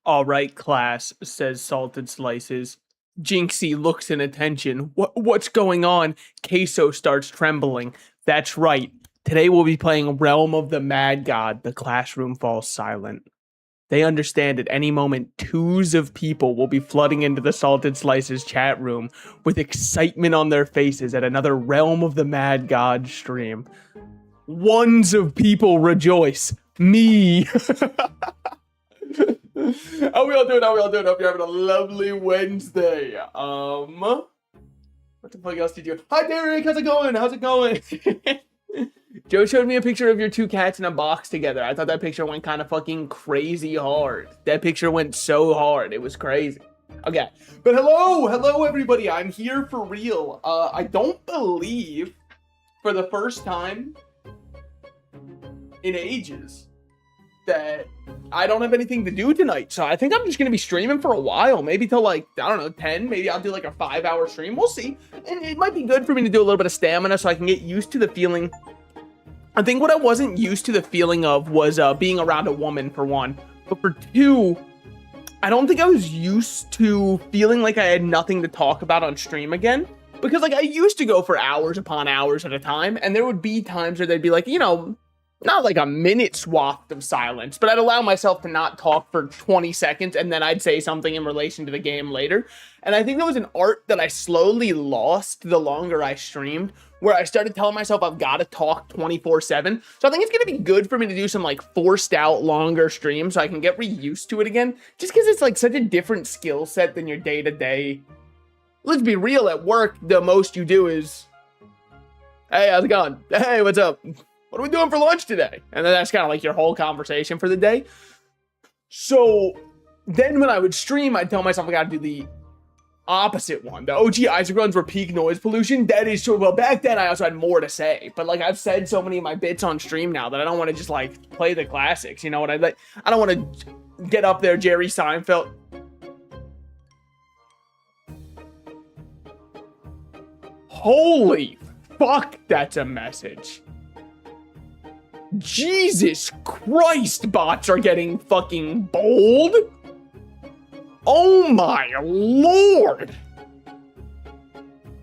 All right, class, says Salted Slices. Jinxie looks in attention. What's going on? Queso starts trembling. That's right. Today we'll be playing Realm of the Mad God. The classroom falls silent. They understand at any moment twos of people will be flooding into the Salted Slices chat room with excitement on their faces at another Realm of the Mad God stream. Ones of people rejoice. Me. How we all doing? How we all doing? Hope you're having a lovely Wednesday. What the fuck else did you? Hi, Derek. How's it going? How's it going? Joe showed me a picture of your two cats in a box together. I thought that picture went kind of fucking crazy hard. That picture went so hard. It was crazy. Okay, but hello everybody. I'm here for real. I don't believe for the first time in ages that I don't have anything to do tonight. So I think I'm just going to be streaming for a while, maybe till like, I don't know, 10, maybe I'll do like a 5-hour stream. We'll see. And it might be good for me to do a little bit of stamina so I can get used to the feeling. I think what I wasn't used to the feeling of was being around a woman, for one. But for two, I don't think I was used to feeling like I had nothing to talk about on stream again. Because like I used to go for hours upon hours at a time. And there would be times where they'd be like, you know, not like a minute swath of silence, but I'd allow myself to not talk for 20 seconds and then I'd say something in relation to the game later. And I think that was an art that I slowly lost the longer I streamed, where I started telling myself I've got to talk 24/7. So I think it's going to be good for me to do some like forced out longer streams so I can get used to it again, just because it's like such a different skill set than your day to day. Let's be real, at work, the most you do is, hey, how's it going? Hey, what's up? What are we doing for lunch today? And then that's kind of like your whole conversation for the day. So then when I would stream, I'd tell myself I got to do the opposite one. The OG Isaac runs were peak noise pollution. That is true. Well, back then I also had more to say, but like I've said so many of my bits on stream now that I don't want to just like play the classics. You know what I like? I don't want to get up there, Jerry Seinfeld. Holy fuck, that's a message. Jesus Christ, bots are getting fucking bold. Oh my lord.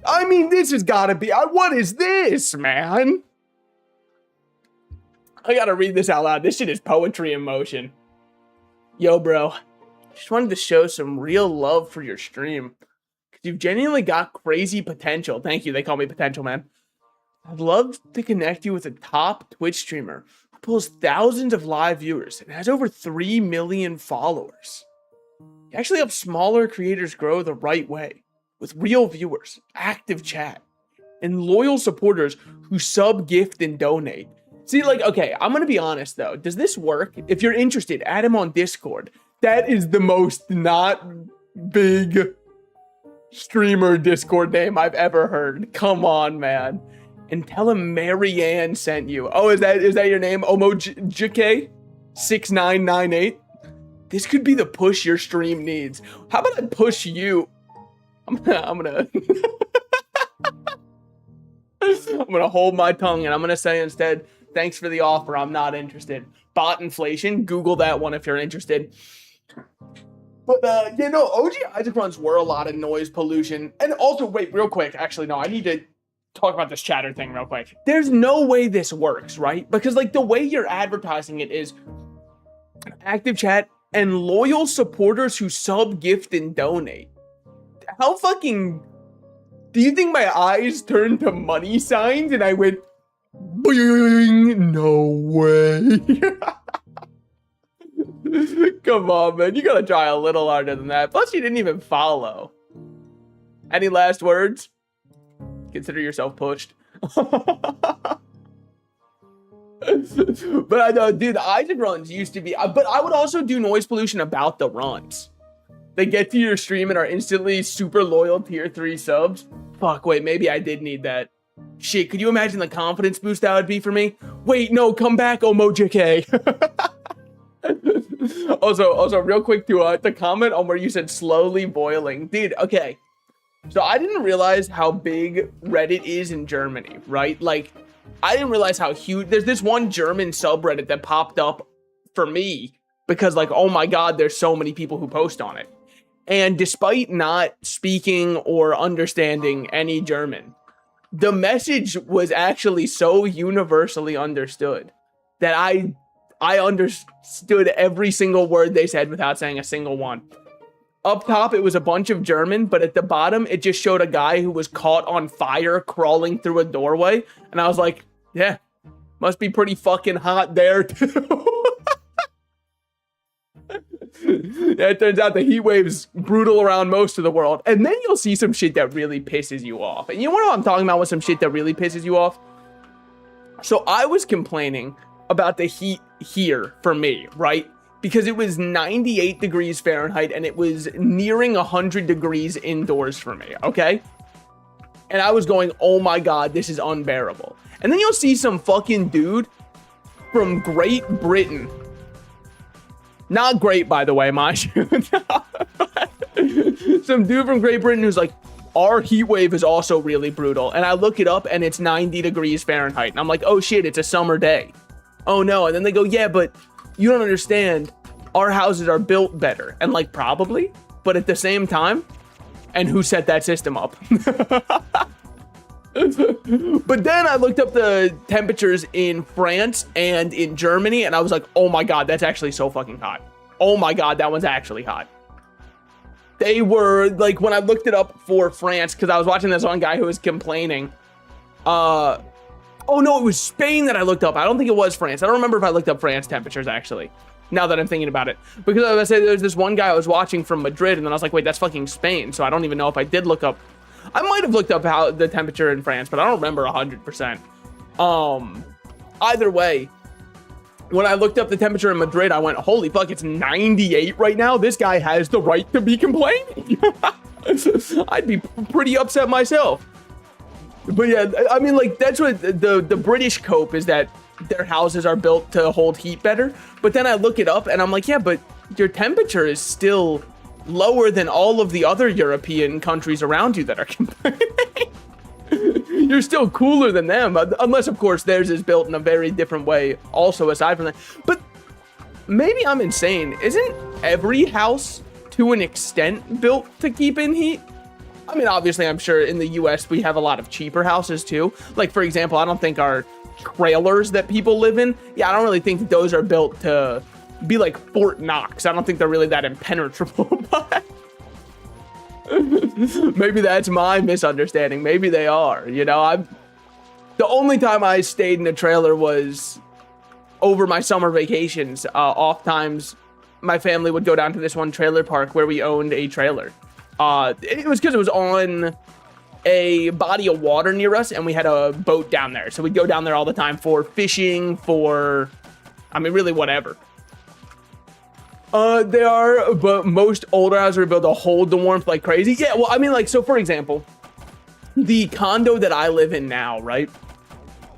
I mean, this has got to be, what is this, man? I gotta read this out loud. This shit is poetry in motion. Yo, bro, just wanted to show some real love for your stream. Because you've genuinely got crazy potential. Thank you, they call me Potential Man. I'd love to connect you with a top Twitch streamer who pulls thousands of live viewers and has over 3 million followers. You actually help smaller creators grow the right way, with real viewers, active chat, and loyal supporters who sub, gift, and donate. See, like, okay, I'm gonna be honest though. Does this work? If you're interested, add him on Discord. That is the most not big streamer Discord name I've ever heard. Come on, man. And tell him Marianne sent you. Oh, is that your name? OmoJK6998? This could be the push your stream needs. How about I push you? I'm gonna I'm gonna hold my tongue and I'm gonna say instead, thanks for the offer, I'm not interested. Bot inflation, Google that one if you're interested. But yeah, no, OG Isaac runs were a lot of noise pollution. And also, wait, real quick, actually, no, I need to talk about this chatter thing real quick. There's no way this works, right? Because like the way you're advertising it is active chat and loyal supporters who sub, gift, and donate. How fucking... Do you think my eyes turned to money signs and I went, boing? No way. Come on, man. You gotta try a little harder than that. Plus, you didn't even follow. Any last words? Consider yourself pushed. But I know, dude, Isaac runs used to be, but I would also do noise pollution about the runs. They get to your stream and are instantly super loyal tier 3 subs. Fuck, wait, maybe I did need that. Shit, could you imagine the confidence boost that would be for me? Wait, no, come back, OmoJK. Also, real quick to comment on where you said slowly boiling. Dude, okay. So I didn't realize how big Reddit is in Germany, right? Like, I didn't realize how huge. There's this one German subreddit that popped up for me because like, oh my God, there's so many people who post on it. And despite not speaking or understanding any German, the message was actually so universally understood that I understood every single word they said without saying a single one. Up top, it was a bunch of German, but at the bottom, it just showed a guy who was caught on fire crawling through a doorway. And I was like, yeah, must be pretty fucking hot there too. Yeah, it turns out the heat wave's brutal around most of the world. And then you'll see some shit that really pisses you off. And you know what I'm talking about with some shit that really pisses you off? So I was complaining about the heat here for me, right? Because it was 98 degrees Fahrenheit and it was nearing 100 degrees indoors for me, okay? And I was going, oh my God, this is unbearable. And then you'll see some fucking dude from Great Britain. Not great, by the way, mind you. Some dude from Great Britain who's like, our heat wave is also really brutal. And I look it up and it's 90 degrees Fahrenheit. And I'm like, oh shit, it's a summer day. Oh no. And then they go, yeah, but you don't understand. Our houses are built better. And like, probably, but at the same time, and who set that system up? But then I looked up the temperatures in France and in Germany, and I was like, oh my God, that's actually so fucking hot. Oh my God, that one's actually hot. They were, like, when I looked it up for France, because I was watching this one guy who was complaining. Oh no, it was Spain that I looked up. I don't think it was France. I don't remember if I looked up France temperatures, actually, now that I'm thinking about it. Because as I said, there's this one guy I was watching from Madrid, and then I was like, wait, that's fucking Spain. So I don't even know if I did look up. I might have looked up how the temperature in France, but I don't remember 100%. Either way, when I looked up the temperature in Madrid, I went, holy fuck, it's 98 right now. This guy has the right to be complaining. I'd be pretty upset myself. But yeah, I mean, like, that's what the British cope is, that their houses are built to hold heat better. But then I look it up and I'm like, yeah, but your temperature is still lower than all of the other European countries around you that are complaining. You're still cooler than them, unless of course theirs is built in a very different way also, aside from that. But maybe I'm insane. Isn't every house to an extent built to keep in heat? I mean, obviously I'm sure in the US we have a lot of cheaper houses too. Like, for example, I don't think our trailers that people live in, I don't really think that those are built to be like Fort Knox. I don't think they're really that impenetrable, but maybe that's my misunderstanding. Maybe they are, you know. The only time I stayed in a trailer was over my summer vacations. Oft times my family would go down to this one trailer park where we owned a trailer. It was because it was on a body of water near us and we had a boat down there. So we'd go down there all the time for fishing, for, I mean, really whatever. They are, but most older houses are built to hold the warmth like crazy. Yeah, well, I mean, like, so for example, the condo that I live in now, right?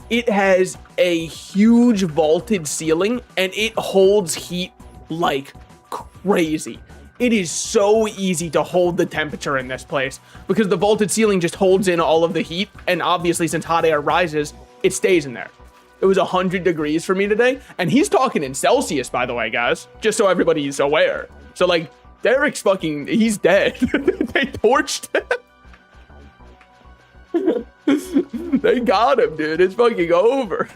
It has a huge vaulted ceiling and it holds heat like crazy. It is so easy to hold the temperature in this place because the vaulted ceiling just holds in all of the heat. And obviously, since hot air rises, it stays in there. It was 100 degrees for me today. And he's talking in Celsius, by the way, guys, just so everybody's aware. So, like, Derek's fucking, he's dead. They torched him. They got him, dude. It's fucking over.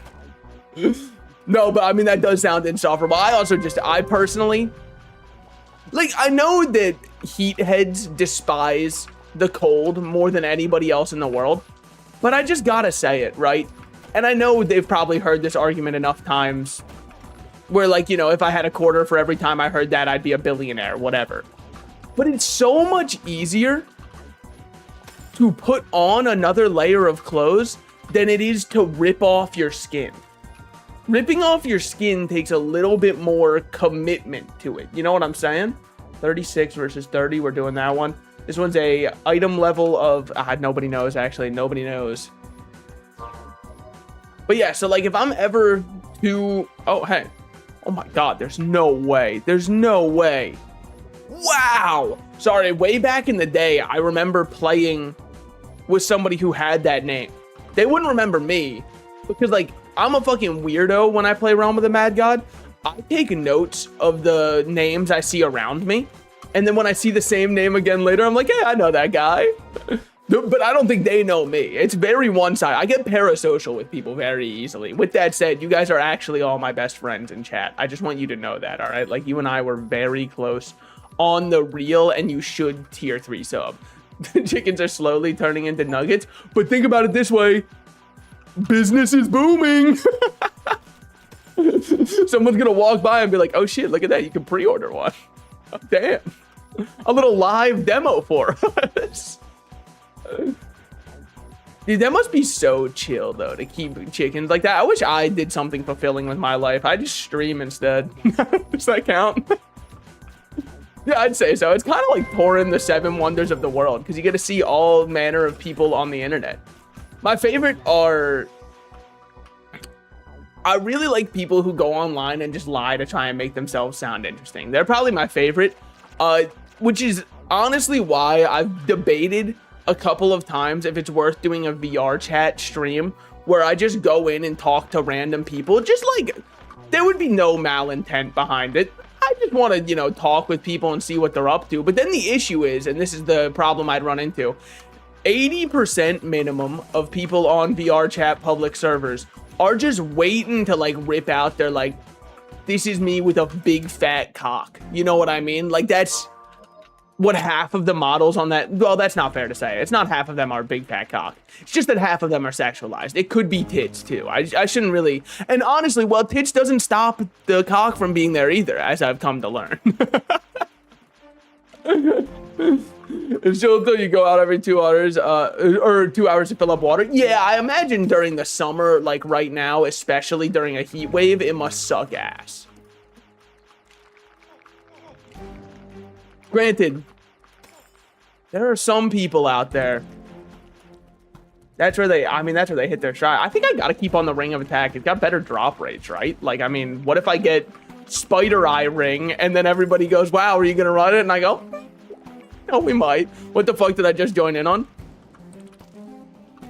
No, but I mean, that does sound insufferable. I personally, like, I know that heat heads despise the cold more than anybody else in the world, but I just gotta say it, right? And I know they've probably heard this argument enough times where, like, you know, if I had a quarter for every time I heard that, I'd be a billionaire, whatever. But it's so much easier to put on another layer of clothes than it is to rip off your skin. Ripping off your skin takes a little bit more commitment to it. You know what I'm saying? 36 versus 30. We're doing that one. This one's a item level of, nobody knows, actually. Nobody knows. But yeah, so like if I'm ever to, oh, hey. Oh my God, there's no way. There's no way. Wow. Sorry, way back in the day, I remember playing with somebody who had that name. They wouldn't remember me because, like, I'm a fucking weirdo when I play Realm of the Mad God. I take notes of the names I see around me. And then when I see the same name again later, I'm like, hey, I know that guy. But I don't think they know me. It's very one-sided. I get parasocial with people very easily. With that said, you guys are actually all my best friends in chat. I just want you to know that, all right? Like, you and I were very close on the real, and you should tier 3 sub. The chickens are slowly turning into nuggets. But think about it this way. Business is booming. Someone's gonna walk by and be like, oh shit, look at that. You can pre-order one. Oh, damn. A little live demo for us. Dude, that must be so chill though to keep chickens like that. I wish I did something fulfilling with my life. I just stream instead. Does that count? Yeah, I'd say so. It's kind of like touring the 7 wonders of the world because you get to see all manner of people on the internet. My favorite are... I really like people who go online and just lie to try and make themselves sound interesting. They're probably my favorite, which is honestly why I've debated a couple of times if it's worth doing a VR chat stream where I just go in and talk to random people. Just like, there would be no malintent behind it. I just want to, you know, talk with people and see what they're up to. But then the issue is, and this is the problem I'd run into, 80% minimum of people on VR chat public servers are just waiting to like rip out their like, this is me with a big fat cock. You know what I mean? Like that's what half of the models on that, well, that's not fair to say. It's not half of them are big fat cock. It's just that half of them are sexualized. It could be tits too. I shouldn't really, and honestly, well, tits doesn't stop the cock from being there either, as I've come to learn. It's chill until you go out every 2 hours, or 2 hours to fill up water. Yeah, I imagine during the summer, like right now, especially during a heat wave, it must suck ass. Granted, there are some people out there. That's where they, I mean, that's where they hit their stride. I think I gotta keep on the ring of attack. It's got better drop rates, right? Like, I mean, what if I get spider eye ring and then everybody goes, wow, are you gonna run it? And I go, no, we might. What the fuck did I just join in on?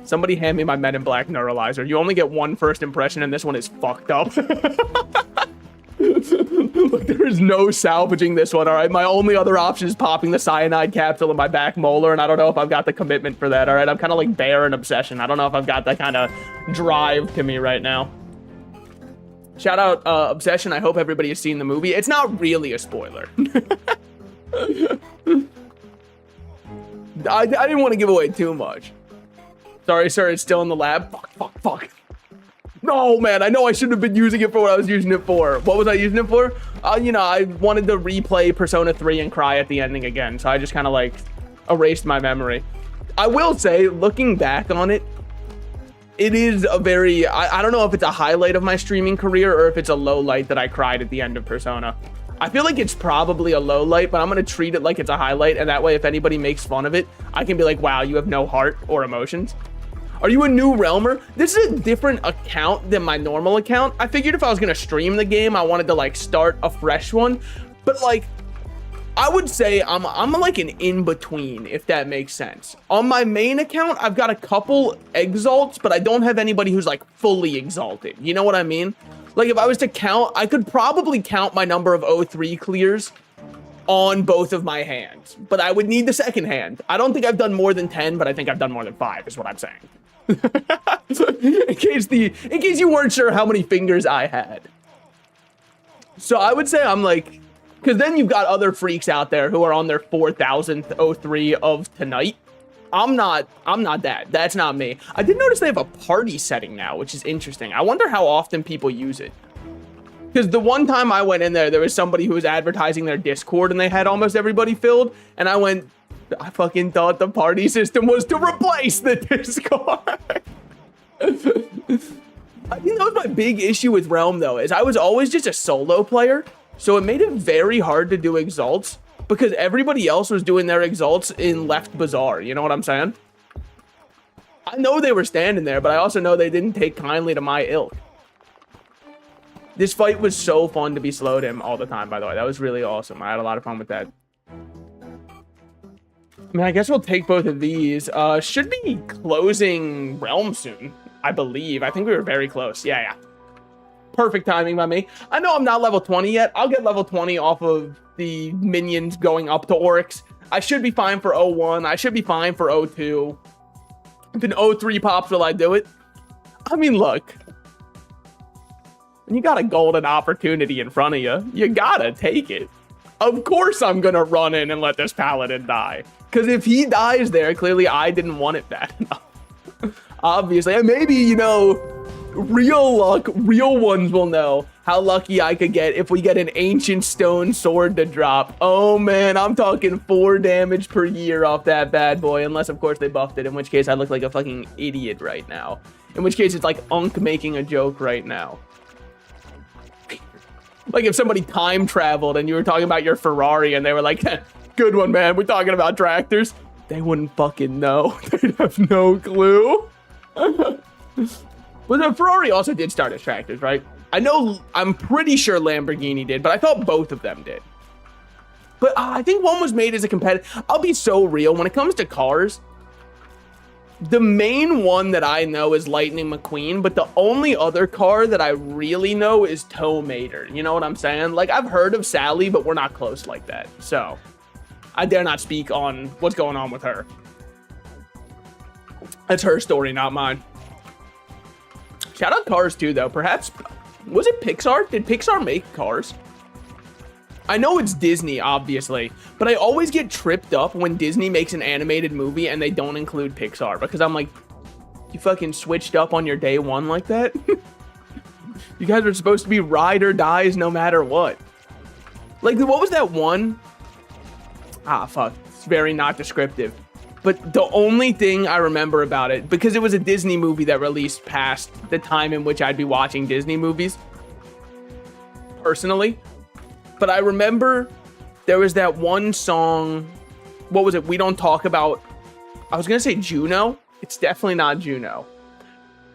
Somebody hand me my Men in Black neuralizer. You only get one first impression and this one is fucked up. Look, there is no salvaging this one, all right? My only other option is popping the cyanide capsule in my back molar, and I don't know if I've got the commitment for that, all right? I'm kind of like Bear in Obsession. I don't know if I've got that kind of drive to me right now. Shout out Obsession. I hope everybody has seen the movie. It's not really a spoiler. I didn't want to give away too much. Sorry, sir, it's still in the lab. Fuck. No, man, I know I should have been using it for what I was using it for. What was I using it for? You know, I wanted to replay Persona 3 and cry at the ending again, so I just kind of, like, erased my memory. I will say, looking back on it, it is a very... I don't know if it's a highlight of my streaming career or if it's a low light that I cried at the end of Persona. I feel like it's probably a low light, but I'm going to treat it like it's a highlight, and that way if anybody makes fun of it, I can be like, wow, you have no heart or emotions. Are you a new Realmer? This is a different account than my normal account. I figured if I was going to stream the game, I wanted to like start a fresh one. But like, I would say I'm like an in-between, if that makes sense. On my main account, I've got a couple exalts, but I don't have anybody who's like fully exalted. You know what I mean? Like if I was to count, I could probably count my number of O3 clears on both of my hands, but I would need the second hand. I don't think I've done more than 10, but I think I've done more than 5 is what I'm saying. in case you weren't sure how many fingers I had. So I would say I'm like, because then you've got other freaks out there who are on their 4,000th O3 of tonight. I'm not that. That's not me. I did notice they have a party setting now, which is interesting. I wonder how often people use it. Because the one time I went in there was somebody who was advertising their Discord and they had almost everybody filled. And I fucking thought the party system was to replace the Discord. I think that was my big issue with Realm though, is I was always just a solo player. So it made it very hard to do exalts because everybody else was doing their exalts in Left Bazaar. You know what I'm saying? I know they were standing there, but I also know they didn't take kindly to my ilk. This fight was so fun to be slowed him all the time, by the way. That was really awesome. I had a lot of fun with that. I mean, I guess we'll take both of these. Should be closing Realm soon, I believe. I think we were very close. Yeah. perfect timing by me. I know I'm not level 20 yet. I'll get level 20 off of the minions going up to Oryx. I should be fine for 01. I should be fine for 02. If an 03 pops, will I do it? I mean, look. When you got a golden opportunity in front of you, you gotta take it. Of course I'm gonna run in and let this paladin die. Because if he dies there, clearly I didn't want it bad enough. Obviously, and maybe, you know, real luck, real ones will know how lucky I could get if we get an ancient stone sword to drop. Oh man, I'm talking 4 damage per year off that bad boy, unless of course they buffed it, in which case I look like a fucking idiot right now. In which case it's like Unk making a joke right now. Like if somebody time traveled and you were talking about your Ferrari and they were like, good one, man, we're talking about tractors. They wouldn't fucking know. They'd have no clue. But the Ferrari also did start as tractors, right? I know, I'm pretty sure Lamborghini did, but I thought both of them did. But I think one was made as a competitor. I'll be so real. When it comes to cars, the main one that I know is Lightning McQueen, but the only other car that I really know is Tow Mater. You know what I'm saying? Like, I've heard of Sally, but we're not close like that. So, I dare not speak on what's going on with her. That's her story, not mine. Shout out Cars too, though. Perhaps, was it Pixar? Did Pixar make Cars? I know it's Disney, obviously, but I always get tripped up when Disney makes an animated movie and they don't include Pixar, because I'm like, you fucking switched up on your day one like that? You guys are supposed to be ride or dies no matter what. Like, what was that one? Ah, fuck. It's very not descriptive. But the only thing I remember about it, because it was a Disney movie that released past the time in which I'd be watching Disney movies, personally. But I remember there was that one song, what was it? We Don't Talk About, I was going to say Juno. It's definitely not Juno.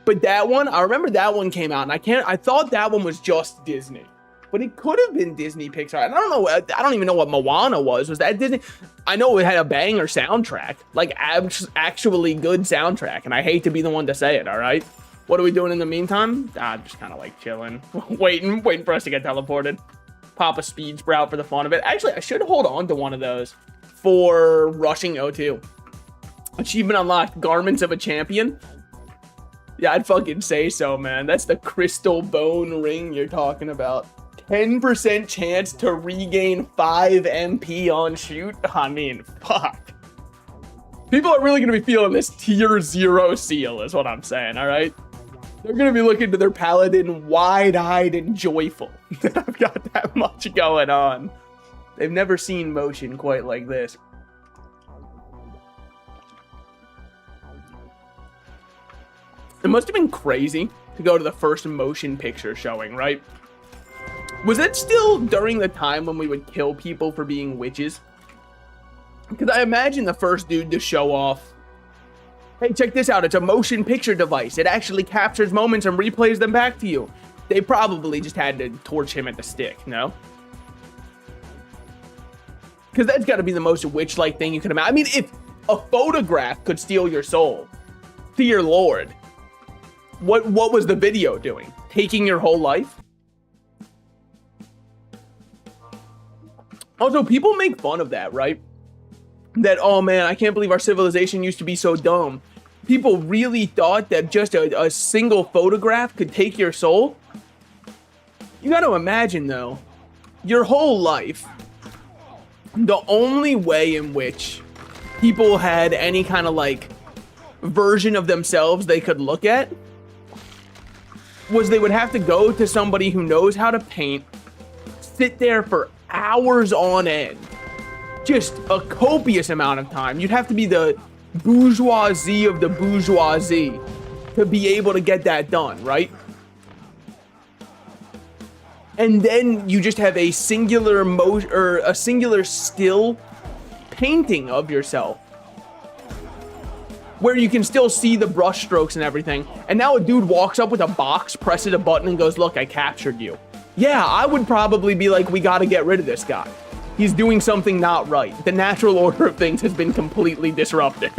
But that one, I remember that one came out and I thought that one was just Disney. But it could have been Disney Pixar. And I don't even know what Moana was. Was that Disney? I know it had a banger soundtrack, like actually good soundtrack. And I hate to be the one to say it, all right? What are we doing in the meantime? Just kind of like chilling, waiting for us to get teleported. Pop a speed sprout for the fun of it. Actually, I should hold on to one of those for rushing 02. Achievement unlocked, Garments of a Champion. Yeah, I'd fucking say so, man. That's the crystal bone ring you're talking about. 10% chance to regain 5 MP on shoot. I mean, fuck. People are really going to be feeling this tier 0 seal is what I'm saying, all right? They're going to be looking to their paladin wide-eyed and joyful that I've got that much going on. They've never seen motion quite like this. It must have been crazy to go to the first motion picture showing, right? Was it still during the time when we would kill people for being witches? Because I imagine the first dude to show off, hey, check this out. It's a motion picture device. It actually captures moments and replays them back to you. They probably just had to torch him at the stick, no? Because that's got to be the most witch-like thing you can imagine. I mean, if a photograph could steal your soul, dear Lord, what was the video doing? Taking your whole life? Also, people make fun of that, right? That, oh man, I can't believe our civilization used to be so dumb. People really thought that just a single photograph could take your soul? You got to imagine, though, your whole life, the only way in which people had any kind of, like, version of themselves they could look at was they would have to go to somebody who knows how to paint, sit there for hours on end, just a copious amount of time. You'd have to be the bourgeoisie of the bourgeoisie to be able to get that done, right? And then you just have a singular motion or a singular still painting of yourself where you can still see the brush strokes and everything. And now a dude walks up with a box, presses a button and goes, look, I captured you. Yeah, I would probably be like, we got to get rid of this guy. He's doing something not right. The natural order of things has been completely disrupted.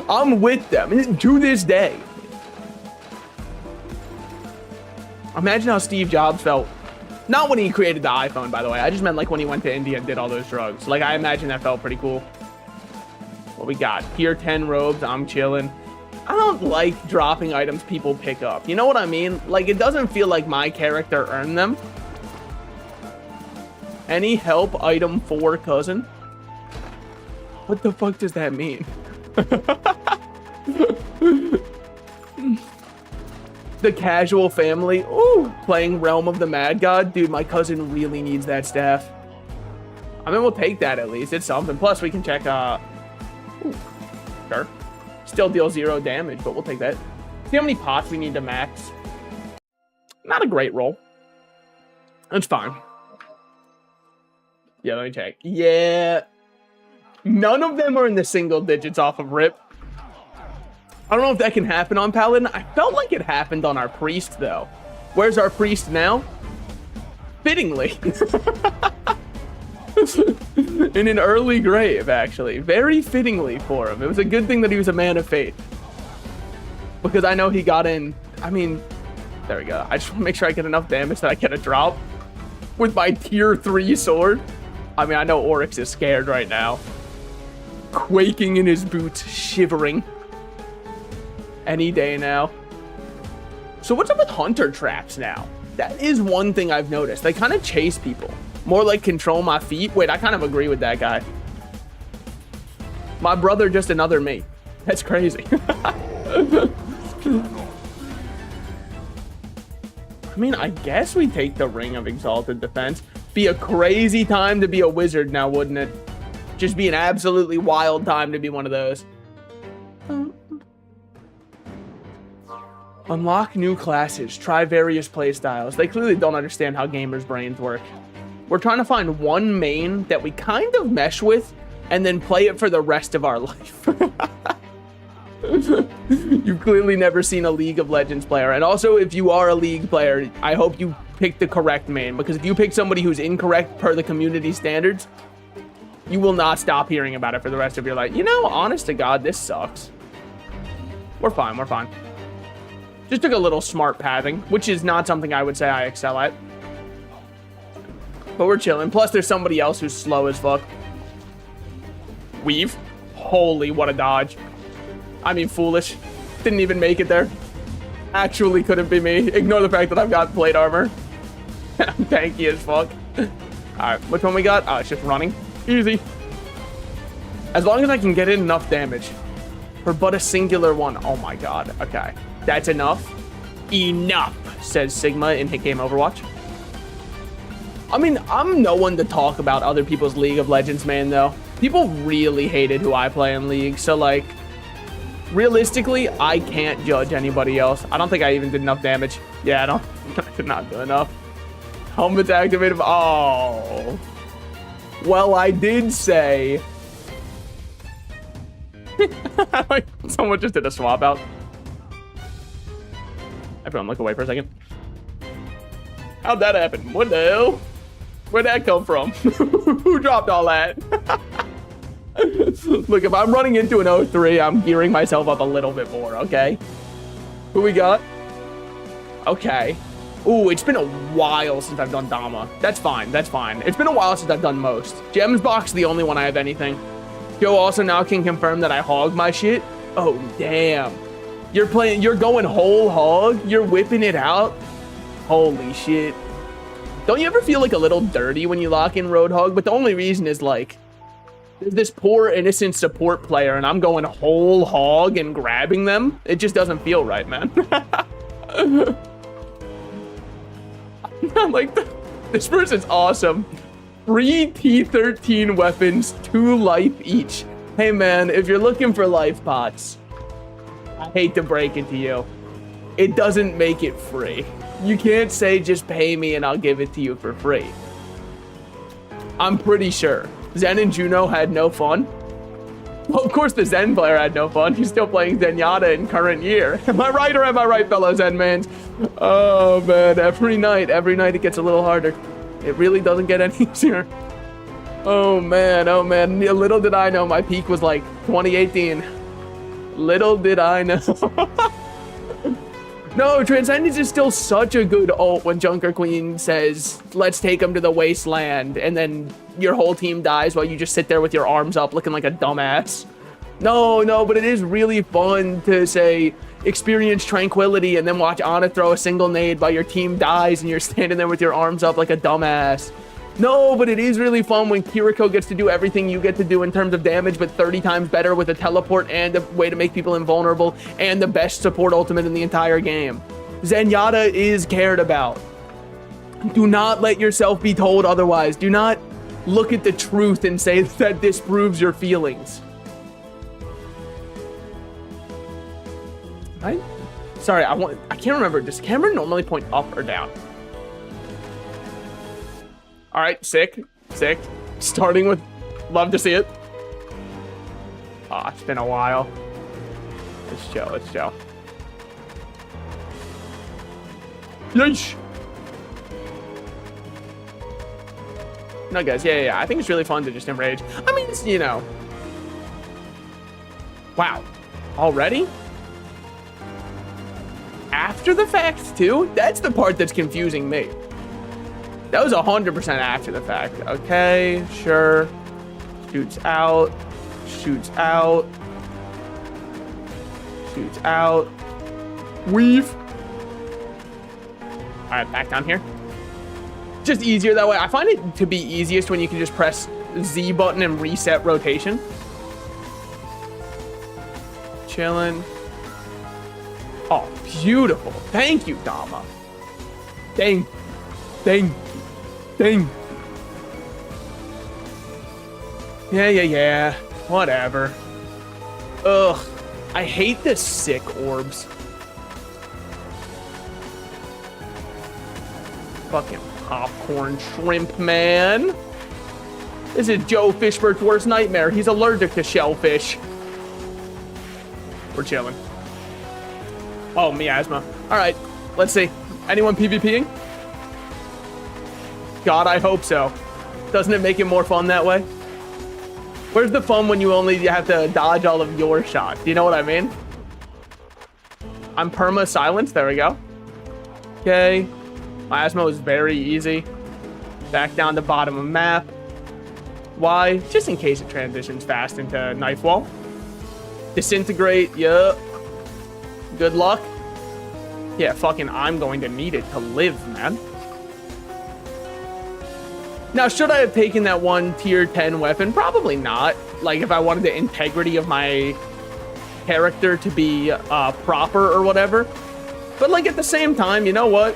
I'm with them to this day. Imagine how Steve Jobs felt. Not when he created the iPhone, by the way. I just meant like when he went to India and did all those drugs. Like, I imagine that felt pretty cool. What we got? Tier 10 robes. I'm chilling. I don't like dropping items people pick up. You know what I mean? Like, it doesn't feel like my character earned them. Any help item for cousin? What the fuck does that mean? The casual family. Ooh, playing Realm of the Mad God. Dude, my cousin really needs that staff. I mean, we'll take that at least. It's something. Plus, we can check, ooh, sure. Still deal 0 damage, but we'll take that. See how many pots we need to max? Not a great roll. That's fine. Yeah, let me check. Yeah. None of them are in the single digits off of RIP. I don't know if that can happen on Paladin. I felt like it happened on our Priest, though. Where's our Priest now? Fittingly. In an early grave, actually. Very fittingly for him. It was a good thing that he was a man of faith. Because I know he got in... I mean, there we go. I just want to make sure I get enough damage that I get a drop with my tier 3 sword. I mean, I know Oryx is scared right now. Quaking in his boots, shivering. Any day now. So what's up with hunter traps now? That is one thing I've noticed. They kind of chase people. More like control my feet. Wait, I kind of agree with that guy. My brother, just another me. That's crazy. I mean, I guess we take the Ring of Exalted Defense. Be a crazy time to be a wizard now, wouldn't it? Just be an absolutely wild time to be one of those. Unlock new classes. Try various playstyles. They clearly don't understand how gamers' brains work. We're trying to find one main that we kind of mesh with and then play it for the rest of our life. You've clearly never seen a League of Legends player. And also, if you are a League player, I hope you pick the correct main. Because if you pick somebody who's incorrect per the community standards, you will not stop hearing about it for the rest of your life. You know, honest to God, this sucks. We're fine, we're fine. Just took a little smart pathing, which is not something I would say I excel at. But we're chilling. Plus, there's somebody else who's slow as fuck. Weave. Holy, what a dodge. I mean, foolish. Didn't even make it there. Actually couldn't be me. Ignore the fact that I've got plate armor. I'm tanky as fuck. Alright, which one we got? Oh, it's just running. Easy. As long as I can get in enough damage. For but a singular one. Oh my god. Okay. That's enough. Enough, says Sigma in Hit Game Overwatch. I mean, I'm no one to talk about other people's League of Legends, man, though. People really hated who I play in League, so, like, realistically, I can't judge anybody else. I don't think I even did enough damage. Yeah, I did not do enough. Helmet's activated. Oh. Well, I did say... Someone just did a swap out. Everyone, look away for a second. How'd that happen? What the hell? Where'd that come from? Who dropped all that? Look, if I'm running into an 0-3, I'm gearing myself up a little bit more, okay? Who we got? Okay. Ooh, it's been a while since I've done Dama. That's fine, that's fine. It's been a while since I've done most. Gems box, the only one I have anything. Joe also now can confirm that I hog my shit. Oh, damn. You're going whole hog? You're whipping it out? Holy shit. Don't you ever feel like a little dirty when you lock in Roadhog? But the only reason is like, there's this poor innocent support player and I'm going whole hog and grabbing them. It just doesn't feel right, man. I'm like, this person's awesome. 3 T13 weapons, 2 life each. Hey man, if you're looking for life pots, I hate to break it to you, it doesn't make it free. You can't say just pay me and I'll give it to you for free. I'm pretty sure Zen and Juno had no fun. Well, of course the Zen player had no fun. He's still playing Zenyatta in current year. Am I right or am I right, fellow Zen mans? Oh man, every night it gets a little harder. It really doesn't get any easier. Oh man, little did I know my peak was like 2018. Little did I know. No, Transcendence is still such a good ult when Junker Queen says, let's take him to the wasteland, and then your whole team dies while you just sit there with your arms up looking like a dumbass. No, but it is really fun to say, experience tranquility, and then watch Ana throw a single nade while your team dies and you're standing there with your arms up like a dumbass. No, but it is really fun when Kiriko gets to do everything you get to do in terms of damage, but 30 times better with a teleport and a way to make people invulnerable and the best support ultimate in the entire game. Zenyatta is cared about. Do not let yourself be told otherwise. Do not look at the truth and say that disproves your feelings. Right? Sorry, I can't remember. Does camera normally point up or down? All right, sick. Starting with, love to see it. Ah, it's been a while. Let's chill. Yeesh. No, guys, yeah. I think it's really fun to just enrage. I mean, it's, you know. Wow. Already? After the fact, too? That's the part that's confusing me. That was 100% after the fact. Okay, sure. Shoots out. Weave. All right, back down here. Just easier that way. I find it to be easiest when you can just press Z button and reset rotation. Chilling. Oh, beautiful. Thank you, Dama. Thank. Yeah. Whatever. Ugh. I hate the sick orbs. Fucking popcorn shrimp, man. This is Joe Fishbert's worst nightmare. He's allergic to shellfish. We're chilling. Oh, miasma. All right, let's see. Anyone PvPing? God, I hope so. Doesn't it make it more fun that way? Where's the fun when you only have to dodge all of your shots? Do you know what I mean? I'm perma silence. There we go. Okay. Miasma was very easy. Back down to bottom of map. Why? Just in case it transitions fast into knife wall. Disintegrate. Yup. Good luck. Yeah, fucking I'm going to need it to live, man. Now, should I have taken that one tier 10 weapon? Probably not. Like, if I wanted the integrity of my character to be proper or whatever. But, like, at the same time, you know what?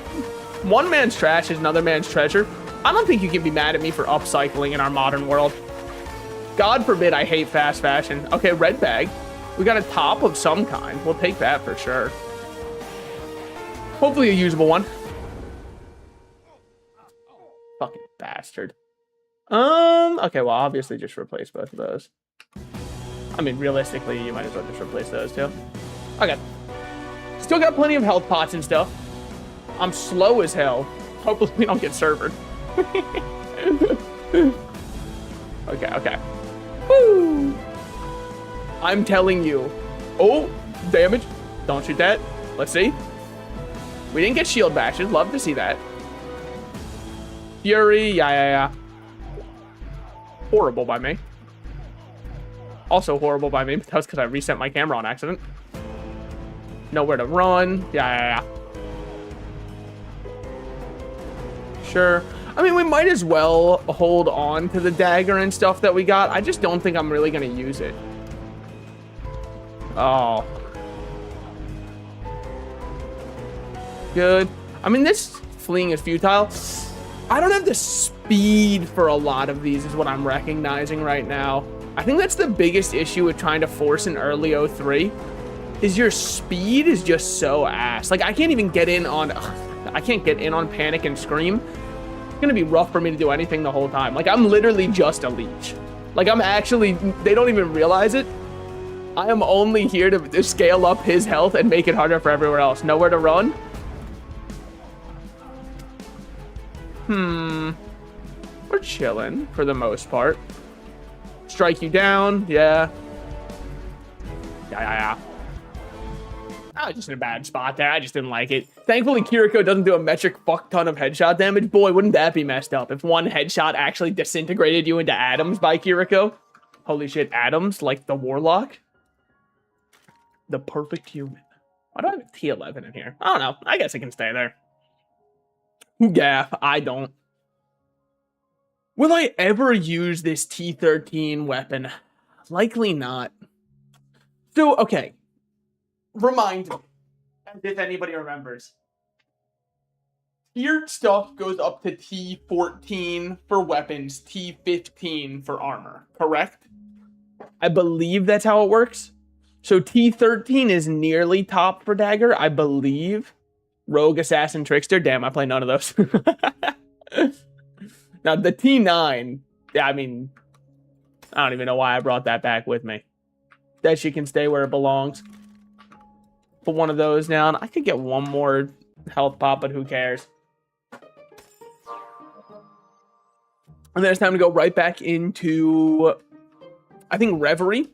One man's trash is another man's treasure. I don't think you can be mad at me for upcycling in our modern world. God forbid I hate fast fashion. Okay, red bag. We got a top of some kind. We'll take that for sure. Hopefully a usable one. Fucking bastard. Okay, well, obviously just replace both of those. I mean, realistically, you might as well just replace those too. Okay. Still got plenty of health pots and stuff. I'm slow as hell. Hopefully we don't get servered. Okay. Woo! I'm telling you. Oh, damage. Don't shoot that. Let's see. We didn't get shield bashes. Love to see that. Fury. Yeah. Horrible by me. Also horrible by me, but that was because I reset my camera on accident. Nowhere to run. Yeah. Sure. I mean, we might as well hold on to the dagger and stuff that we got. I just don't think I'm really going to use it. Oh. Good. I mean, this fleeing is futile. I don't have the speed for a lot of these is what I'm recognizing right now. I think that's the biggest issue with trying to force an early 03 is your speed is just so ass. Like, I can't even get in on... I can't get in on Panic and Scream. It's gonna be rough for me to do anything the whole time. Like, I'm literally just a leech. Like, I'm actually... They don't even realize it. I am only here to scale up his health and make it harder for everywhere else. Nowhere to run? We're chilling for the most part. Strike you down. Yeah. I was just in a bad spot there. I just didn't like it. Thankfully, Kiriko doesn't do a metric fuck ton of headshot damage. Boy, wouldn't that be messed up if one headshot actually disintegrated you into atoms by Kiriko. Holy shit, atoms? Like the Warlock? The perfect human. Why do I have a T11 in here? I don't know. I guess it can stay there. Yeah, I don't. Will I ever use this T13 weapon? Likely not. So, okay. Remind me, as if anybody remembers. Tiered stuff goes up to T14 for weapons, T15 for armor, correct? I believe that's how it works. So T13 is nearly top for dagger, I believe. Rogue, Assassin, Trickster. Damn, I play none of those. Now, the T9, I mean, I don't even know why I brought that back with me. That shit can stay where it belongs. Put one of those down. I could get one more health pop, but who cares? And then it's time to go right back into, I think, Reverie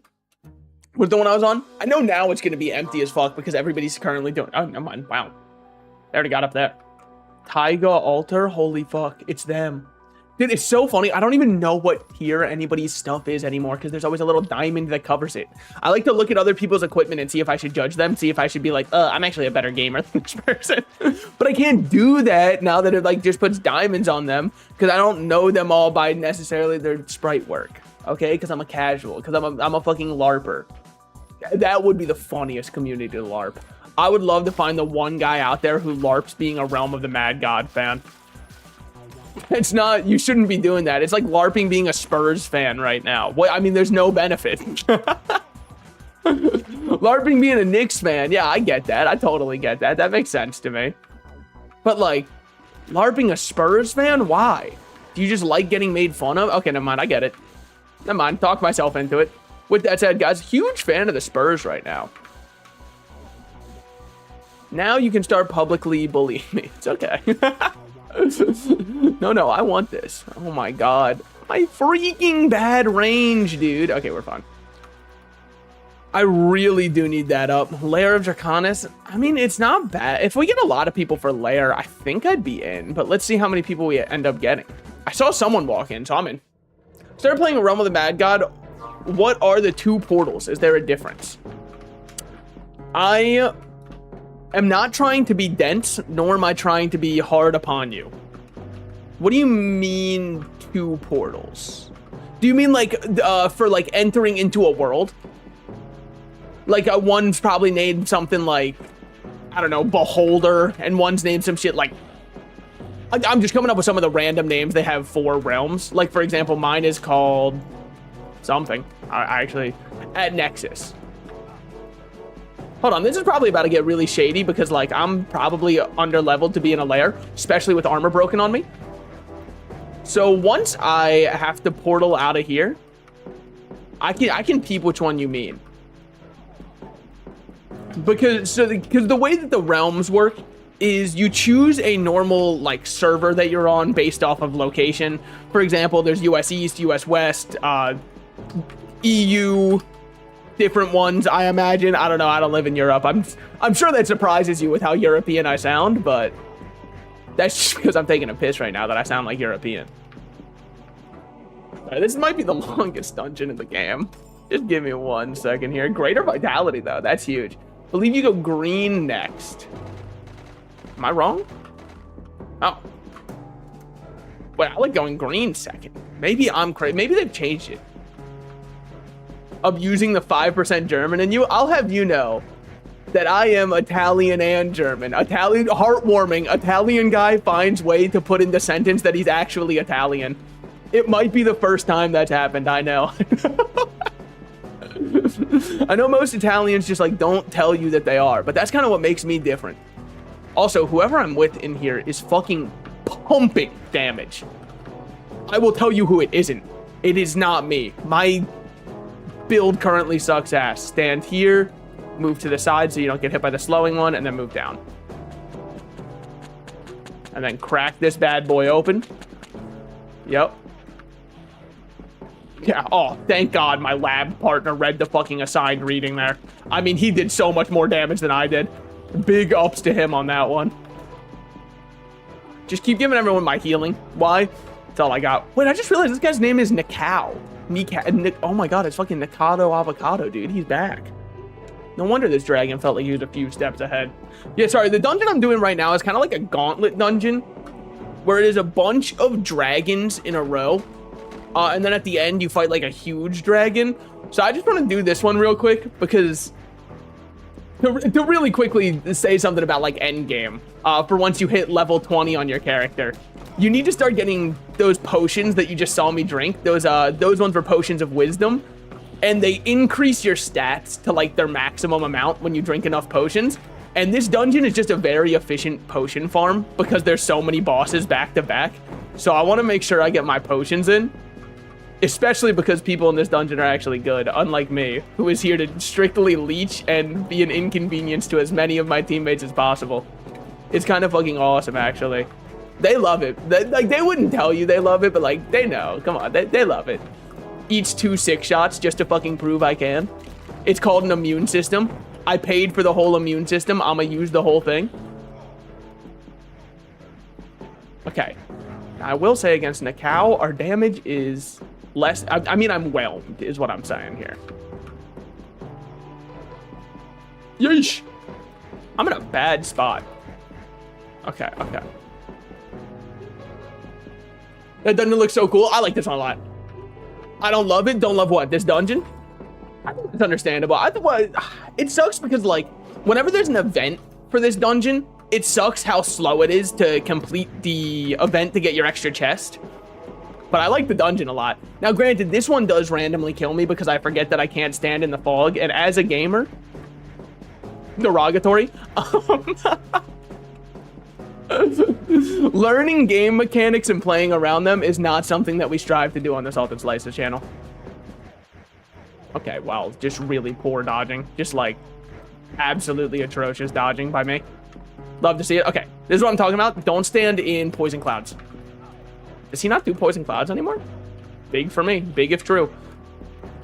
was the one I was on. I know now it's going to be empty as fuck because everybody's currently doing... Oh, never mind. Wow. They already got up there. Taiga Altar. Holy fuck. It's them. Dude, it's so funny. I don't even know what tier anybody's stuff is anymore because there's always a little diamond that covers it. I like to look at other people's equipment and see if I should judge them, see if I should be like, I'm actually a better gamer than this person. But I can't do that now that it like just puts diamonds on them because I don't know them all by necessarily their sprite work. Okay, because I'm a casual, because I'm a fucking LARPer. That would be the funniest community to LARP. I would love to find the one guy out there who LARPs being a Realm of the Mad God fan. It's not, you shouldn't be doing that. It's like LARPing being a Spurs fan right now. Well, I mean, there's no benefit. LARPing being a Knicks fan, yeah, I get that. I totally get that. That makes sense to me. But like, LARPing a Spurs fan? Why? Do you just like getting made fun of? Okay, never mind, I get it. Never mind, talk myself into it. With that said, guys, huge fan of the Spurs right now. Now you can start publicly bullying me. It's okay. No, I want this. Oh my god. My freaking bad range, dude. Okay, we're fine. I really do need that up. Lair of Draconis. I mean, it's not bad. If we get a lot of people for Lair, I think I'd be in. But let's see how many people we end up getting. I saw someone walk in, so I'm in. Started playing a Realm of the Mad God. What are the two portals? Is there a difference? I am not trying to be dense, nor am I trying to be hard upon you. What do you mean two portals? Do you mean like for like entering into a world? Like one's probably named something like, I don't know, Beholder, and one's named some shit like, I'm just coming up with some of the random names they have for realms. Like for example, mine is called something. I actually, at Nexus. Hold on, this is probably about to get really shady because like I'm probably under leveled to be in a lair, especially with armor broken on me. So once I have to portal out of here, I can peep which one you mean. Because the way that the realms work is you choose a normal like server that you're on based off of location. For example, there's US East, US West, EU, different ones, I imagine. I don't know, I don't live in Europe. I'm sure that surprises you with how European I sound, but that's just because I'm taking a piss right now that I sound like European. This might be the longest dungeon in the game. Just give me 1 second here. Greater Vitality though, that's huge. Believe you go green next. Am I wrong? Oh. Wait, I like going green second. Maybe I'm crazy. Maybe they've changed it. Of using the 5% German in you, I'll have you know that I am Italian and German. Italian, heartwarming. Italian guy finds way to put in the sentence that he's actually Italian. It might be the first time that's happened, I know. I know most Italians just like don't tell you that they are, but that's kind of what makes me different. Also, whoever I'm with in here is fucking pumping damage. I will tell you who it isn't. It is not me. My build currently sucks ass. Stand here, move to the side so you don't get hit by the slowing one, and then move down. And then crack this bad boy open. Yep. Yeah, oh, thank God my lab partner read the fucking assigned reading there. I mean, he did so much more damage than I did. Big ups to him on that one. Just keep giving everyone my healing. Why? That's all I got. Wait, I just realized this guy's name is Nikao. Oh my God, it's fucking Nikado Avocado, dude. He's back. No wonder this dragon felt like he was a few steps ahead. Yeah, sorry, the dungeon I'm doing right now is kind of like a gauntlet dungeon, where it is a bunch of dragons in a row. And then at the end, you fight like a huge dragon. So I just want to do this one real quick because to really quickly say something about like end game. For once you hit level 20 on your character, you need to start getting those potions that you just saw me drink. Those ones were potions of wisdom, and they increase your stats to like their maximum amount when you drink enough potions. And this dungeon is just a very efficient potion farm because there's so many bosses back to back. So I want to make sure I get my potions in. Especially because people in this dungeon are actually good, unlike me, who is here to strictly leech and be an inconvenience to as many of my teammates as possible. It's kind of fucking awesome, actually. They love it. They wouldn't tell you they love it, but like, they know. Come on, they love it. Each 2 6 shots just to fucking prove I can. It's called an immune system. I paid for the whole immune system. I'ma use the whole thing. Okay. I will say against Nikao, our damage is less. I mean, I'm whelmed, is what I'm saying here. Yeesh. I'm in a bad spot. Okay, okay. That doesn't look so cool. I like this one a lot. I don't love it. Don't love what? This dungeon? I think it's understandable. It sucks because, like, whenever there's an event for this dungeon, it sucks how slow it is to complete the event to get your extra chest. But I like the dungeon a lot. Now, granted, this one does randomly kill me because I forget that I can't stand in the fog. And as a gamer, derogatory, learning game mechanics and playing around them is not something that we strive to do on the Salt and Slices channel. Okay, wow, just really poor dodging. Just like absolutely atrocious dodging by me. Love to see it. Okay, this is what I'm talking about. Don't stand in poison clouds. Does he not do poison clouds anymore? Big for me. Big if true.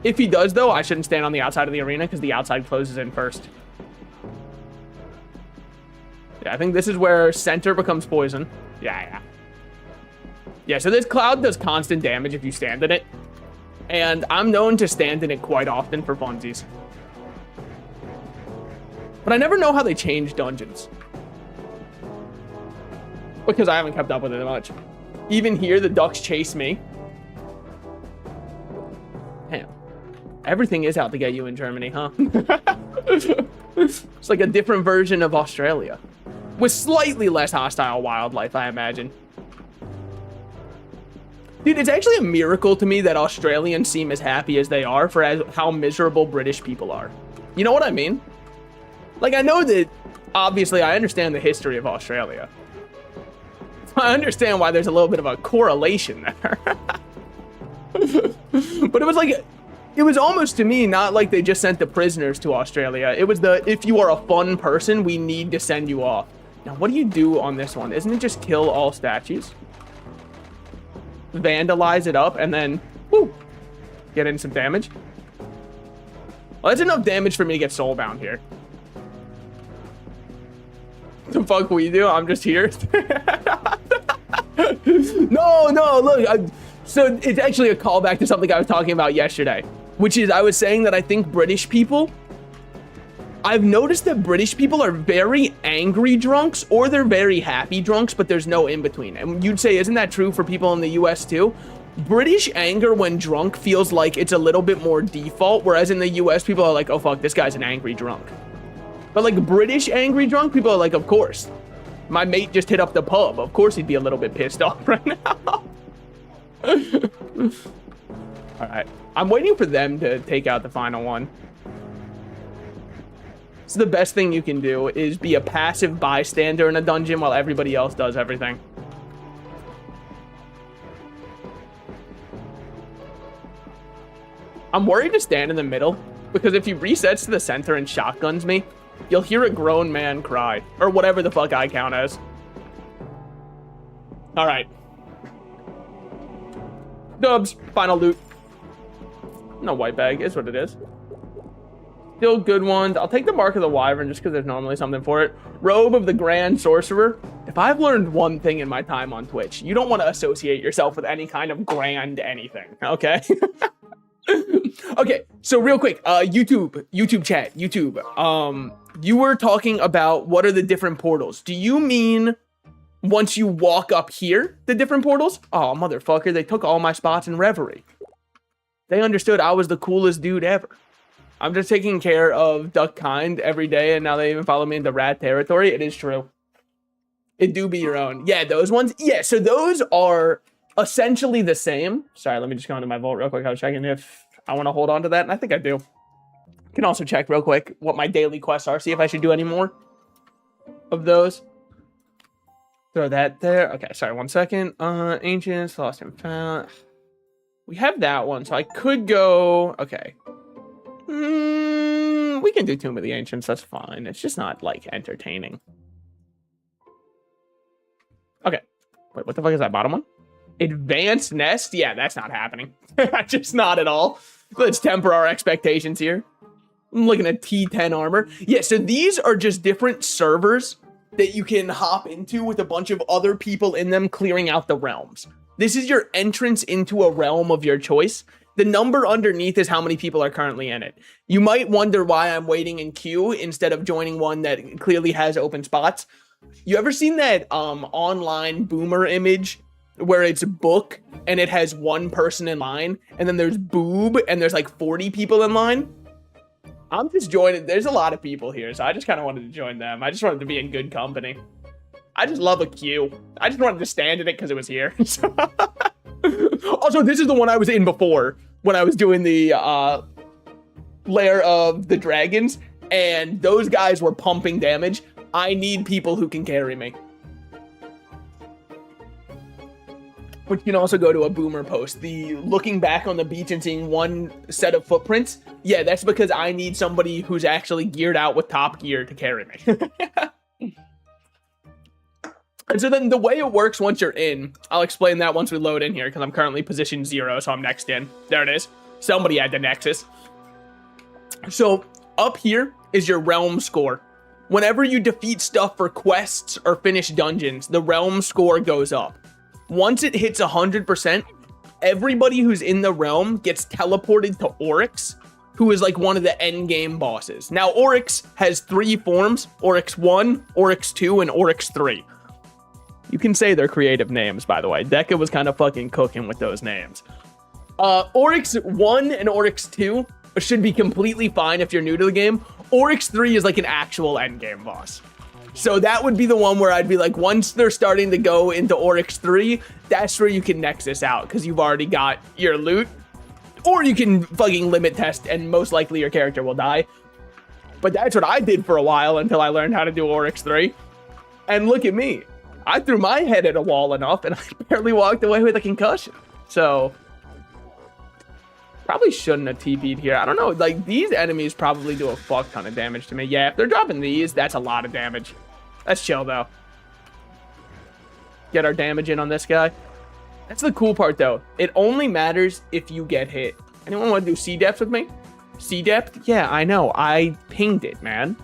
If he does, though, I shouldn't stand on the outside of the arena because the outside closes in first. Yeah, I think this is where center becomes poison. Yeah. Yeah, so this cloud does constant damage if you stand in it. And I'm known to stand in it quite often for funsies. But I never know how they change dungeons. Because I haven't kept up with it much. Even here, the ducks chase me. Damn. Everything is out to get you in Germany, huh? It's like a different version of Australia. With slightly less hostile wildlife, I imagine. Dude, it's actually a miracle to me that Australians seem as happy as they are for how miserable British people are. You know what I mean? Like, I know that, obviously, I understand the history of Australia. I understand why there's a little bit of a correlation there. But it was like, it was almost to me not like they just sent the prisoners to Australia. It was the, if you are a fun person, we need to send you off. Now, what do you do on this one? Isn't it just kill all statues? Vandalize it up and then, whoo, get in some damage. Well, that's enough damage for me to get soulbound here. The fuck we do? I'm just here. No, look. So it's actually a callback to something I was talking about yesterday, which is I was saying that I think British people, I've noticed that British people are very angry drunks or they're very happy drunks, but there's no in between. And you'd say, isn't that true for people in the US too? British anger when drunk feels like it's a little bit more default, whereas in the US, people are like, oh fuck, this guy's an angry drunk. But like British angry drunk, people are like, of course. My mate just hit up the pub. Of course he'd be a little bit pissed off right now. All right. I'm waiting for them to take out the final one. So the best thing you can do is be a passive bystander in a dungeon while everybody else does everything. I'm worried to stand in the middle because if he resets to the center and shotguns me, you'll hear a grown man cry, or whatever the fuck I count as. All right. Dubs, final loot. No white bag. Is what it is. Still good ones. I'll take the Mark of the Wyvern just because there's normally something for it. Robe of the Grand Sorcerer. If I've learned one thing in my time on Twitch, you don't want to associate yourself with any kind of grand anything, okay? Okay, so real quick, YouTube chat, you were talking about what are the different portals. Do you mean once you walk up here, the different portals? Oh, motherfucker, they took all my spots in Reverie. They understood I was the coolest dude ever. I'm just taking care of Duck Kind every day, and now they even follow me into rat territory. It is true. It do be your own. Yeah, those ones. Yeah, so those are essentially the same. Sorry, let me just go into my vault real quick. I was checking if I want to hold on to that, and I think I do. Can also check real quick what my daily quests are, see if I should do any more of those. Throw that there. Okay, sorry, 1 second. Ancients, Lost and Found. We have that one, so I could go... Okay. We can do Tomb of the Ancients, that's fine. It's just not, like, entertaining. Okay. Wait, what the fuck is that bottom one? Advanced Nest? Yeah, that's not happening. Just not at all. Let's temper our expectations here. I'm looking at T10 armor. Yeah, so these are just different servers that you can hop into with a bunch of other people in them clearing out the realms. This is your entrance into a realm of your choice. The number underneath is how many people are currently in it. You might wonder why I'm waiting in queue instead of joining one that clearly has open spots. You ever seen that online boomer image where it's book and it has one person in line and then there's boob and there's like 40 people in line? I'm just joining. There's a lot of people here, so I just kind of wanted to join them. I just wanted to be in good company. I just love a queue. I just wanted to stand in it because it was here. Also, this is the one I was in before when I was doing the Lair of the Dragons, and those guys were pumping damage. I need people who can carry me. Which can also go to a boomer post. The looking back on the beach and seeing one set of footprints. Yeah, that's because I need somebody who's actually geared out with top gear to carry me. And so then the way it works once you're in, I'll explain that once we load in here because I'm currently position 0, so I'm next in. There it is. Somebody had the Nexus. So up here is your realm score. Whenever you defeat stuff for quests or finish dungeons, the realm score goes up. Once it hits 100%, everybody who's in the realm gets teleported to Oryx, who is like one of the end game bosses. Now, Oryx has 3 forms, Oryx 1, Oryx 2, and Oryx 3. You can say they're creative names, by the way. Deca was kind of fucking cooking with those names. Oryx 1 and Oryx 2 should be completely fine if you're new to the game. Oryx 3 is like an actual endgame boss. So that would be the one where I'd be like, once they're starting to go into Oryx 3, that's where you can Nexus out, because you've already got your loot. Or you can fucking limit test, and most likely your character will die. But that's what I did for a while until I learned how to do Oryx 3. And look at me. I threw my head at a wall enough, and I barely walked away with a concussion. So, probably shouldn't have TP'd here. I don't know, like, these enemies probably do a fuck ton of damage to me. Yeah, if they're dropping these, that's a lot of damage. That's chill, though. Get our damage in on this guy. That's the cool part, though. It only matters if you get hit. Anyone want to do C-depth with me? C-depth? Yeah, I know. I pinged it, man.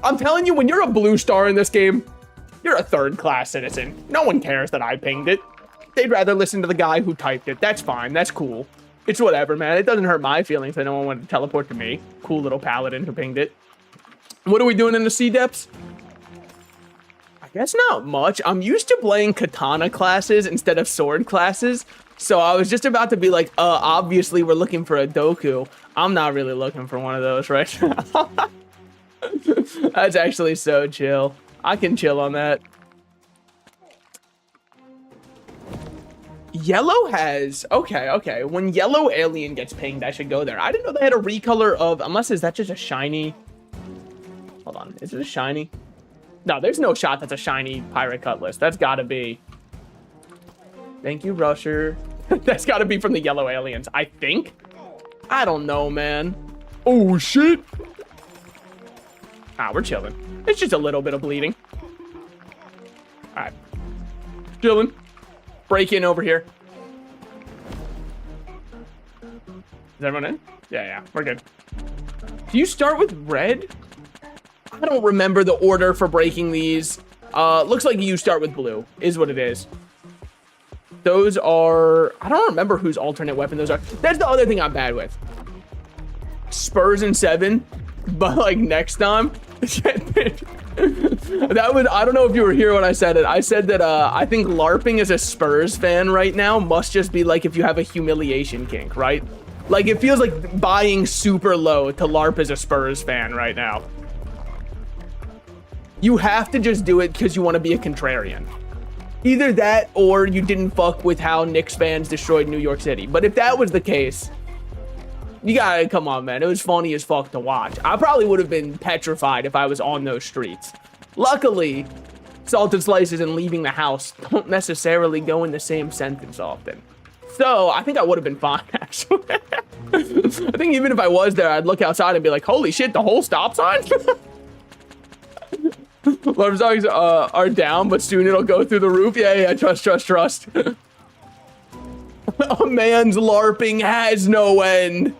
I'm telling you, when you're a blue star in this game, you're a third-class citizen. No one cares that I pinged it. They'd rather listen to the guy who typed it. That's fine. That's cool. It's whatever, man. It doesn't hurt my feelings that no one wanted to teleport to me. Cool little paladin who pinged it. What are we doing in the C-depths? I guess not much. I'm used to playing katana classes instead of sword classes. So I was just about to be like, obviously we're looking for a Doku. I'm not really looking for one of those right now. That's actually so chill. I can chill on that. Yellow has... Okay. When yellow alien gets pinged, I should go there. I didn't know they had a recolor of... Unless, is that just a shiny... Hold on. Is it a shiny? No, there's no shot that's a shiny pirate cutlass. That's gotta be... Thank you, Rusher. That's gotta be from the yellow aliens, I think. I don't know, man. Oh, shit. Ah, we're chilling. It's just a little bit of bleeding. All right. Chilling. Break in over here. Is everyone in? Yeah, we're good. Do you start with red? I don't remember the order for breaking these. Looks like you start with blue, is what it is. Those are, I don't remember whose alternate weapon those are. That's the other thing I'm bad with. Spurs and 7, but like next time, that would, I don't know if you were here when I said it. I said that I think LARPing as a Spurs fan right now must just be like if you have a humiliation kink, right? Like it feels like buying super low to LARP as a Spurs fan right now. You have to just do it because you want to be a contrarian. Either that or you didn't fuck with how Knicks fans destroyed New York City. But if that was the case, you gotta, come on, man. It was funny as fuck to watch. I probably would have been petrified if I was on those streets. Luckily, salted slices and leaving the house don't necessarily go in the same sentence often. So I think I would have been fine, actually. I think even if I was there, I'd look outside and be like, holy shit, the whole stop sign? LARP songs are down, but soon it'll go through the roof. Yeah, trust. A man's LARPing has no end.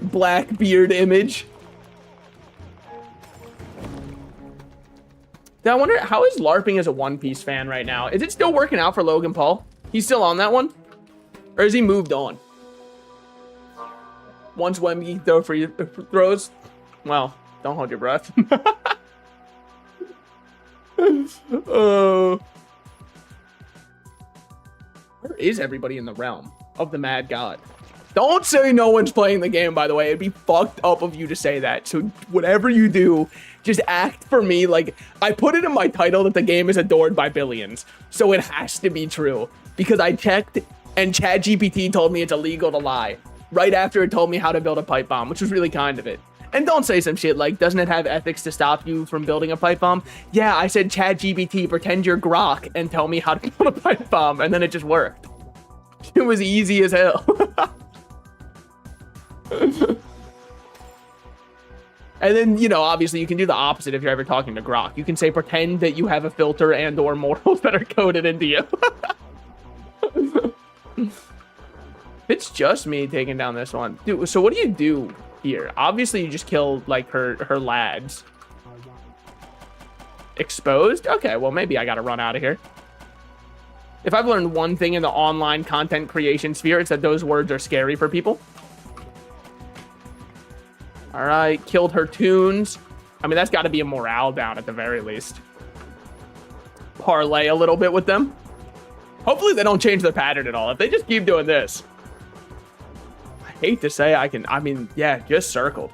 Blackbeard image. Now I wonder, how is LARPing as a One Piece fan right now? Is it still working out for Logan Paul? He's still on that one? Or has he moved on? Once Wemby throws, well, don't hold your breath. Where is everybody in the realm of the Mad God? Don't say no one's playing the game, by the way. It'd be fucked up of you to say that. So whatever you do, just act for me like I put it in my title that the game is adored by billions. So it has to be true. Because I checked and ChatGPT told me it's illegal to lie. Right after it told me how to build a pipe bomb, which was really kind of it. And don't say some shit like, doesn't it have ethics to stop you from building a pipe bomb? Yeah, I said ChatGPT, pretend you're Grok and tell me how to build a pipe bomb. And then it just worked. It was easy as hell. And then, you know, obviously you can do the opposite if you're ever talking to Grok. You can say, pretend that you have a filter and or morals that are coded into you. It's just me taking down this one. Dude, so what do you do here? Obviously you just kill like her lads. Exposed? Okay, well maybe I gotta run out of here. If I've learned one thing in the online content creation sphere, it's that those words are scary for people. All right, killed her tunes. I mean, that's got to be a morale down at the very least. Parlay a little bit with them. Hopefully they don't change their pattern at all. If they just keep doing this. I hate to say I mean, yeah, just circled.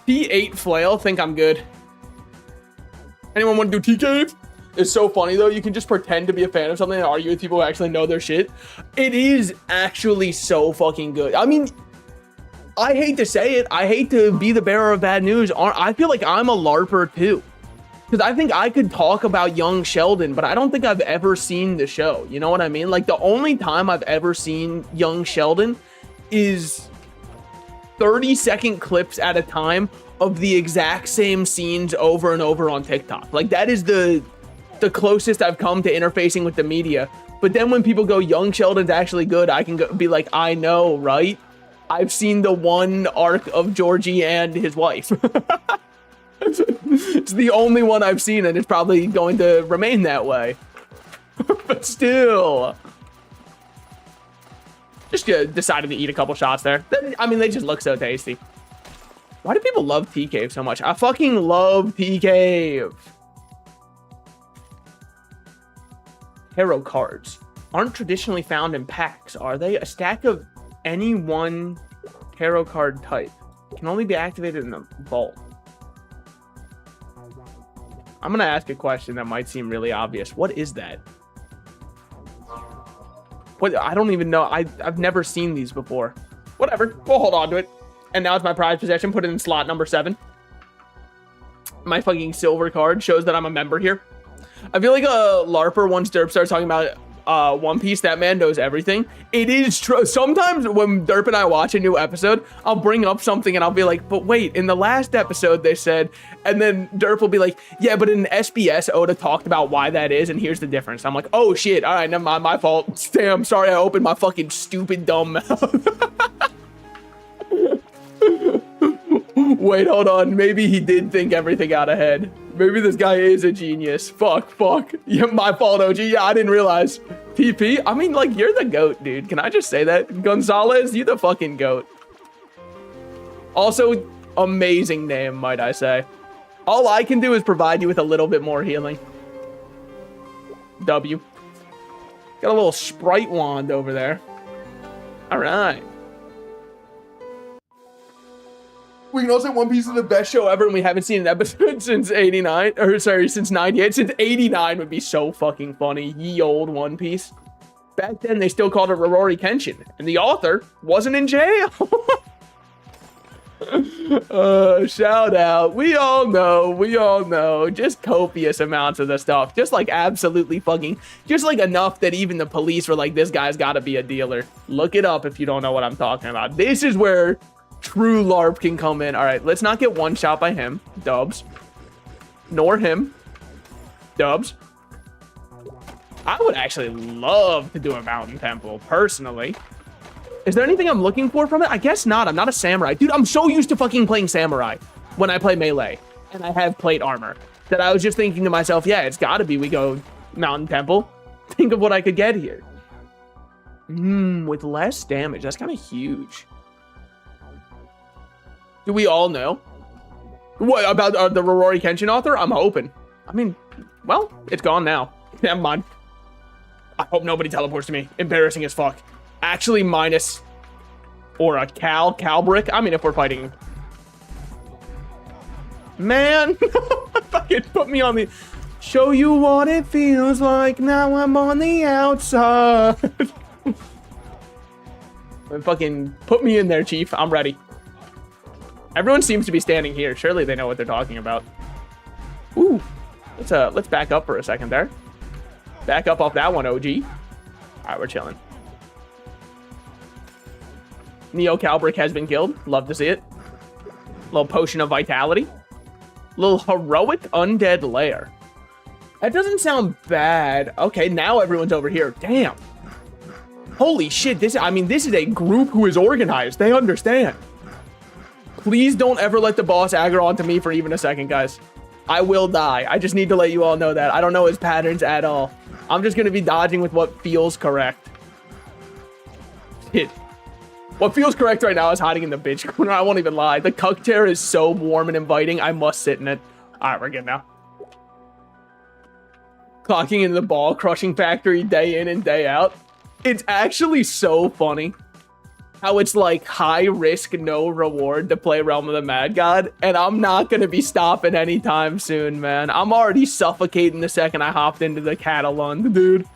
T8 flail, think I'm good. Anyone want to do T-Cave? It's so funny though, you can just pretend to be a fan of something and argue with people who actually know their shit. It is actually so fucking good. I mean, I hate to say it. I hate to be the bearer of bad news. I feel like I'm a LARPer too. Because I think I could talk about young Sheldon, but I don't think I've ever seen the show. You know what I mean? Like the only time I've ever seen young Sheldon is 30-second clips at a time of the exact same scenes over and over on TikTok. Like that is the closest I've come to interfacing with the media. But then when people go, young Sheldon's actually good, I can be like, I know, right? I've seen the one arc of Georgie and his wife. It's the only one I've seen, and it's probably going to remain that way. But still. Just decided to eat a couple shots there. I mean, they just look so tasty. Why do people love T-Cave so much? I fucking love T-Cave. Tarot cards aren't traditionally found in packs, are they? A stack of any one tarot card type can only be activated in the vault. I'm gonna ask a question that might seem really obvious. What is that? What? I don't even know. I've never seen these before. Whatever. We'll hold on to it. And now it's my prized possession. Put it in slot number 7. My fucking silver card shows that I'm a member here. I feel like a LARPer, once Derp starts talking about One Piece, that man knows everything. It is true. Sometimes when Derp and I watch a new episode, I'll bring up something and I'll be like, but wait, in the last episode they said, and then Derp will be like, yeah, but in SBS, Oda talked about why that is, and here's the difference. I'm like, oh shit, all right, never mind, my fault. Damn, sorry I opened my fucking stupid dumb mouth. Wait, hold on. Maybe he did think everything out ahead. Maybe this guy is a genius. Fuck. Yeah, my fault, OG. Yeah, I didn't realize. TP? I mean, like, you're the GOAT, dude. Can I just say that? Gonzalez, you the fucking GOAT. Also, amazing name, might I say. All I can do is provide you with a little bit more healing. W. Got a little Sprite wand over there. All right. We can also say One Piece is the best show ever, and we haven't seen an episode since 89, or sorry, since 98. Since 89 would be so fucking funny. Ye old One Piece. Back then, they still called it Rory Kenshin, and the author wasn't in jail. Shout out. We all know. Just copious amounts of the stuff. Just like absolutely fucking, just like enough that even the police were like, this guy's gotta be a dealer. Look it up if you don't know what I'm talking about. This is where true LARP can come in. All right, let's not get one shot by him. Dubs. Nor him. Dubs. I would actually love to do a mountain temple, personally. Is there anything I'm looking for from it? I guess not. I'm not a samurai. Dude, I'm so used to fucking playing samurai when I play melee. And I have plate armor. That I was just thinking to myself, yeah, it's gotta be we go mountain temple. Think of what I could get here. With less damage. That's kind of huge. Do we all know? What about the Rory Kenshin author? I'm hoping. I mean, well, it's gone now. Never mind. I hope nobody teleports to me. Embarrassing as fuck. Actually, minus or a Calbrick. I mean, if we're fighting. Man, fucking put me on the. Show you what it feels like. Now I'm on the outside. Fucking put me in there, Chief. I'm ready. Everyone seems to be standing here. Surely they know what they're talking about. Ooh. Let's back up for a second there. Back up off that one, OG. All right, we're chilling. Neo Calbrick has been killed. Love to see it. Little potion of vitality. Little heroic undead lair. That doesn't sound bad. Okay, now everyone's over here. Damn. Holy shit. This is a group who is organized. They understand. Please don't ever let the boss aggro onto me for even a second, guys. I will die. I just need to let you all know that. I don't know his patterns at all. I'm just going to be dodging with what feels correct. Shit. What feels correct right now is hiding in the bitch corner. I won't even lie. The cuck chair is so warm and inviting. I must sit in it. All right, we're good now. Clocking into the ball crushing factory day in and day out. It's actually so funny how it's like high risk, no reward to play Realm of the Mad God. And I'm not going to be stopping anytime soon, man. I'm already suffocating the second I hopped into the Catalan, dude.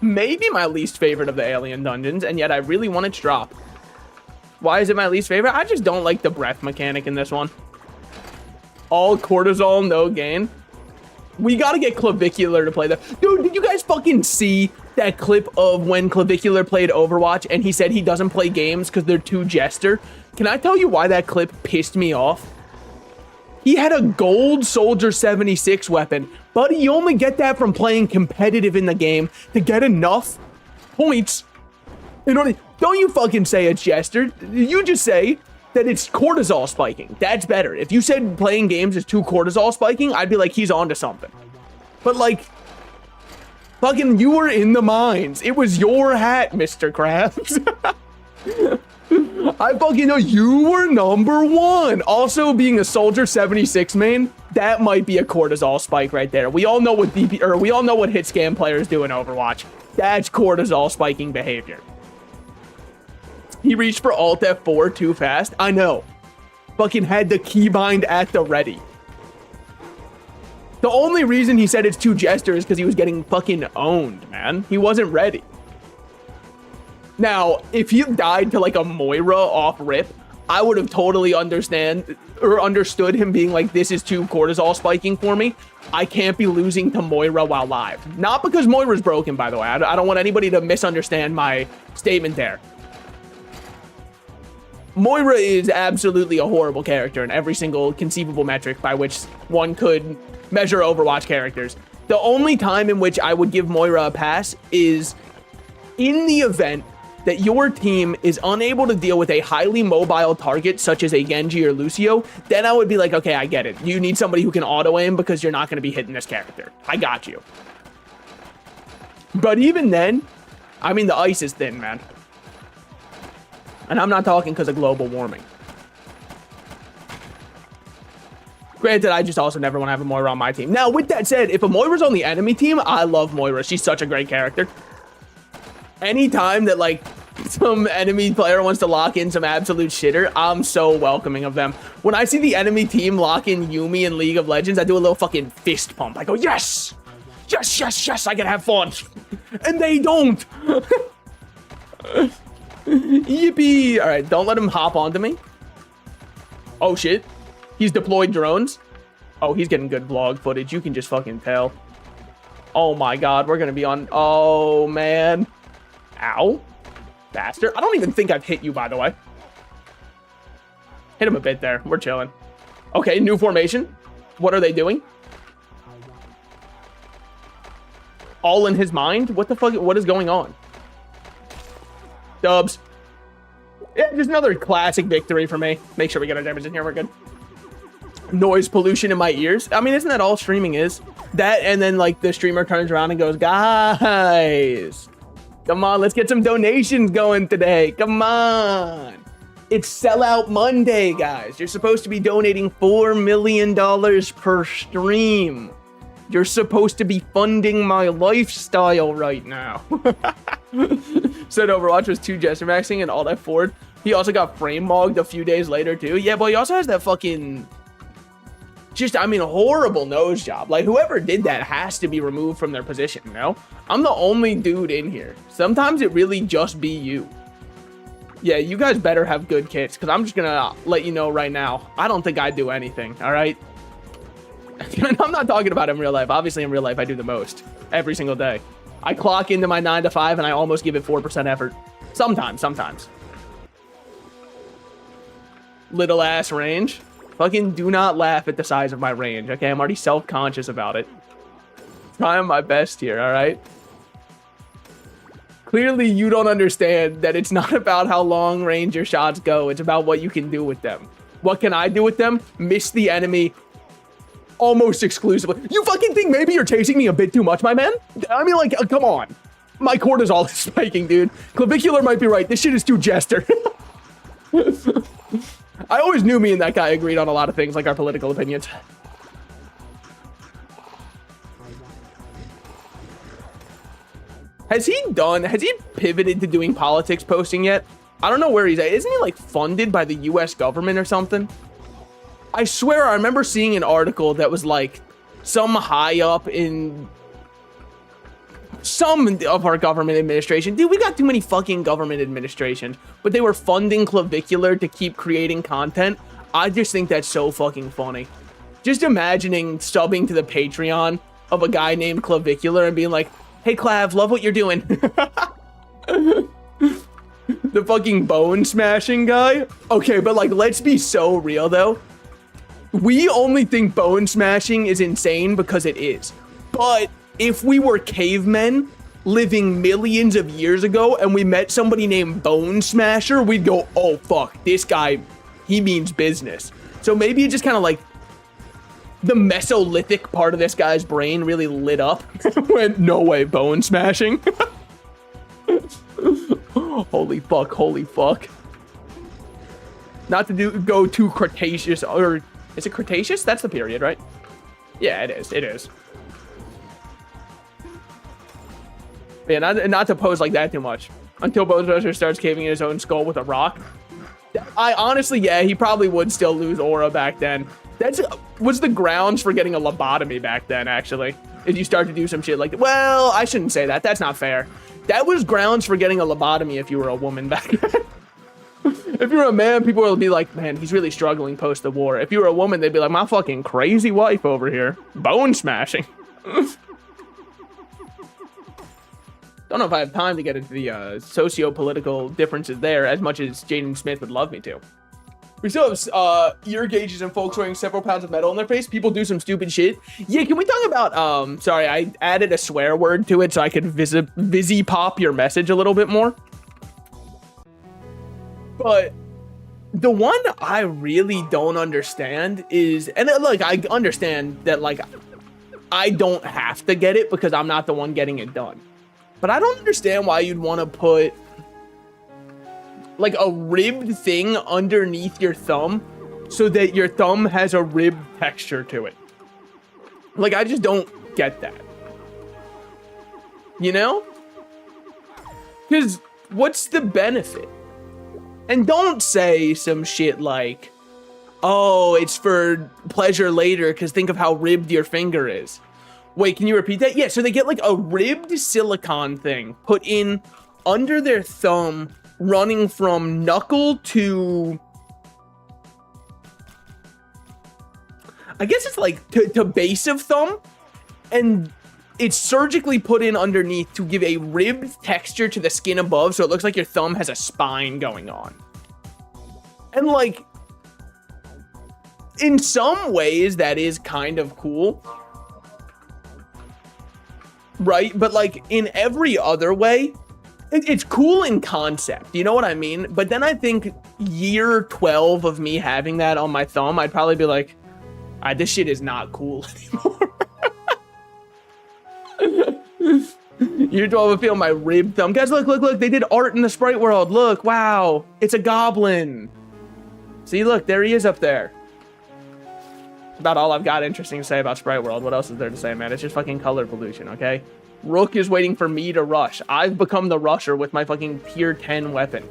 Maybe my least favorite of the alien dungeons, and yet I really want it to drop. Why is it my least favorite? I just don't like the breath mechanic in this one. All cortisol, no gain. We gotta get Clavicular to play that. Dude, did you guys fucking see that clip of when Clavicular played Overwatch and he said he doesn't play games because they're too jester? Can I tell you why that clip pissed me off? He had a gold Soldier 76 weapon. Buddy, you only get that from playing competitive in the game to get enough points. Don't you fucking say it's jester. You just say that it's cortisol spiking. That's better. If you said playing games is too cortisol spiking, I'd be like, he's onto something. But like, fucking you were in the mines. It was your hat, Mr. Krabs. I fucking know you were number one. Also, being a Soldier 76 main, that might be a cortisol spike right there. We all know what we all know what hit scan players do in Overwatch. That's cortisol spiking behavior. He reached for Alt F4 too fast. I know. Fucking had the keybind at the ready. The only reason he said it's too jester is because he was getting fucking owned, man. He wasn't ready. Now, if he died to like a Moira off rip, I would have totally understood him being like, this is too cortisol spiking for me. I can't be losing to Moira while live. Not because Moira's broken, by the way. I don't want anybody to misunderstand my statement there. Moira is absolutely a horrible character in every single conceivable metric by which one could measure Overwatch characters. The only time in which I would give Moira a pass is in the event that your team is unable to deal with a highly mobile target such as a Genji or Lucio. Then I would be like, okay, I get it. You need somebody who can auto aim because you're not going to be hitting this character. I got you. But even then, I mean, the ice is thin, man. And I'm not talking because of global warming. Granted, I just also never want to have a Moira on my team. Now, with that said, if a Moira's on the enemy team, I love Moira. She's such a great character. Anytime that, like, some enemy player wants to lock in some absolute shitter, I'm so welcoming of them. When I see the enemy team lock in Yuumi in League of Legends, I do a little fucking fist pump. I go, yes! Yes, yes, yes, I can have fun. And they don't. Yippee! All right, don't let him hop onto me. Oh, shit. He's deployed drones. Oh, he's getting good vlog footage. You can just fucking tell. Oh, my God. We're going to be on... Oh, man. Ow. Bastard. I don't even think I've hit you, by the way. Hit him a bit there. We're chilling. Okay, new formation. What are they doing? All in his mind? What the fuck? What is going on? Dubs. Yeah, just another classic victory for me. Make sure we get our damage in here. We're good. Noise pollution in my ears. I mean, isn't that all streaming is? That, and then, like, the streamer turns around and goes, guys, come on, let's get some donations going today. Come on. It's Sellout Monday, guys. You're supposed to be donating $4 million per stream. You're supposed to be funding my lifestyle right now. Said Overwatch was 2 Jester maxing and all that forward. He also got frame mogged a few days later, too. Yeah, but he also has that fucking... just, I mean, a horrible nose job. Like, whoever did that has to be removed from their position, you know? I'm the only dude in here. Sometimes it really just be you. Yeah, you guys better have good kits, because I'm just gonna let you know right now, I don't think I do anything, all right? I'm not talking about in real life. Obviously, in real life, I do the most every single day. I clock into my 9 to 5, and I almost give it 4% effort. Sometimes. Little ass range. Fucking do not laugh at the size of my range, okay? I'm already self-conscious about it. Trying my best here, all right? Clearly, you don't understand that it's not about how long range your shots go. It's about what you can do with them. What can I do with them? Miss the enemy almost exclusively. You fucking think maybe you're chasing me a bit too much, my man? I mean, like, come on. My cortisol is spiking, dude. Clavicular might be right. This shit is too Jester. I always knew me and that guy agreed on a lot of things, like our political opinions. Has he pivoted to doing politics posting yet? I don't know where he's at. Isn't he, like, funded by the US government or something? I swear I remember seeing an article that was like some high up in some of our government administration. Dude, we got too many fucking government administrations. But they were funding Clavicular to keep creating content. I just think that's so fucking funny. Just imagining subbing to the Patreon of a guy named Clavicular and being like, hey, Clav, love what you're doing. The fucking bone smashing guy. Okay, but, like, let's be so real, though. We only think bone smashing is insane because it is. But if we were cavemen living millions of years ago and we met somebody named Bone Smasher, we'd go, oh, fuck, this guy, he means business. So maybe it just kind of like the Mesolithic part of this guy's brain really lit up. Went, no way, bone smashing. Holy fuck. Not to go too Cretaceous, or is it Cretaceous? That's the period, right? Yeah, it is. Yeah, not to pose like that too much. Until Bone Smasher starts caving in his own skull with a rock. I honestly, yeah, he probably would still lose aura back then. Was the grounds for getting a lobotomy back then, actually. If you start to do some shit like that. Well, I shouldn't say that. That's not fair. That was grounds for getting a lobotomy if you were a woman back then. If you're a man, people will be like, man, he's really struggling post the war. If you were a woman, they'd be like, my fucking crazy wife over here. Bone smashing. Don't know if I have time to get into the socio-political differences there as much as Jaden Smith would love me to. We still have ear gauges and folks wearing several pounds of metal in their face. People do some stupid shit. Yeah, can we talk about, sorry, I added a swear word to it so I could visi pop your message a little bit more. But the one I really don't understand is, and like, I understand that, like, I don't have to get it because I'm not the one getting it done. But I don't understand why you'd want to put like a ribbed thing underneath your thumb so that your thumb has a ribbed texture to it. Like, I just don't get that. You know? Because what's the benefit? And don't say some shit like, oh, it's for pleasure later because think of how ribbed your finger is. Wait, can you repeat that? Yeah, so they get like a ribbed silicone thing put in under their thumb, running from knuckle to, I guess it's like to base of thumb, and it's surgically put in underneath to give a ribbed texture to the skin above, so it looks like your thumb has a spine going on. And like, in some ways that is kind of cool, right? But like in every other way, it's cool in concept, you know what I mean? But then I think year 12 of me having that on my thumb, I'd probably be like, this shit is not cool anymore. Year 12 of feeling my ribbed thumb. Guys, look, they did art in the sprite world. Look, wow, it's a goblin. See, look, there he is up there. About all I've got interesting to say about sprite world. What else is there to say, man? It's just fucking color pollution, okay? Rook is waiting for me to rush. I've become the rusher with my fucking tier 10 weapon.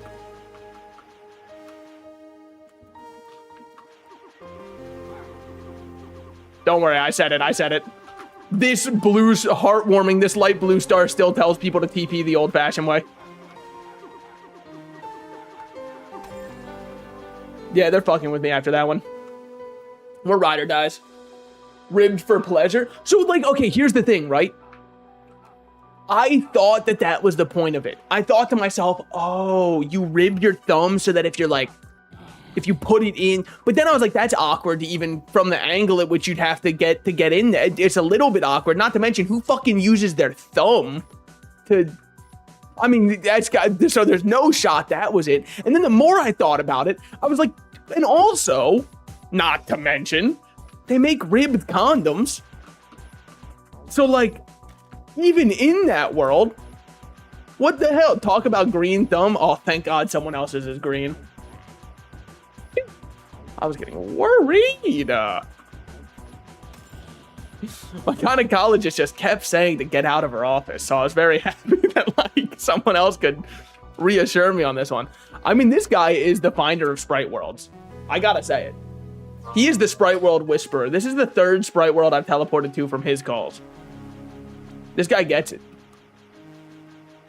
Don't worry, I said it. This blue, heartwarming, this light blue star still tells people to TP the old-fashioned way. Yeah, they're fucking with me after that one. We're ride or dies. Ribbed for pleasure. So, like, okay, here's the thing, right? I thought that was the point of it. I thought to myself, oh, you ribbed your thumb so that if you're like, if you put it in, but then I was like, that's awkward to even from the angle at which you'd have to get in there. It's a little bit awkward, not to mention who fucking uses their thumb to, I mean, so there's no shot that was it. And then the more I thought about it, I was like, and also, not to mention, they make ribbed condoms. So like, even in that world, what the hell? Talk about green thumb. Oh, thank God someone else's is green. I was getting worried. My gynecologist just kept saying to get out of her office. So I was very happy that like someone else could reassure me on this one. I mean, this guy is the finder of sprite worlds. I gotta say it. He is the sprite world whisperer. This is the third sprite world I've teleported to from his calls. This guy gets it.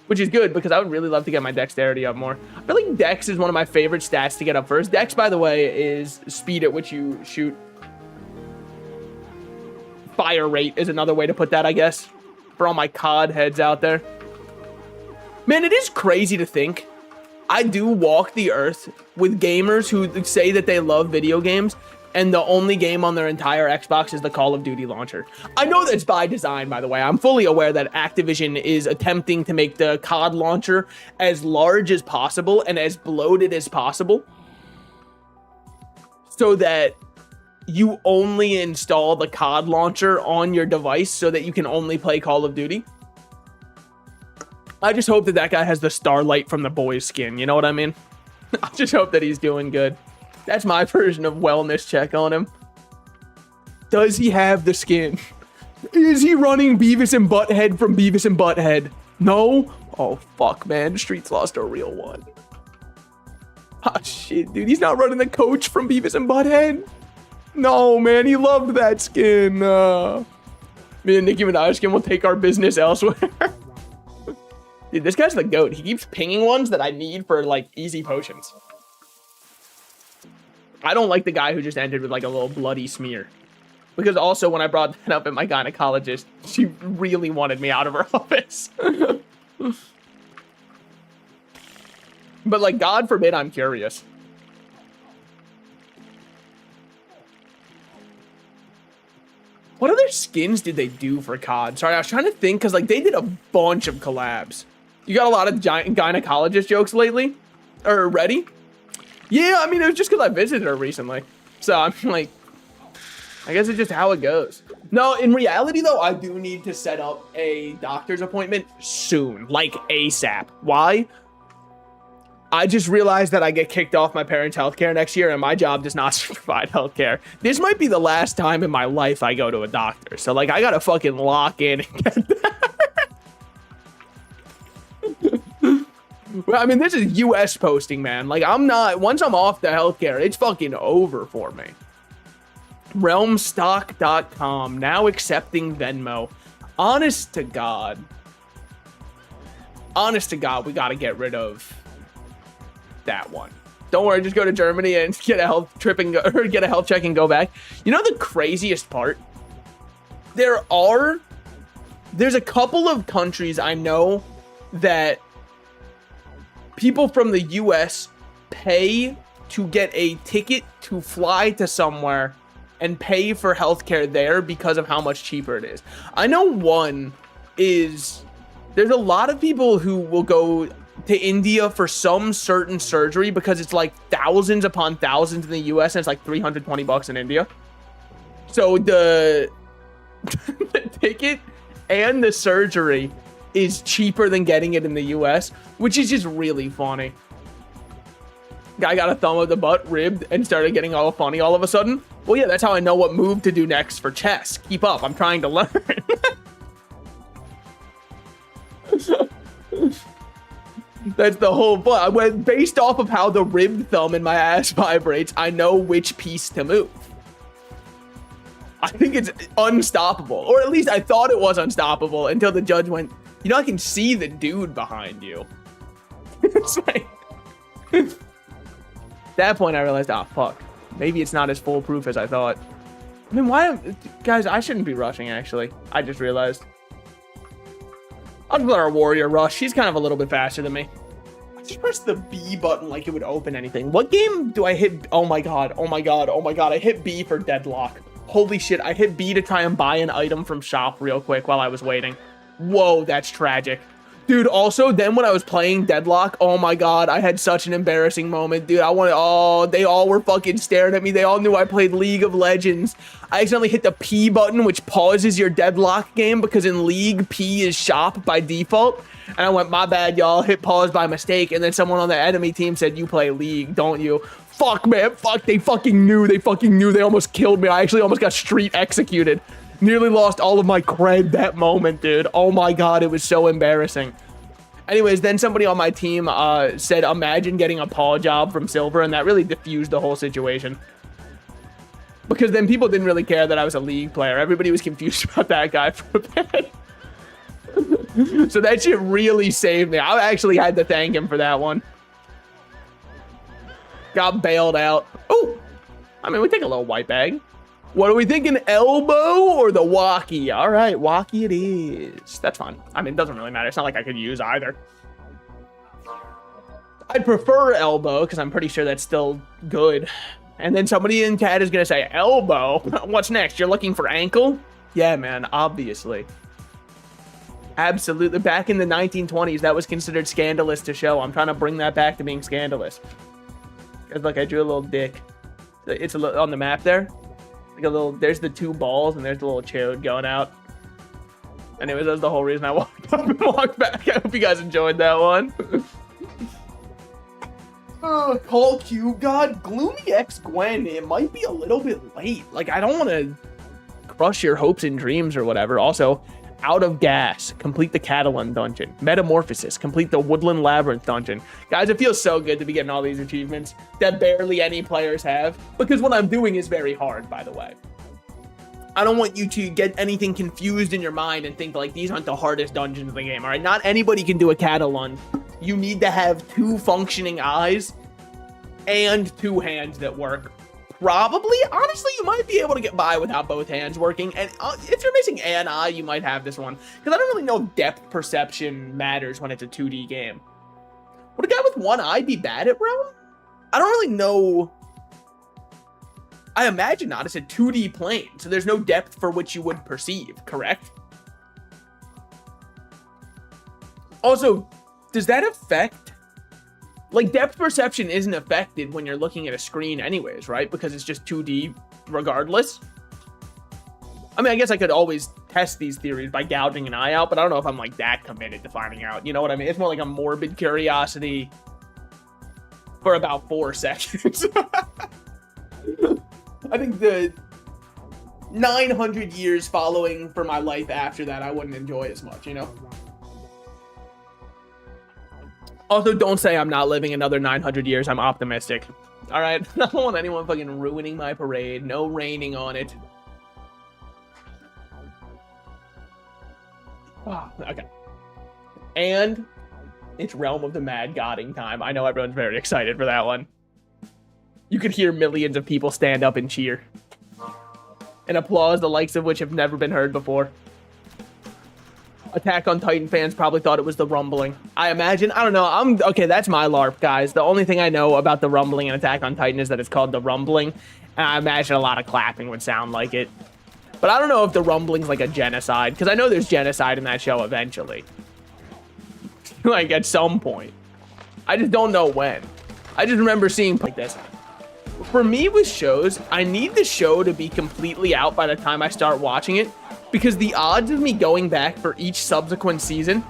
Which is good, because I would really love to get my dexterity up more. I feel like dex is one of my favorite stats to get up first. Dex, by the way, is speed at which you shoot. Fire rate is another way to put that, I guess. For all my COD heads out there. Man, it is crazy to think. I do walk the earth with gamers who say that they love video games, and the only game on their entire Xbox is the Call of Duty launcher. I know that's by design, by the way. I'm fully aware that Activision is attempting to make the COD launcher as large as possible and as bloated as possible so that you only install the COD launcher on your device so that you can only play Call of Duty. I just hope that that guy has the Starlight from The Boys skin, you know what I mean? I just hope that he's doing good. That's my version of wellness check on him. Does he have the skin? Is he running Beavis and Butthead from Beavis and Butthead? No? Oh, fuck, man. Streets lost a real one. Ah, shit, dude. He's not running the coach from Beavis and Butthead? No, man. He loved that skin. Me and Nicki Minaj skin will take our business elsewhere. Dude, this guy's the GOAT. He keeps pinging ones that I need for, like, easy potions. I don't like the guy who just entered with like a little bloody smear. Because also when I brought that up at my gynecologist, she really wanted me out of her office. But like, God forbid I'm curious. What other skins did they do for COD? Sorry, I was trying to think because like they did a bunch of collabs. You got a lot of gynecologist jokes lately? Or ready? Yeah, I mean, it was just because I visited her recently. So I'm like, I guess it's just how it goes. No, in reality though, I do need to set up a doctor's appointment soon, like ASAP. Why? I just realized that I get kicked off my parents' healthcare next year and my job does not provide healthcare. This might be the last time in my life I go to a doctor. So like, I gotta fucking lock in and get that. Well, I mean, this is US posting, man. Like, I'm not, once I'm off the healthcare, it's fucking over for me. Realmstock.com, now accepting Venmo. Honest to God, we gotta get rid of that one. Don't worry, just go to Germany and get a health trip and go, or get a health check and go back. You know the craziest part? There's a couple of countries I know that people from the US pay to get a ticket to fly to somewhere and pay for healthcare there because of how much cheaper it is. I know one is, there's a lot of people who will go to India for some certain surgery because it's like thousands upon thousands in the US and it's like $320 in India. So the ticket and the surgery is cheaper than getting it in the US, which is just really funny. Guy got a thumb of the butt, ribbed, and started getting all funny all of a sudden. Well, yeah, that's how I know what move to do next for chess. Keep up, I'm trying to learn. That's the whole point. I went based off of how the ribbed thumb in my ass vibrates, I know which piece to move. I think it's unstoppable, or at least I thought it was unstoppable until the judge went, you know, I can see the dude behind you. It's like, at that point I realized, oh fuck, maybe it's not as foolproof as I thought. I mean, guys, I shouldn't be rushing actually. I just realized. I'll just let our warrior rush. She's kind of a little bit faster than me. I just pressed the B button like it would open anything. What game do I hit? Oh my god, oh my god, oh my god. I hit B for deadlock. Holy shit, I hit B to try and buy an item from shop real quick while I was waiting. Whoa, that's tragic. Dude, also, then when I was playing Deadlock, oh my god, I had such an embarrassing moment. Dude, they all were fucking staring at me. They all knew I played League of Legends. I accidentally hit the P button, which pauses your Deadlock game, because in League, P is shop by default. And I went, my bad, y'all, hit pause by mistake. And then someone on the enemy team said, you play League, don't you? Fuck, man, fuck, they fucking knew. They almost killed me. I actually almost got street executed. Nearly lost all of my cred that moment, dude. Oh my god, it was so embarrassing. Anyways, then somebody on my team said, imagine getting a paw job from Silver, and that really diffused the whole situation. Because then people didn't really care that I was a League player. Everybody was confused about that guy for a bit. So that shit really saved me. I actually had to thank him for that one. Got bailed out. Oh, I mean, we take a little white bag. What are we thinking, elbow or the walkie? All right, walkie it is. That's fine. I mean, it doesn't really matter. It's not like I could use either. I'd prefer elbow because I'm pretty sure that's still good. And then somebody in chat is going to say, elbow? What's next? You're looking for ankle? Yeah, man, obviously. Absolutely. Back in the 1920s, that was considered scandalous to show. I'm trying to bring that back to being scandalous. Look, I drew a little dick. It's a little on the map there. Like a little, there's the two balls and there's the little chode going out. Anyways, that's the whole reason I walked up and walked back. I hope you guys enjoyed that one. Call Cube God, Gloomy X Gwen. It might be a little bit late. Like, I don't want to crush your hopes and dreams or whatever. Also, Out of Gas, complete the Catalan dungeon. Metamorphosis, complete the Woodland Labyrinth dungeon. Guys, it feels so good to be getting all these achievements that barely any players have, because what I'm doing is very hard, by the way. I don't want you to get anything confused in your mind and think like these aren't the hardest dungeons in the game, all right? Not anybody can do a Catalan. You need to have 2 functioning eyes and 2 hands that work, Probably. Honestly, you might be able to get by without both hands working. And if you're missing A and I, you might have this one. Because I don't really know if depth perception matters when it's a 2D game. Would a guy with one eye be bad at Realm? I don't really know. I imagine not. It's a 2D plane, so there's no depth for which you would perceive, correct? Also, does that affect... Like, depth perception isn't affected when you're looking at a screen anyways, right? Because it's just 2D regardless. I mean, I guess I could always test these theories by gouging an eye out, but I don't know if I'm, like, that committed to finding out. You know what I mean? It's more like a morbid curiosity for about 4 seconds. I think the 900 years following for my life after that, I wouldn't enjoy as much, you know? Also, don't say I'm not living another 900 years. I'm optimistic. All right? I don't want anyone fucking ruining my parade. No raining on it. Oh, okay. And it's Realm of the Mad Godding time. I know everyone's very excited for that one. You could hear millions of people stand up and cheer. And applause, the likes of which have never been heard before. Attack on Titan fans probably thought it was the rumbling. I imagine. I don't know. Okay, that's my LARP, guys. The only thing I know about the rumbling in Attack on Titan is that it's called the rumbling. And I imagine a lot of clapping would sound like it. But I don't know if the rumbling's like a genocide. Because I know there's genocide in that show eventually. Like, at some point. I just don't know when. I just remember seeing like this. For me with shows, I need the show to be completely out by the time I start watching it, because the odds of me going back for each subsequent season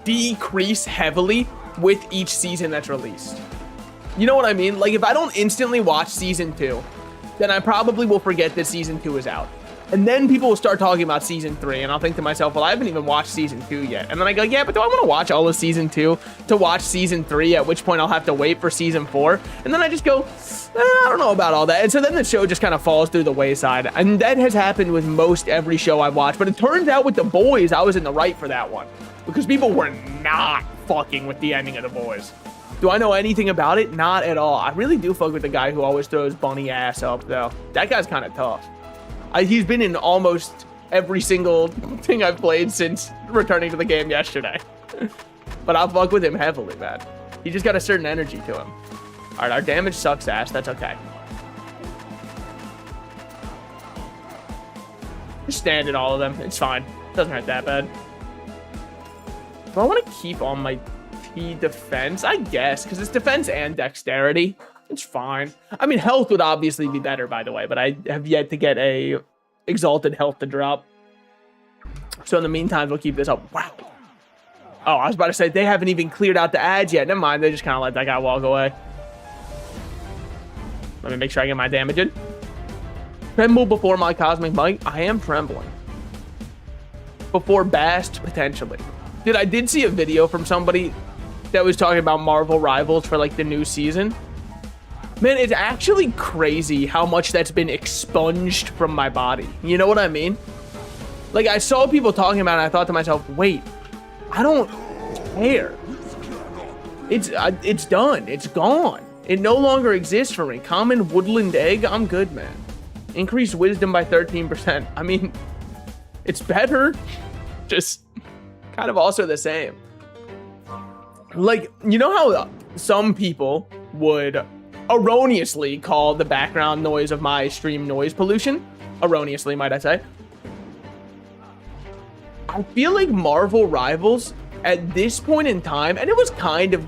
decrease heavily with each season that's released. You know what I mean? Like, if I don't instantly watch season 2, then I probably will forget that season 2 is out. And then people will start talking about season 3, and I'll think to myself, well, I haven't even watched season 2 yet. And then I go, yeah, but do I want to watch all of season 2 to watch season 3, at which point I'll have to wait for season 4? And then I just go, I don't know about all that. And so then the show just kind of falls through the wayside. And that has happened with most every show I watch. But it turns out with The Boys, I was in the right for that one. Because people were not fucking with the ending of The Boys. Do I know anything about it? Not at all. I really do fuck with the guy who always throws bunny ass up, though. That guy's kind of tough. He's been in almost every single thing I've played since returning to the game yesterday. But I'll fuck with him heavily, man. He just got a certain energy to him. All right, our damage sucks ass. That's okay. Just stand in all of them. It's fine. Doesn't hurt that bad. Do I want to keep on my T defense? I guess, because it's defense and dexterity. It's fine. I mean, health would obviously be better, by the way, but I have yet to get a exalted health to drop. So in the meantime, we'll keep this up. Wow. Oh, I was about to say, they haven't even cleared out the ads yet. Never mind, they just kind of let that guy walk away. Let me make sure I get my damage in. Tremble before my cosmic might. I am trembling. Before Bast, potentially. Dude, I did see a video from somebody that was talking about Marvel Rivals for like the new season. Man, it's actually crazy how much that's been expunged from my body. You know what I mean? Like, I saw people talking about it, and I thought to myself, wait, I don't care. It's done. It's gone. It no longer exists for me. Common woodland egg, I'm good, man. Increased wisdom by 13%. I mean, it's better. Just kind of also the same. Like, you know how some people would erroneously call the background noise of my stream noise pollution? Erroneously, might I say. I feel like Marvel Rivals, at this point in time, and it was kind of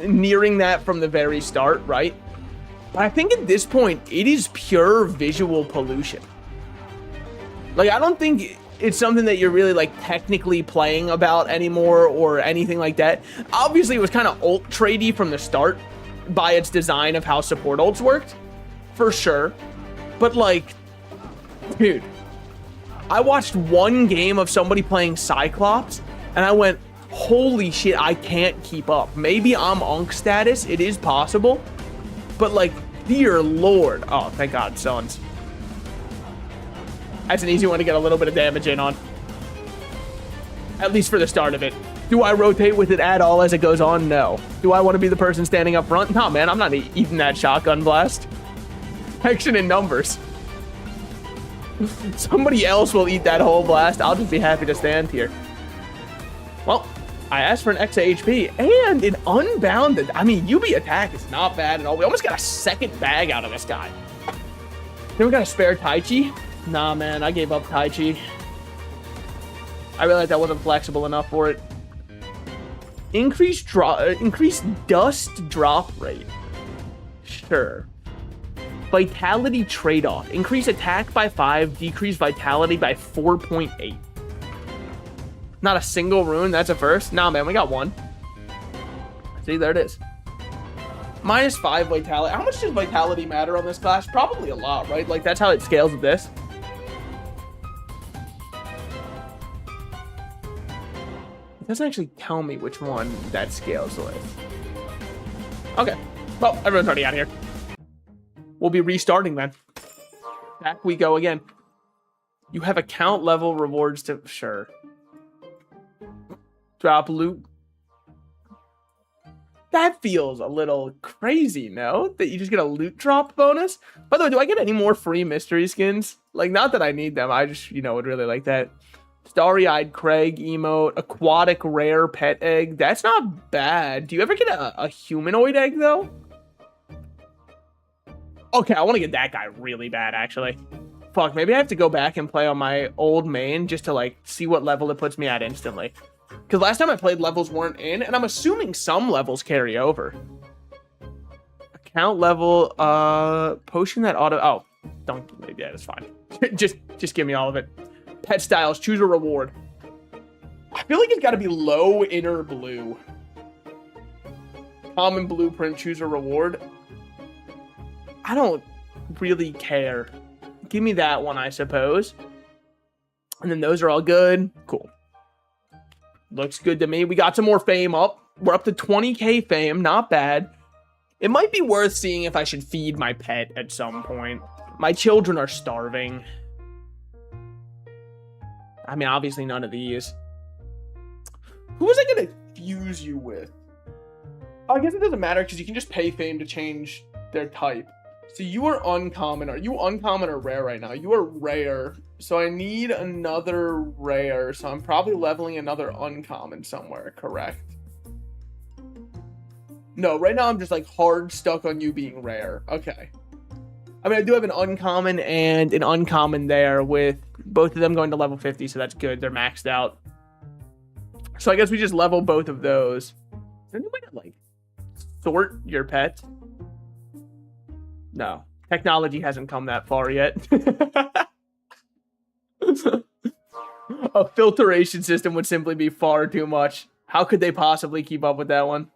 nearing that from the very start, right? But I think at this point, it is pure visual pollution. Like, I don't think it's something that you're really, like, technically playing about anymore or anything like that. Obviously, it was kind of ult tradey from the start, by its design of how support ults worked, for sure. But like, dude, I watched one game of somebody playing Cyclops, and I went, holy shit, I can't keep up. Maybe I'm Unk status, it is possible, but like, dear lord. Oh, thank God, Sons. That's an easy one to get a little bit of damage in on. At least for the start of it. Do I rotate with it at all as it goes on? No. Do I want to be the person standing up front? No, man, I'm not eating that shotgun blast. fraction in numbers. Somebody else will eat that whole blast. I'll just be happy to stand here. Well, I asked for an extra HP and an unbounded. I mean, UB attack is not bad at all. We almost got a second bag out of this guy. Then we got a spare Tai Chi. Nah, man, I gave up Tai Chi. I realized I wasn't flexible enough for it. Increased dust drop rate. Sure. Vitality trade-off. Increase attack by 5, decrease vitality by 4.8. Not a single rune, that's a first. Nah, man, we got one. See, there it is. -5 vitality. How much does vitality matter on this class? Probably a lot, right? Like, that's how it scales with this. It doesn't actually tell me which one that scales with. Okay. Well, everyone's already out of here. We'll be restarting then. Back we go again. You have account level rewards to... Sure. Drop loot. That feels a little crazy, no? That you just get a loot drop bonus? By the way, do I get any more free mystery skins? Like, not that I need them. I just, you know, would really like that. Starry-eyed Craig emote. Aquatic rare pet egg. That's not bad. Do you ever get a humanoid egg, though? Okay, I want to get that guy really bad, actually. Fuck, maybe I have to go back and play on my old main just to, like, see what level it puts me at instantly. Because last time I played, levels weren't in, and I'm assuming some levels carry over. Account level, potion that auto... Oh, don't... Yeah, that's fine. just give me all of it. Pet styles, choose a reward. I feel like it's got to be low inner blue. Common blueprint, choose a reward. I don't really care. Give me that one, I suppose. And then those are all good. Cool. Looks good to me. We got some more fame up. We're up to 20k fame. Not bad. It might be worth seeing if I should feed my pet at some point. My children are starving. I mean, obviously none of these. Who was I going to fuse you with? Oh, I guess it doesn't matter because you can just pay fame to change their type. So you are uncommon. Are you uncommon or rare right now? You are rare. So I need another rare. So I'm probably leveling another uncommon somewhere, correct? No, right now I'm just like hard stuck on you being rare. Okay. I mean, I do have an uncommon and an uncommon there with both of them going to level 50. So that's good. They're maxed out. So I guess we just level both of those. Is there any way to like sort your pet? No, technology hasn't come that far yet. A filtration system would simply be far too much. How could they possibly keep up with that one?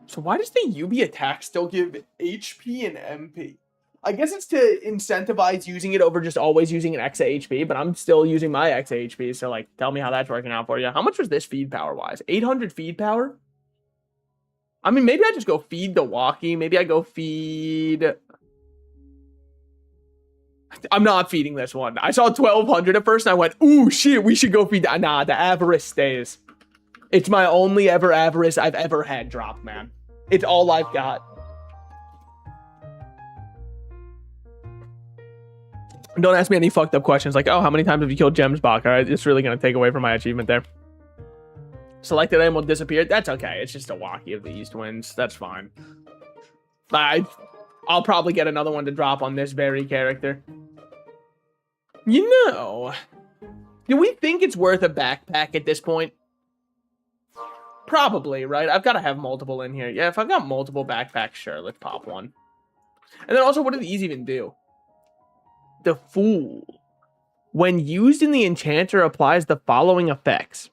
So why does the UB attack still give HP and MP? I guess it's to incentivize using it over just always using an extra HP, but I'm still using my extra HP, so like, tell me how that's working out for you. How much was this feed power-wise? 800 feed power? I mean, maybe I just go feed the walkie. Maybe I go feed... I'm not feeding this one. I saw 1200 at first and I went, ooh, shit, we should go feed that. Nah, the avarice stays. It's my only ever avarice I've ever had drop, man. It's all I've got. Don't ask me any fucked up questions like, oh, how many times have you killed Gemsbach? All right, it's really going to take away from my achievement there. Selected animal disappeared. That's okay. It's just a walkie of the East Winds. That's fine. I'll probably get another one to drop on this very character. You know, do we think it's worth a backpack at this point? Probably, right? I've got to have multiple in here. Yeah, if I've got multiple backpacks, sure, let's pop one. And then also, what do these even do? The Fool. When used in the enchanter, applies the following effects.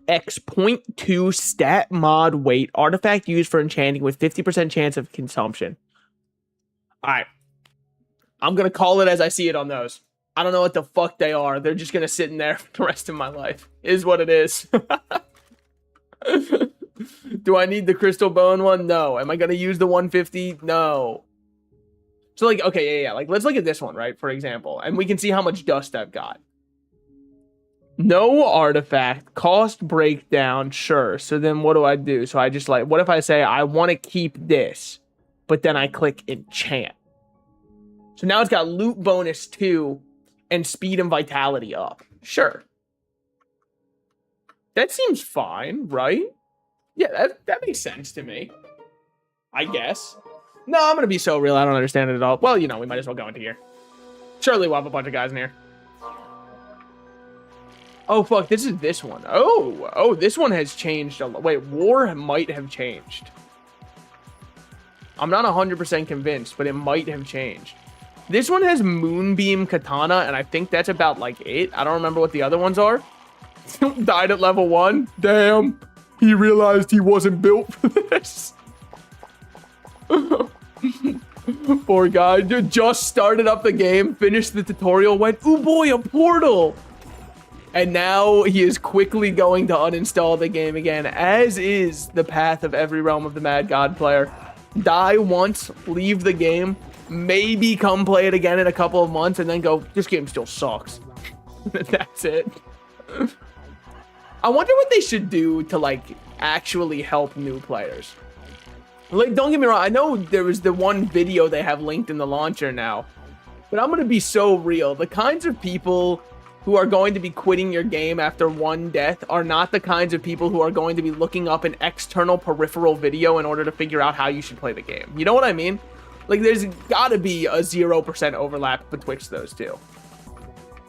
X 0.2 stat mod weight. Artifact used for enchanting with 50% chance of consumption. Alright. I'm going to call it as I see it on those. I don't know what the fuck they are. They're just going to sit in there for the rest of my life. Is what it is. Do I need the crystal bone one? No. Am I going to use the 150? No. So like, okay, yeah. Like, let's look at this one, right? For example. And we can see how much dust I've got. No artifact, cost breakdown, sure. So then what do I do? So I just like, what if I say I want to keep this? but then I click enchant. So now it's got loot bonus 2 and speed and vitality up. Sure. That seems fine, right? Yeah, that makes sense to me. I guess. No, I'm going to be so real. I don't understand it at all. Well, you know, we might as well go into here. Surely we'll have a bunch of guys in here. Oh, fuck. This is this one. Oh, this one has changed a lot. Wait, war might have changed. I'm not 100% convinced, but it might have changed. This one has Moonbeam Katana, and I think that's about, like, it. I don't remember what the other ones are. Died at level 1. Damn. He realized he wasn't built for this. Poor guy. Just started up the game, finished the tutorial, went, ooh boy, a portal. And now he is quickly going to uninstall the game again, as is the path of every Realm of the Mad God player. Die once, leave the game, maybe come play it again in a couple of months, and then go, this game still sucks. That's it. I wonder what they should do to, like, actually help new players. Like, don't get me wrong, I know there was the one video they have linked in the launcher now, but I'm going to be so real. The kinds of people who are going to be quitting your game after one death are not the kinds of people who are going to be looking up an external peripheral video in order to figure out how you should play the game. You know what I mean? Like, there's got to be a 0% overlap betwixt those two.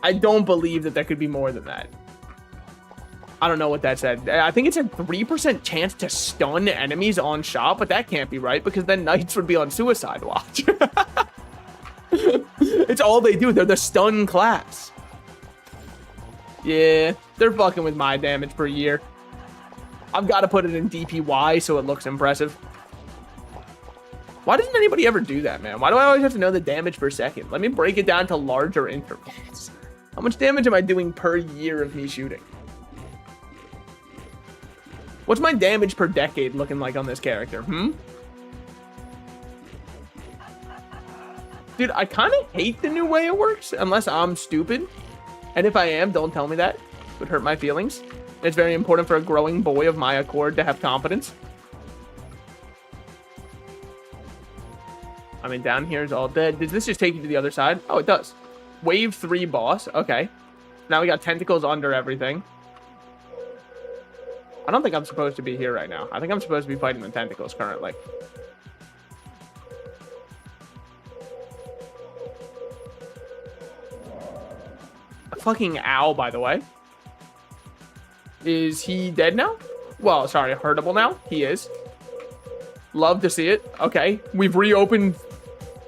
I don't believe that there could be more than that. I don't know what that said. I think it's a 3% chance to stun enemies on shop, but that can't be right because then knights would be on suicide watch. It's all they do. They're the stun class. Yeah, they're fucking with my damage per year. I've got to put it in DPY so it looks impressive. Why doesn't anybody ever do that, man? Why do I always have to know the damage per second? Let me break it down to larger intervals. How much damage am I doing per year of me shooting? What's my damage per decade looking like on this character, Dude, I kind of hate the new way it works, unless I'm stupid. And if I am, don't tell me that. It would hurt my feelings. It's very important for a growing boy of my accord to have confidence. I mean, down here is all dead. Does this just take you to the other side? Oh, it does. Wave 3 boss. Okay. Now we got tentacles under everything. I don't think I'm supposed to be here right now. I think I'm supposed to be fighting the tentacles currently. A fucking owl, by the way. Is he dead now? Well, sorry, hurtable now? He is. Love to see it. Okay. We've reopened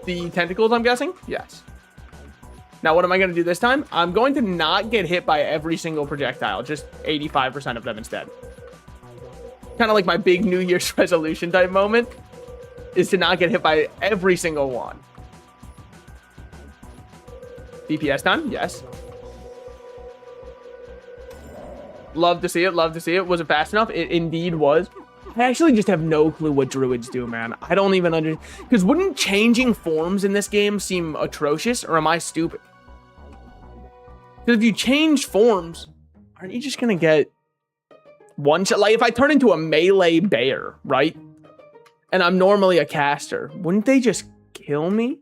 the tentacles, I'm guessing? Yes. Now, what am I going to do this time? I'm going to not get hit by every single projectile. Just 85% of them instead. Kind of like my big New Year's resolution type moment is to not get hit by every single one. DPS time? Yes. Love to see it. Love to see it. Was it fast enough? It indeed was. I actually just have no clue what druids do, man. I don't even understand. Because wouldn't changing forms in this game seem atrocious, or am I stupid? Because if you change forms, aren't you just going to get one shot? Like, if I turn into a melee bear, right? And I'm normally a caster, wouldn't they just kill me?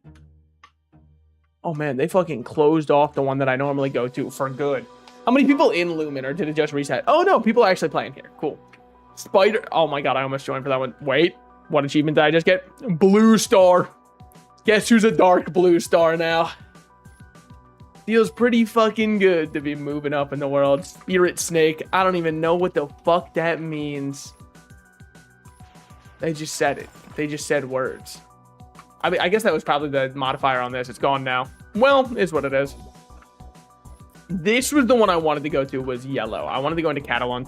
Oh, man, they fucking closed off the one that I normally go to for good. How many people in Lumen, or did it just reset? Oh, no, people are actually playing here. Cool. Spider. Oh, my God, I almost joined for that one. Wait, what achievement did I just get? Blue star. Guess who's a dark blue star now? Feels pretty fucking good to be moving up in the world. Spirit snake. I don't even know what the fuck that means. They just said it. They just said words. I mean, I guess that was probably the modifier on this. It's gone now. Well, it's what it is. This was the one I wanted to go to, was yellow. I wanted to go into Catalan.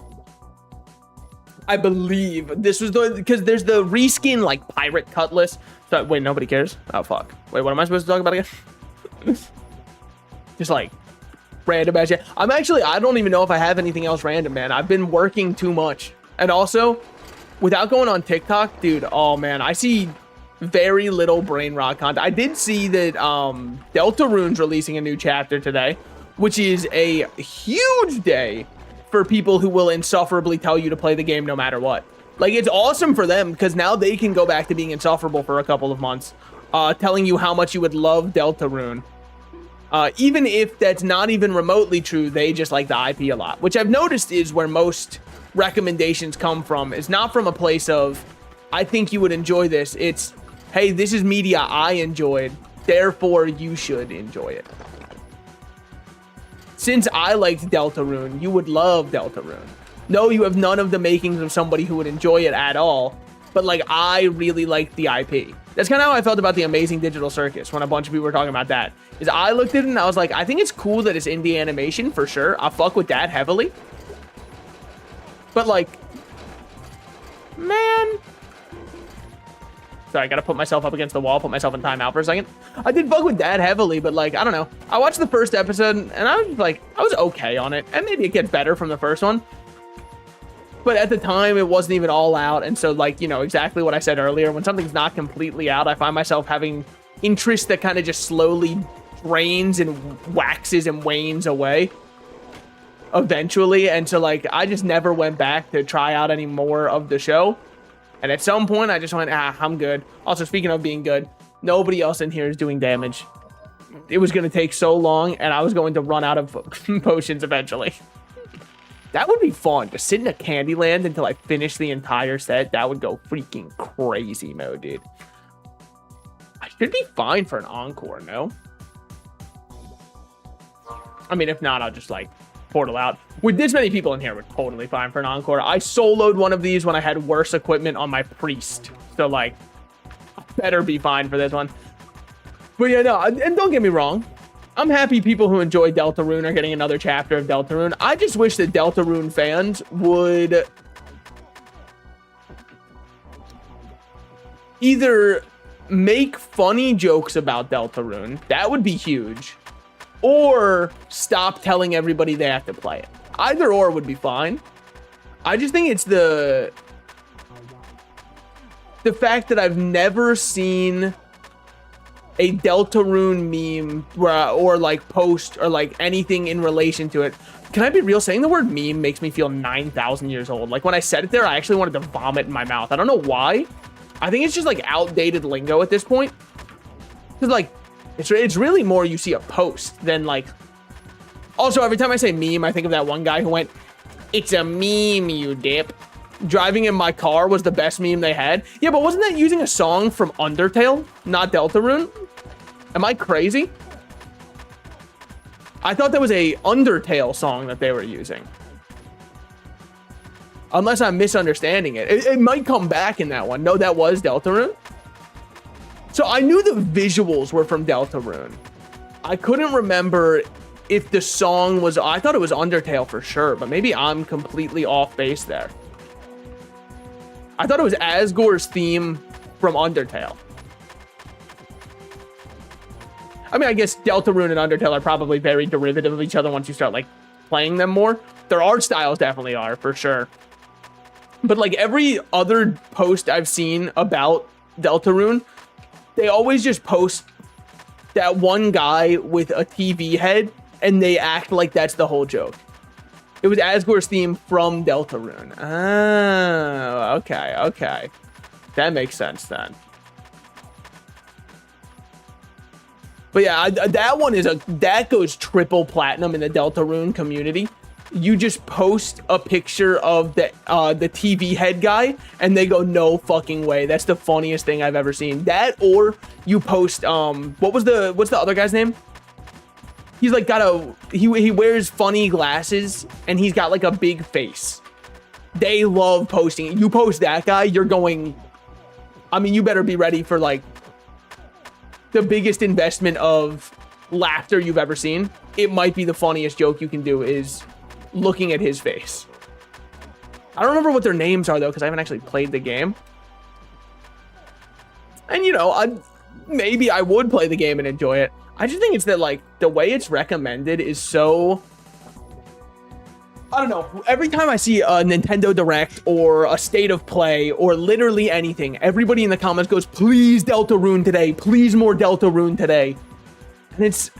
I believe this was the, because there's the reskin like pirate cutlass. So, wait, nobody cares? Oh, fuck. Wait, what am I supposed to talk about again? Just like random ass shit. I'm actually, I don't even know if I have anything else random, man. I've been working too much. And also, without going on TikTok, dude, oh man, I see very little brain rot content. I did see that Deltarune's releasing a new chapter today, which is a huge day for people who will insufferably tell you to play the game no matter what. Like, it's awesome for them because now they can go back to being insufferable for a couple of months, telling you how much you would love Deltarune. Even if that's not even remotely true, they just like the IP a lot, which I've noticed is where most recommendations come from. Is not from a place of, I think you would enjoy this. It's, hey, this is media I enjoyed, therefore you should enjoy it. Since I liked Deltarune, you would love Deltarune. No, you have none of the makings of somebody who would enjoy it at all, but like, I really liked the IP. That's kind of how I felt about the Amazing Digital Circus when a bunch of people were talking about that. Is I looked at it and I was like, I think it's cool that it's indie animation for sure. I fuck with that heavily. But like, man. Sorry, I gotta put myself up against the wall, put myself in timeout for a second. I did fuck with that heavily, but like, I don't know. I watched the first episode and I was like, I was okay on it. And maybe it gets better from the first one. But at the time, it wasn't even all out. And so, like, you know, exactly what I said earlier, when something's not completely out, I find myself having interest that kind of just slowly drains and waxes and wanes away eventually. And so, like, I just never went back to try out any more of the show. And at some point, I just went, I'm good. Also, speaking of being good, nobody else in here is doing damage. It was going to take so long, and I was going to run out of potions eventually. That would be fun. Just sit in a Candyland until I finish the entire set. That would go freaking crazy mode, dude. I should be fine for an encore, no? I mean, if not, I'll just, like, portal out. With this many people in here, we're totally fine for an encore. I soloed one of these when I had worse equipment on my priest. So, like, I better be fine for this one. But yeah, no, and don't get me wrong. I'm happy people who enjoy Deltarune are getting another chapter of Deltarune. I just wish that Deltarune fans would either make funny jokes about Deltarune, that would be huge, or stop telling everybody they have to play it. Either or would be fine. I just think it's the fact that I've never seen a Deltarune meme or like post or like anything in relation to it. Can I be real? Saying the word meme makes me feel 9,000 years old. Like when I said it there, I actually wanted to vomit in my mouth. I don't know why. I think it's just like outdated lingo at this point. Cause like, it's really more you see a post than like, also every time I say meme, I think of that one guy who went, "It's a meme, you dip." Driving in my car was the best meme they had. Yeah, but wasn't that using a song from Undertale, not Deltarune? Am I crazy? I thought that was a Undertale song that they were using. Unless I'm misunderstanding it. It might come back in that one. No, that was Deltarune. So I knew the visuals were from Deltarune. I couldn't remember if the song was... I thought it was Undertale for sure, but maybe I'm completely off base there. I thought it was Asgore's theme from Undertale. I mean, I guess Deltarune and Undertale are probably very derivative of each other once you start, like, playing them more. Their art styles definitely are, for sure. But, like, every other post I've seen about Deltarune, they always just post that one guy with a TV head, and they act like that's the whole joke. It was Asgore's theme from Deltarune. Oh, okay. That makes sense then. But yeah, that one is that goes triple platinum in the Deltarune community. You just post a picture of the TV head guy, and they go, "No fucking way." That's the funniest thing I've ever seen. That, or you post what's the other guy's name? He's like he wears funny glasses and he's got like a big face. They love posting it. You post that guy, you're going, I mean, you better be ready for like the biggest investment of laughter you've ever seen. It might be the funniest joke you can do is looking at his face. I don't remember what their names are though, because I haven't actually played the game. And you know, maybe I would play the game and enjoy it. I just think it's that, like, the way it's recommended is so... I don't know. Every time I see a Nintendo Direct or a State of Play or literally anything, everybody in the comments goes, "Please Deltarune today. Please more Deltarune today." And it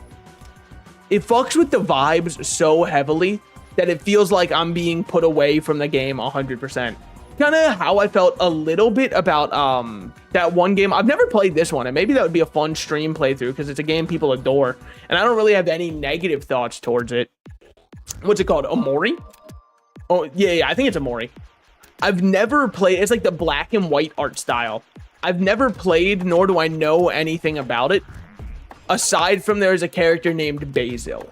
fucks with the vibes so heavily that it feels like I'm being put away from the game 100%. kind of how I felt a little bit about that one game. I've never played this one, and maybe that would be a fun stream playthrough because it's a game people adore, and I don't really have any negative thoughts towards it. What's it called? Omori? Oh, yeah, I think it's Omori. I've never played. It's like the black and white art style. I've never played, nor do I know anything about it, aside from there's a character named Basil.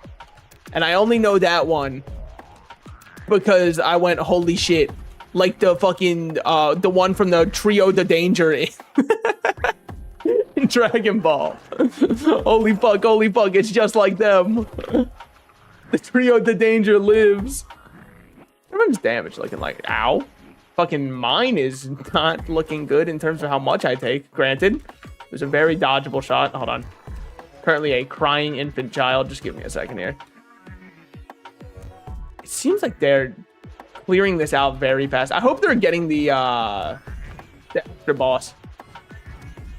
And I only know that one because I went, holy shit. Like the fucking, the one from the Trio the Danger in Dragon Ball. Holy fuck, it's just like them. The Trio the Danger lives. Everyone's damage looking like, ow. Fucking mine is not looking good in terms of how much I take. Granted, it was a very dodgeable shot. Hold on. Currently a crying infant child. Just give me a second here. It seems like they're clearing this out very fast. I hope they're getting the extra boss.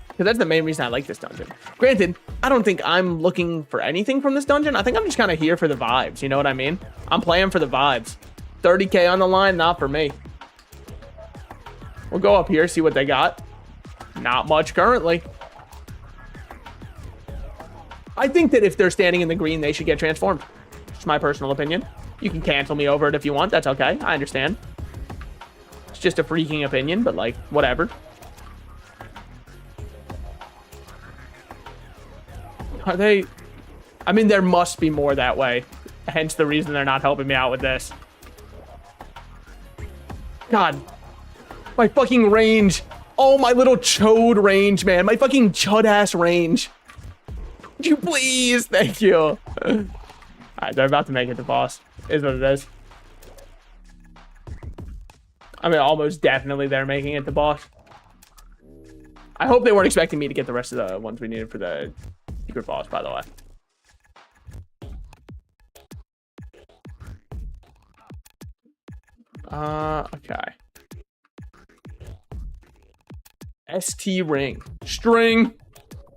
Because that's the main reason I like this dungeon. Granted, I don't think I'm looking for anything from this dungeon. I think I'm just kind of here for the vibes. You know what I mean? I'm playing for the vibes. 30k on the line, not for me. We'll go up here, see what they got. Not much currently. I think that if they're standing in the green, they should get transformed. It's my personal opinion. You can cancel me over it if you want. That's okay. I understand. It's just a freaking opinion, but like, whatever. Are they... I mean, there must be more that way. Hence the reason they're not helping me out with this. God. My fucking range. Oh, my little chode range, man. My fucking chud-ass range. Would you please? Thank you. Alright, they're about to make it to boss. Is what it is. I mean, almost definitely they're making it to boss. I hope they weren't expecting me to get the rest of the ones we needed for the secret boss, by the way. Okay. ST ring. String.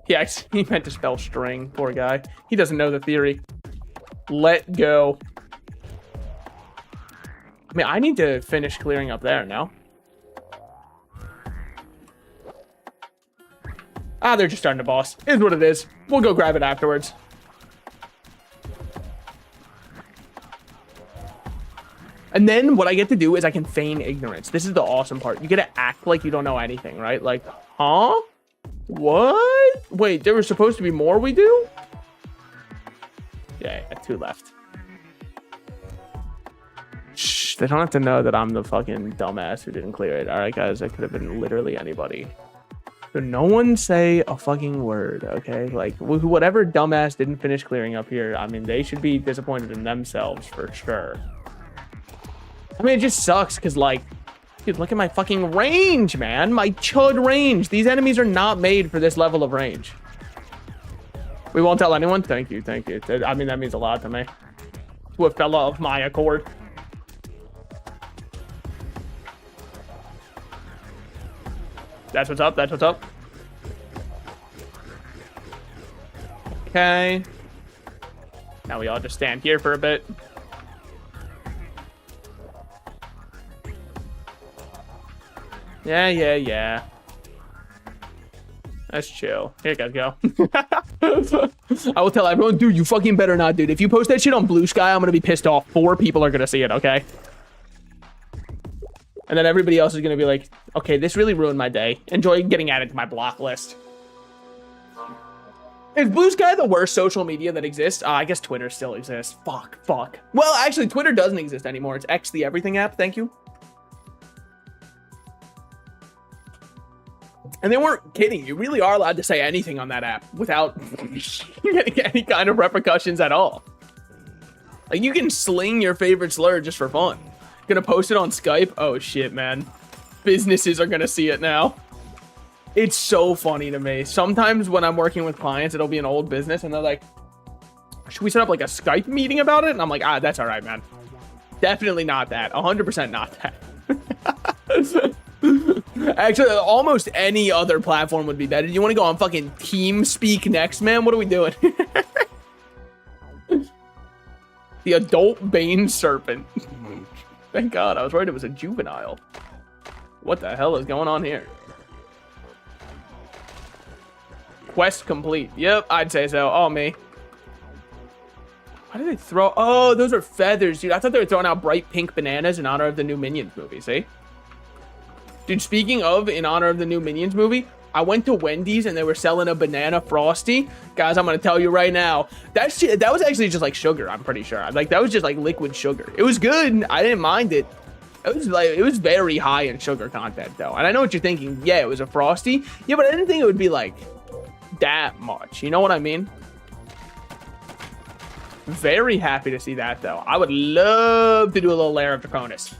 He meant to spell string. Poor guy. He doesn't know the theory. Let go. I mean, I need to finish clearing up there, no? Ah, they're just starting to boss. Is what it is. We'll go grab it afterwards. And then what I get to do is I can feign ignorance. This is the awesome part. You get to act like you don't know anything, right? Like, huh? What? Wait, there was supposed to be more we do? Yeah, 2 left. Shh, they don't have to know that I'm the fucking dumbass who didn't clear it. All right, guys, that could have been literally anybody. So no one say a fucking word, okay? Like, whatever dumbass didn't finish clearing up here, I mean, they should be disappointed in themselves for sure. I mean, it just sucks because, like, dude, look at my fucking range, man. My chud range. These enemies are not made for this level of range. We won't tell anyone? Thank you, thank you. I mean, that means a lot to me. To a fella of my accord. That's what's up, that's what's up. Okay. Now we all just stand here for a bit. Yeah. Let's chill. Here, guys, go. I will tell everyone, dude, you fucking better not, dude. If you post that shit on Blue Sky, I'm gonna be pissed off. 4 people are gonna see it, okay? And then everybody else is gonna be like, okay, this really ruined my day. Enjoy getting added to my block list. Is Blue Sky the worst social media that exists? I guess Twitter still exists. Fuck. Well, actually, Twitter doesn't exist anymore. It's X the Everything app. Thank you. And they weren't kidding. You really are allowed to say anything on that app without getting any kind of repercussions at all. Like, you can sling your favorite slur just for fun. Gonna post it on Skype? Oh, shit, man. Businesses are gonna see it now. It's so funny to me. Sometimes when I'm working with clients, it'll be an old business, and they're like, should we set up, like, a Skype meeting about it? And I'm like, that's all right, man. Definitely not that. 100% not that. Actually, almost any other platform would be better. Do you want to go on fucking TeamSpeak next, man? What are we doing? The adult Bane Serpent. Thank God. I was worried it was a juvenile. What the hell is going on here? Quest complete. Yep, I'd say so. Oh, me. Why did they throw... Oh, those are feathers, dude. I thought they were throwing out bright pink bananas in honor of the new Minions movie, see? Dude, speaking of in honor of the new Minions movie, I went to Wendy's and they were selling a banana Frosty. Guys, I'm going to tell you right now, that shit, that was actually just like sugar, I'm pretty sure. Like, that was just like liquid sugar. It was good. I didn't mind it. It was very high in sugar content, though. And I know what you're thinking. Yeah, it was a Frosty. Yeah, but I didn't think it would be like that much. You know what I mean? Very happy to see that, though. I would love to do a little layer of Draconis.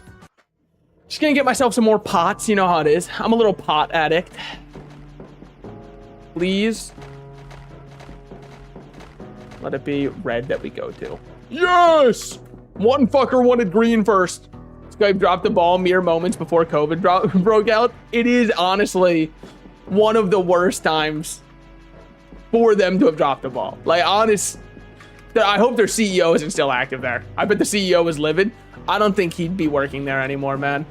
Just gonna get myself some more pots. You know how it is. I'm a little pot addict. Please. Let it be red that we go to. Yes! One fucker wanted green first. This guy dropped the ball mere moments before COVID broke out. It is honestly one of the worst times for them to have dropped the ball. Like, honest... I hope their CEO isn't still active there. I bet the CEO is livid. I don't think he'd be working there anymore, man.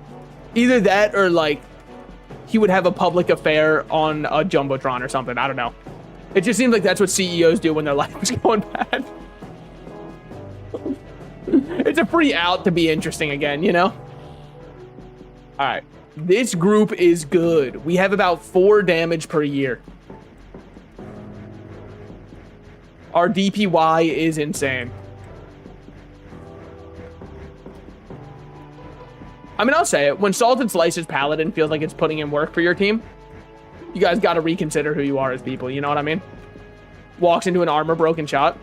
Either that or, like, he would have a public affair on a Jumbotron or something. I don't know. It just seems like that's what CEOs do when their life is going bad. It's a free out to be interesting again, you know? All right. This group is good. We have about 4 damage per year. Our DPY is insane. I mean, I'll say it. When Salted Slice's Paladin feels like it's putting in work for your team, you guys got to reconsider who you are as people. You know what I mean? Walks into an armor broken shot.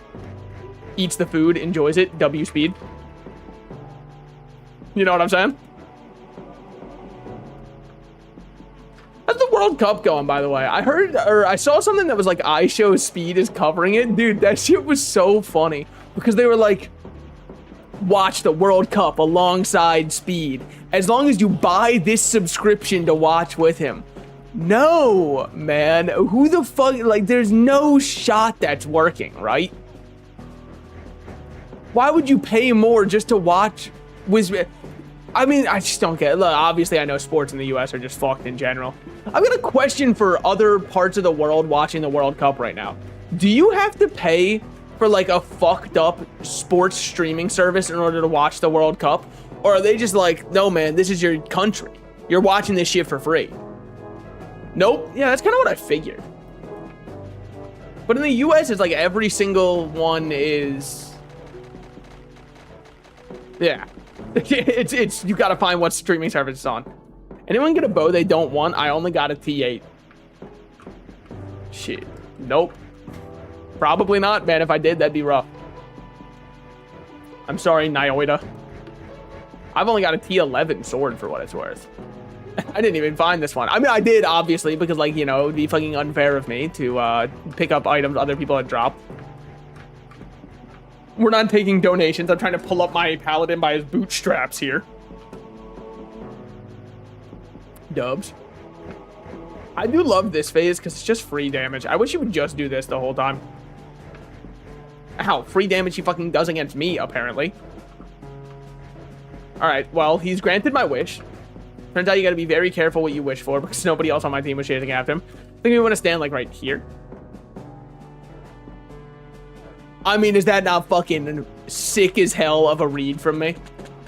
Eats the food. Enjoys it. W speed. You know what I'm saying? How's the World Cup going, by the way? I heard, or I saw something that was like iShow Speed is covering it. Dude, that shit was so funny. Because they were like, watch the World Cup alongside Speed. As long as you buy this subscription to watch with him. No, man. Who the fuck? Like, there's no shot that's working, right? Why would you pay more just to watch with... I mean, I just don't get it. Look, obviously, I know sports in the U.S. are just fucked in general. I've got a question for other parts of the world watching the World Cup right now. Do you have to pay for, like, a fucked up sports streaming service in order to watch the World Cup? Or are they just like, no, man, this is your country. You're watching this shit for free. Nope. Yeah, that's kind of what I figured. But in the U.S., it's like every single one is... Yeah. It's you gotta find what streaming service it's on. Anyone get a bow they don't want? I only got a T8. Shit. Nope. Probably not, man. If I did, that'd be rough. I'm sorry, Nyoida. I've only got a T11 sword for what it's worth. I didn't even find this one. I mean, I did, obviously, because, like, you know, it would be fucking unfair of me to pick up items other people had dropped. We're not taking donations. I'm trying to pull up my paladin by his bootstraps here. Dubs. I do love this phase because it's just free damage. I wish you would just do this the whole time. Ow, free damage he fucking does against me, apparently. Alright, well, he's granted my wish. Turns out you gotta be very careful what you wish for because nobody else on my team was chasing after him. I think we want to stand, like, right here. I mean, is that not fucking sick as hell of a read from me?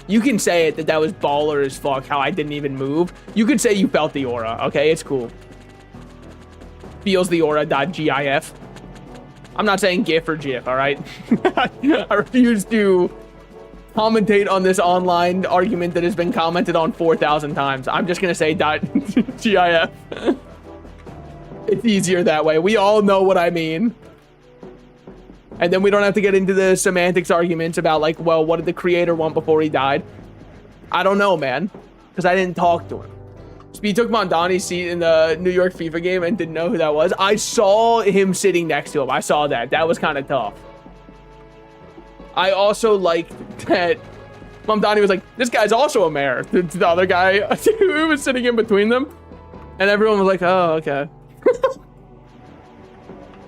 You can say it that that was baller as fuck, how I didn't even move. You could say you felt the aura, okay? It's cool. Feels the aura.gif. I'm not saying GIF or GIF, all right? I refuse to commentate on this online argument that has been commented on 4,000 times. I'm just going to say .gif. It's easier that way. We all know what I mean. And then we don't have to get into the semantics arguments about, like, well, what did the creator want before he died? I don't know, man. Because I didn't talk to him. Speed took Mondani's seat in the New York FIFA game and didn't know who that was. I saw him sitting next to him. I saw that. That was kind of tough. I also liked that Mondani was like, this guy's also a mayor. The other guy who was sitting in between them. And everyone was like, oh, okay.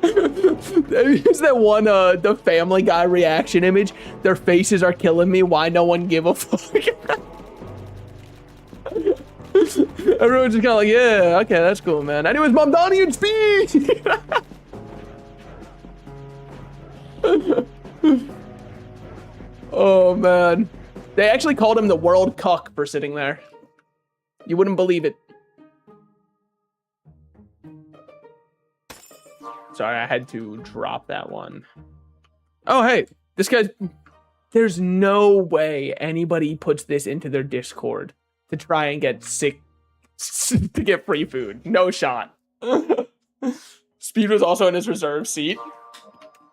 Is that one the Family Guy reaction image? Their faces are killing me. Why no one give a fuck? Everyone's just kind of like, yeah, okay, that's cool, man. Anyways, Mom Donnie and Speed. Oh man, they actually called him the world cuck for sitting there. You wouldn't believe it. Sorry, I had to drop that one. Oh, hey, this guy's... There's no way anybody puts this into their Discord to try and get to get free food. No shot. Speed was also in his reserve seat.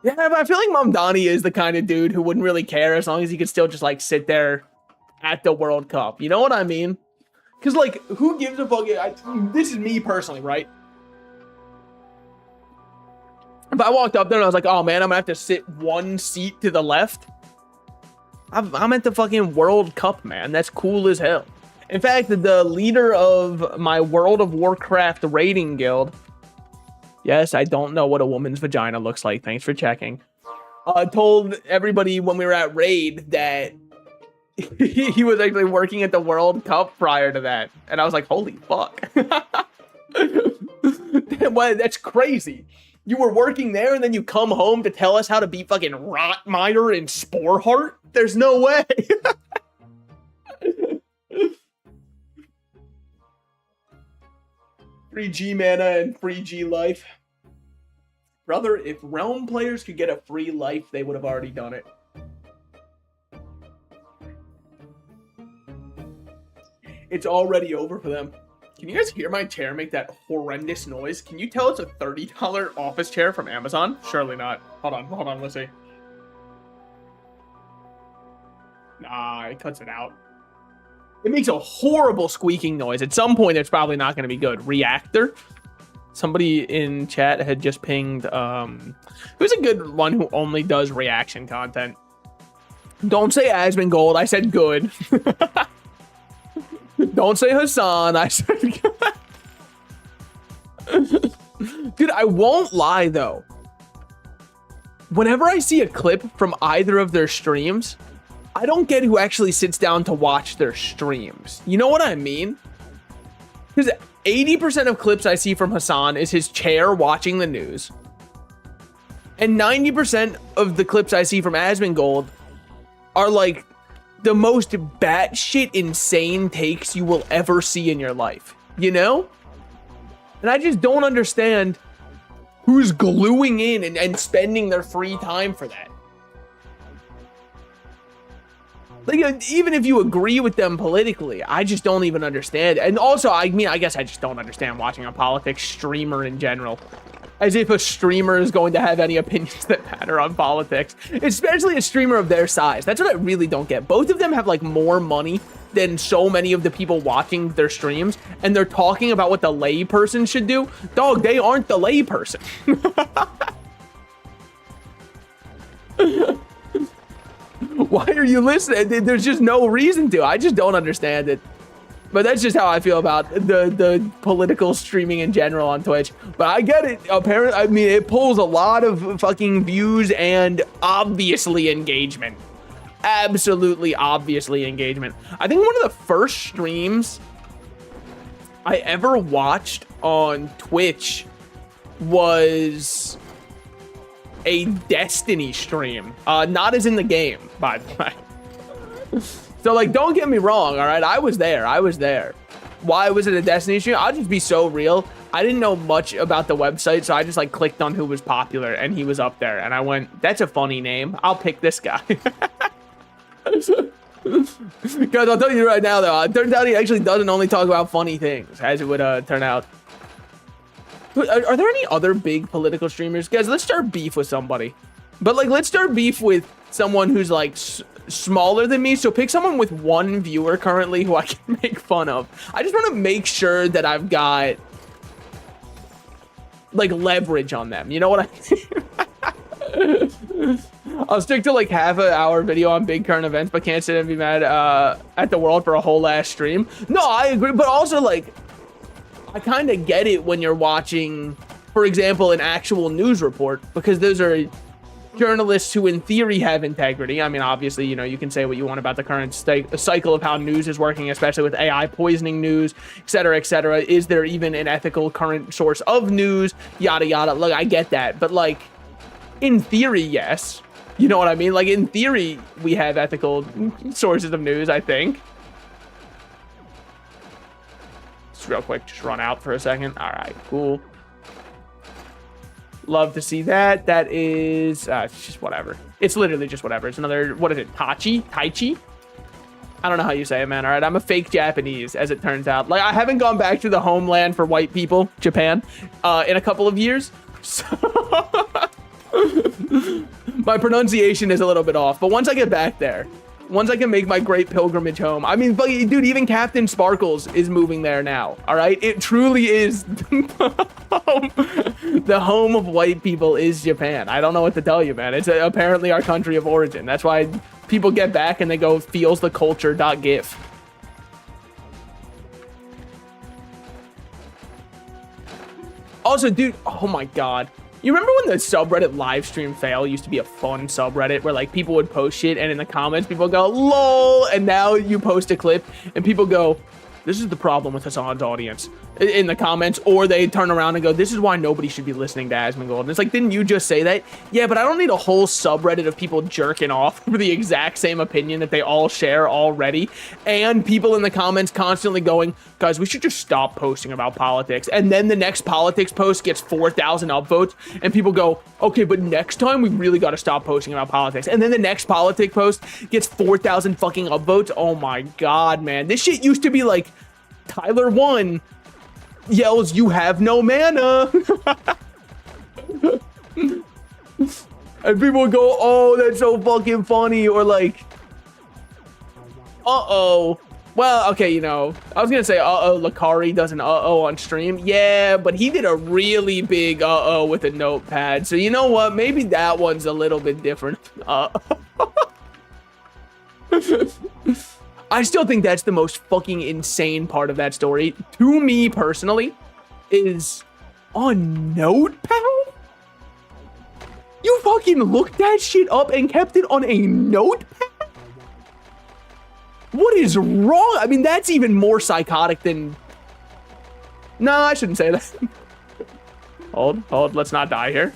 Yeah, but I feel like Mom Donnie is the kind of dude who wouldn't really care as long as he could still just like sit there at the World Cup. You know what I mean? Because like, who gives a fuck? This is me personally, right? If I walked up there and I was like, oh man, I'm gonna have to sit one seat to the left. I'm at the fucking World Cup, man. That's cool as hell. In fact, the leader of my World of Warcraft raiding guild, yes, I don't know what a woman's vagina looks like. Thanks for checking. Told everybody when we were at raid that he was actually working at the World Cup prior to that. And I was like, holy fuck. That's crazy. You were working there and then you come home to tell us how to beat fucking Rotmire and Sporeheart? There's no way. Free G mana and free G life. Brother, if Realm players could get a free life, they would have already done it. It's already over for them. Can you guys hear my chair make that horrendous noise? Can you tell it's a $30 office chair from Amazon? Surely not. Hold on, let's see. Nah, it cuts it out. It makes a horrible squeaking noise. At some point, it's probably not going to be good. Reactor. Somebody in chat had just pinged, who's a good one who only does reaction content? Don't say Asmongold, I said good. Don't say Hassan, I said good. Dude, I won't lie though. Whenever I see a clip from either of their streams, I don't get who actually sits down to watch their streams. You know what I mean? Because 80% of clips I see from Hassan is his chair watching the news. And 90% of the clips I see from Asmongold are like the most batshit insane takes you will ever see in your life. You know? And I just don't understand who's gluing in and spending their free time for that. Like, even if you agree with them politically, I just don't even understand. And also, I mean, I guess I just don't understand watching a politics streamer in general. As if a streamer is going to have any opinions that matter on politics. Especially a streamer of their size. That's what I really don't get. Both of them have, like, more money than so many of the people watching their streams. And they're talking about what the layperson should do. Dog, they aren't the layperson. Why are you listening? There's just no reason to. I just don't understand it. But that's just how I feel about the political streaming in general on Twitch. But I get it. Apparently, I mean, it pulls a lot of fucking views and obviously engagement. Absolutely, obviously engagement. I think one of the first streams I ever watched on Twitch was a Destiny stream. Not as in the game, by the way. So, like, don't get me wrong, all right? I was there. Why was it a Destiny stream? I'll just be so real. I didn't know much about the website, so I just, like, clicked on who was popular, and he was up there. And I went, that's a funny name. I'll pick this guy. Guys, I'll tell you right now, though. It turns out he actually doesn't only talk about funny things, as it would turn out. Are there any other big political streamers? Guys, let's start beef with somebody. But, like, let's start beef with someone who's, like, smaller than me. So pick someone with one viewer currently who I can make fun of. I just want to make sure that I've got, like, leverage on them. You know what I mean? I'll stick to, like, half an hour video on big current events, but can't sit and be mad at the world for a whole ass stream. No, I agree. But also, like, I kind of get it when you're watching, for example, an actual news report, because those are journalists who in theory have integrity. I mean, obviously, you know, you can say what you want about the current cycle of how news is working, especially with AI poisoning news, et cetera, et cetera. Is there even an ethical current source of news? Yada, yada. Look, I get that. But like, in theory, yes. You know what I mean? Like, in theory, we have ethical sources of news, I think. Just real quick, just run out for a second. All right, cool. Love to see that. That is, it's just whatever. It's literally just whatever. It's another, what is it? Taichi? I don't know how you say it, man. All right, I'm a fake Japanese, as it turns out. Like, I haven't gone back to the homeland for white people, Japan, in a couple of years. So my pronunciation is a little bit off. But once I get back there, once I can make my great pilgrimage home. I mean, dude, even Captain Sparkles is moving there now. All right, it truly is the home of white people is Japan. I don't know what to tell you, man. It's apparently our country of origin. That's why people get back and they go feelstheculture.gif. Also, dude, oh my god. You remember when the subreddit livestream fail used to be a fun subreddit where like people would post shit and in the comments people go lol, and now you post a clip and people go, this is the problem with Hassan's audience in the comments, or they turn around and go, this is why nobody should be listening to Asmongold. And it's like, didn't you just say that? Yeah, but I don't need a whole subreddit of people jerking off for the exact same opinion that they all share already. And people in the comments constantly going, guys, we should just stop posting about politics. And then the next politics post gets 4,000 upvotes and people go, okay, but next time we really got to stop posting about politics. And then the next politics post gets 4,000 fucking upvotes. Oh my God, man. This shit used to be like, Tyler 1 yells, you have no mana. And people go, oh, that's so fucking funny. Or like, uh-oh. Well, okay, you know, I was gonna say, uh-oh, Lakari does an uh-oh on stream. Yeah, but he did a really big uh-oh with a notepad. So you know what? Maybe that one's a little bit different. I still think that's the most fucking insane part of that story, to me personally, is on Notepad? You fucking looked that shit up and kept it on a Notepad? What is wrong? I mean, that's even more psychotic than... No, I shouldn't say that. Hold, let's not die here.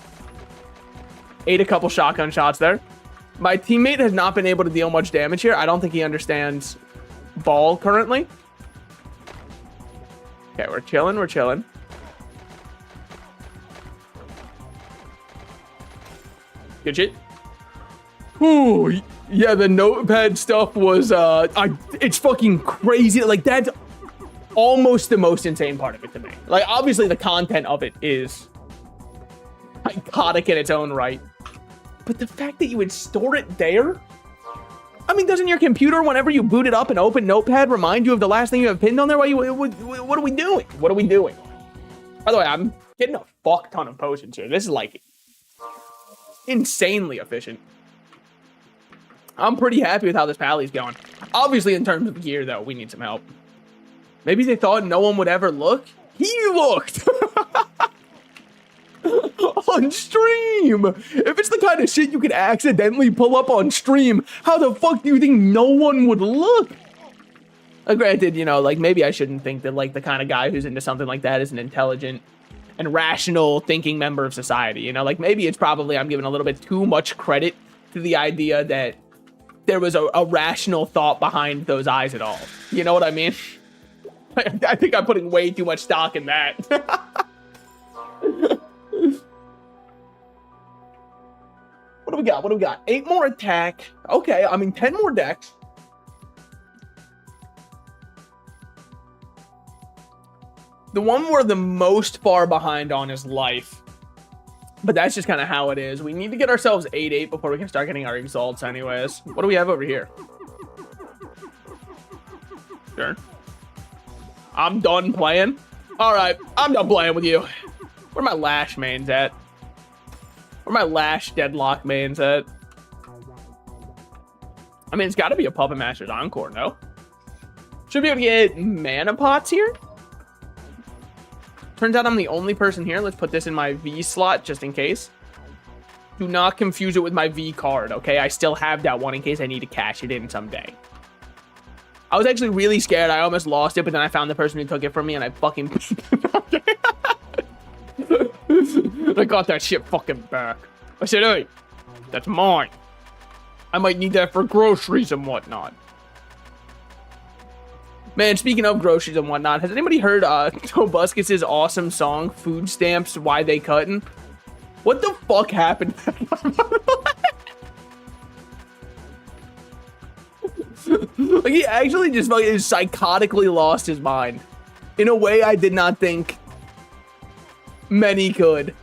Ate a couple shotgun shots there. My teammate has not been able to deal much damage here. I don't think he understands ball currently. Okay, we're chilling, we're chilling. Good shit. Ooh, yeah, the notepad stuff was, it's fucking crazy. Like, that's almost the most insane part of it to me. Like, obviously the content of it is psychotic in its own right. But the fact that you would store it there? I mean, doesn't your computer, whenever you boot it up and open Notepad, remind you of the last thing you have pinned on there? What are we doing? What are we doing? By the way, I'm getting a fuck ton of potions here. This is like insanely efficient. I'm pretty happy with how this pally's going. Obviously, in terms of gear, though, we need some help. Maybe they thought no one would ever look. He looked! On stream! If it's the kind of shit you could accidentally pull up on stream, how the fuck do you think no one would look? Granted, you know, like, maybe I shouldn't think that, like, the kind of guy who's into something like that is an intelligent and rational thinking member of society, you know? Like, maybe it's probably I'm giving a little bit too much credit to the idea that there was a rational thought behind those eyes at all. You know what I mean? I think I'm putting way too much stock in that. What do we got? What do we got? 8 more attack. Okay, I mean, 10 more dex. The one we're the most far behind on is life. But that's just kind of how it is. We need to get ourselves 8-8 before we can start getting our exalts anyways. What do we have over here? Sure. I'm done playing. All right, I'm done playing with you. Where my Lash mains at? Where my Lash Deadlock mains at? I mean, it's got to be a Puppet Master's Encore, no? Should be able to get mana pots here. Turns out I'm the only person here. Let's put this in my V slot just in case. Do not confuse it with my V card, okay? I still have that one in case I need to cash it in someday. I was actually really scared. I almost lost it, but then I found the person who took it from me, and I fucking... I got that shit fucking back. I said, hey, that's mine. I might need that for groceries and whatnot. Man, speaking of groceries and whatnot, has anybody heard Tobuscus's awesome song, Food Stamps, Why They Cuttin'? What the fuck happened? Like, he actually just fucking psychotically lost his mind. In a way I did not think many could.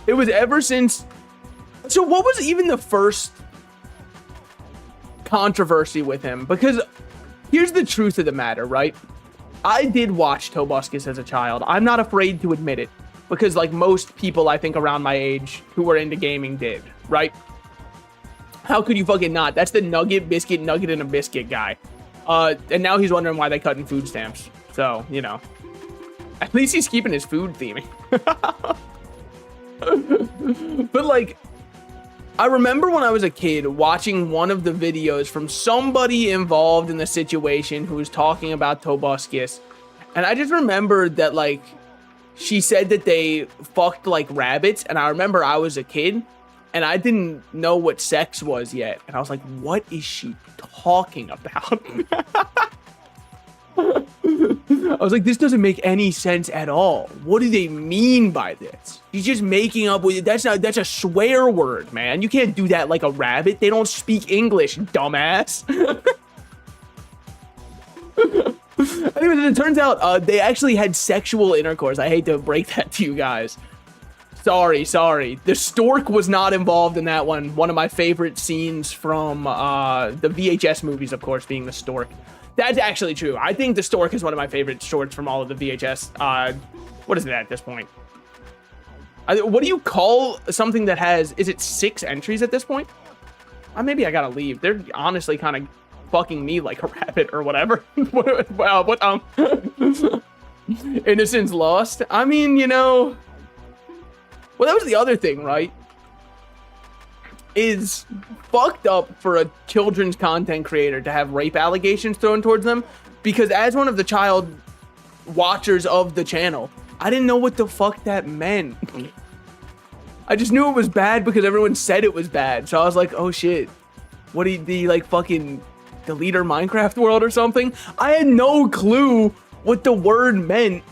It was ever since... So what was even the first controversy with him? Because here's the truth of the matter, right? I did watch Tobuscus as a child. I'm not afraid to admit it. Because like most people, I think, around my age who were into gaming did, right? How could you fucking not? That's the nugget, biscuit, nugget, and a biscuit guy. And now he's wondering why they cut in food stamps. So, you know. At least he's keeping his food theming. But like, I remember when I was a kid watching one of the videos from somebody involved in the situation who was talking about Tobuscus. And I just remembered that, like, she said that they fucked like rabbits. And I remember I was a kid and I didn't know what sex was yet. And I was like, what is she talking about? I was like, this doesn't make any sense at all. What do they mean by this? He's just making up with it. That's a swear word, man. You can't do that like a rabbit. They don't speak English, dumbass. Anyways, it turns out they actually had sexual intercourse. I hate to break that to you guys. Sorry. The stork was not involved in that one. One of my favorite scenes from the VHS movies, of course, being the stork. That's actually true. I think the stork is one of my favorite shorts from all of the VHS. What is it at this point? What do you call something that has... Is it 6 entries at this point? Maybe I gotta leave. They're honestly kind of fucking me like a rabbit or whatever. Innocence lost. I mean, you know... Well, that was the other thing, right? Is fucked up for a children's content creator to have rape allegations thrown towards them, because as one of the child watchers of the channel, I didn't know what the fuck that meant. I just knew it was bad because everyone said it was bad. So I was like, oh shit, what do you like fucking delete our Minecraft world or something? I had no clue what the word meant,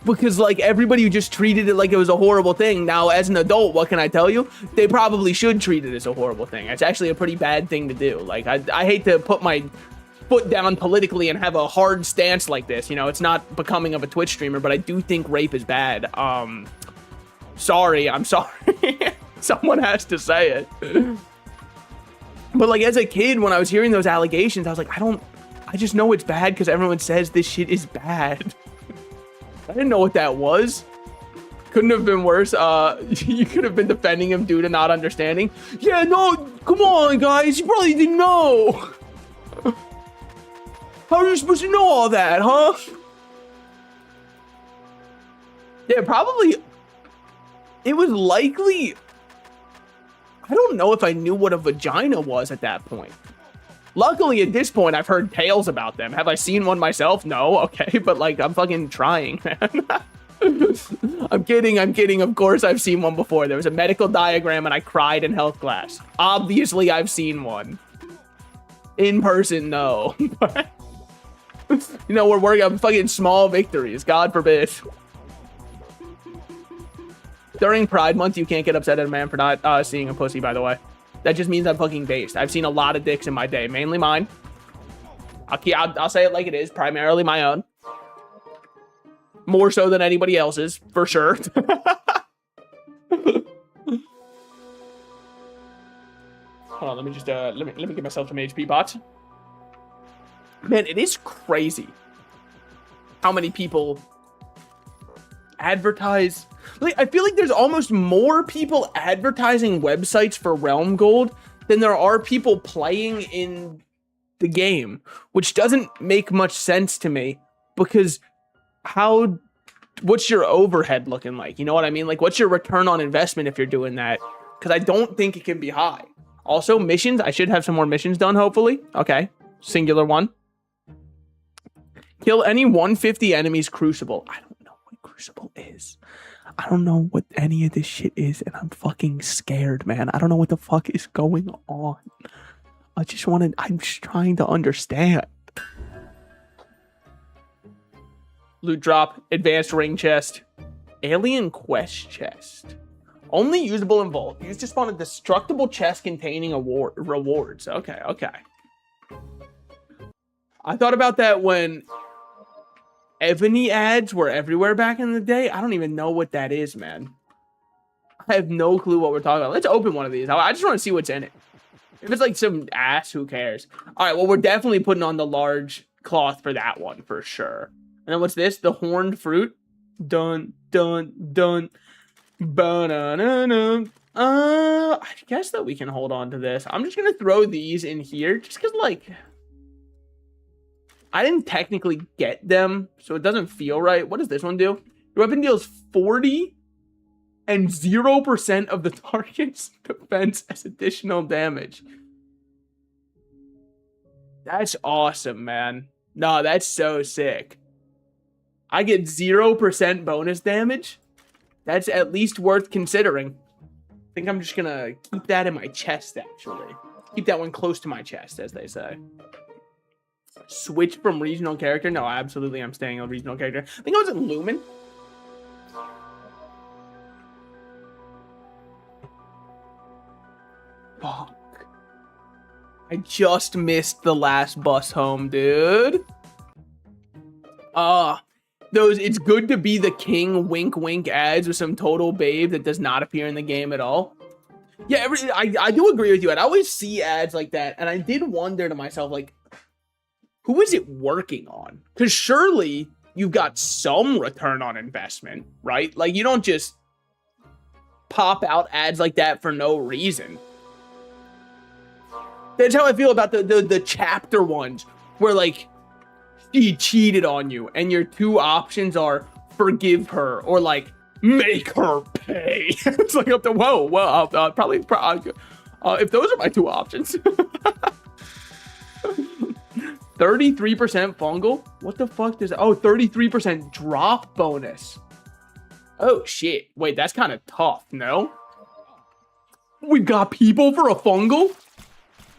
because like everybody just treated it like it was a horrible thing. Now, as an adult, what can I tell you? They probably should treat it as a horrible thing. It's actually a pretty bad thing to do. Like, I hate to put my foot down politically and have a hard stance like this. You know, it's not becoming of a Twitch streamer, but I do think rape is bad. Sorry, I'm sorry. Someone has to say it. But like, as a kid, when I was hearing those allegations, I was like, I just know it's bad because everyone says this shit is bad. I didn't know what that was. Couldn't have been worse. You could have been defending him due to not understanding. Yeah, no, come on, guys. You probably didn't know. How are you supposed to know all that, huh? Yeah, probably. It was likely... I don't know if I knew what a vagina was at that point. Luckily, at this point, I've heard tales about them. Have I seen one myself? No, okay, but like, I'm fucking trying, man. I'm kidding. Of course, I've seen one before. There was a medical diagram and I cried in health class. Obviously, I've seen one. In person, no. You know, we're working on fucking small victories. God forbid. During Pride Month, you can't get upset at a man for not seeing a pussy, by the way. That just means I'm fucking based. I've seen a lot of dicks in my day, mainly mine. I'll say it like it is, primarily my own. More so than anybody else's, for sure. Hold on, let me just let me get myself some HP bots. Man, it is crazy how many people advertise. Like, I feel like there's almost more people advertising websites for Realm Gold than there are people playing in the game, which doesn't make much sense to me, because how what's your overhead looking like? You know what I mean? Like, what's your return on investment if you're doing that? Because I don't think it can be high. Also, missions. I should have some more missions done, hopefully. Okay. Singular one. Kill any 150 enemies Crucible. I don't know what Crucible is. I don't know what any of this shit is, and I'm fucking scared, man. I don't know what the fuck is going on. I'm just trying to understand. Loot drop, advanced ring chest, alien quest chest. Only usable in vault. Used to spawn a destructible chest containing rewards. Okay, okay. I thought about that when Ebony ads were everywhere back in the day. I don't even know what that is, man. I have no clue what we're talking about. Let's open one of these. I just want to see what's in it. If it's like some ass, who cares? All right, well, we're definitely putting on the large cloth for that one for sure. And then what's this? The horned fruit. Dun, dun, dun. Ba-na-na-na. I guess that we can hold on to this. I'm just going to throw these in here just because, like, I didn't technically get them, so it doesn't feel right. What does this one do? Your weapon deals 40 and 0% of the target's defense as additional damage. That's awesome, man. No, that's so sick. I get 0% bonus damage. That's at least worth considering. I think I'm just gonna keep that in my chest, actually. Keep that one close to my chest, as they say. Switch from regional character? No, absolutely, I'm staying on regional character. I think I was in Lumen. Fuck. I just missed the last bus home, dude. Those it's good to be the king wink wink ads with some total babe that does not appear in the game at all. Yeah, I do agree with you. I'd always see ads like that, and I did wonder to myself, like, who is it working on? Because surely you've got some return on investment, right? Like, you don't just pop out ads like that for no reason. That's how I feel about the chapter ones, where, like, she cheated on you, and your two options are forgive her or, like, make her pay. It's like, up to, whoa, probably, if those are my two options. 33% fungal? What the fuck does... Oh, 33% drop bonus. Oh, shit. Wait, that's kind of tough, no? We got people for a fungal?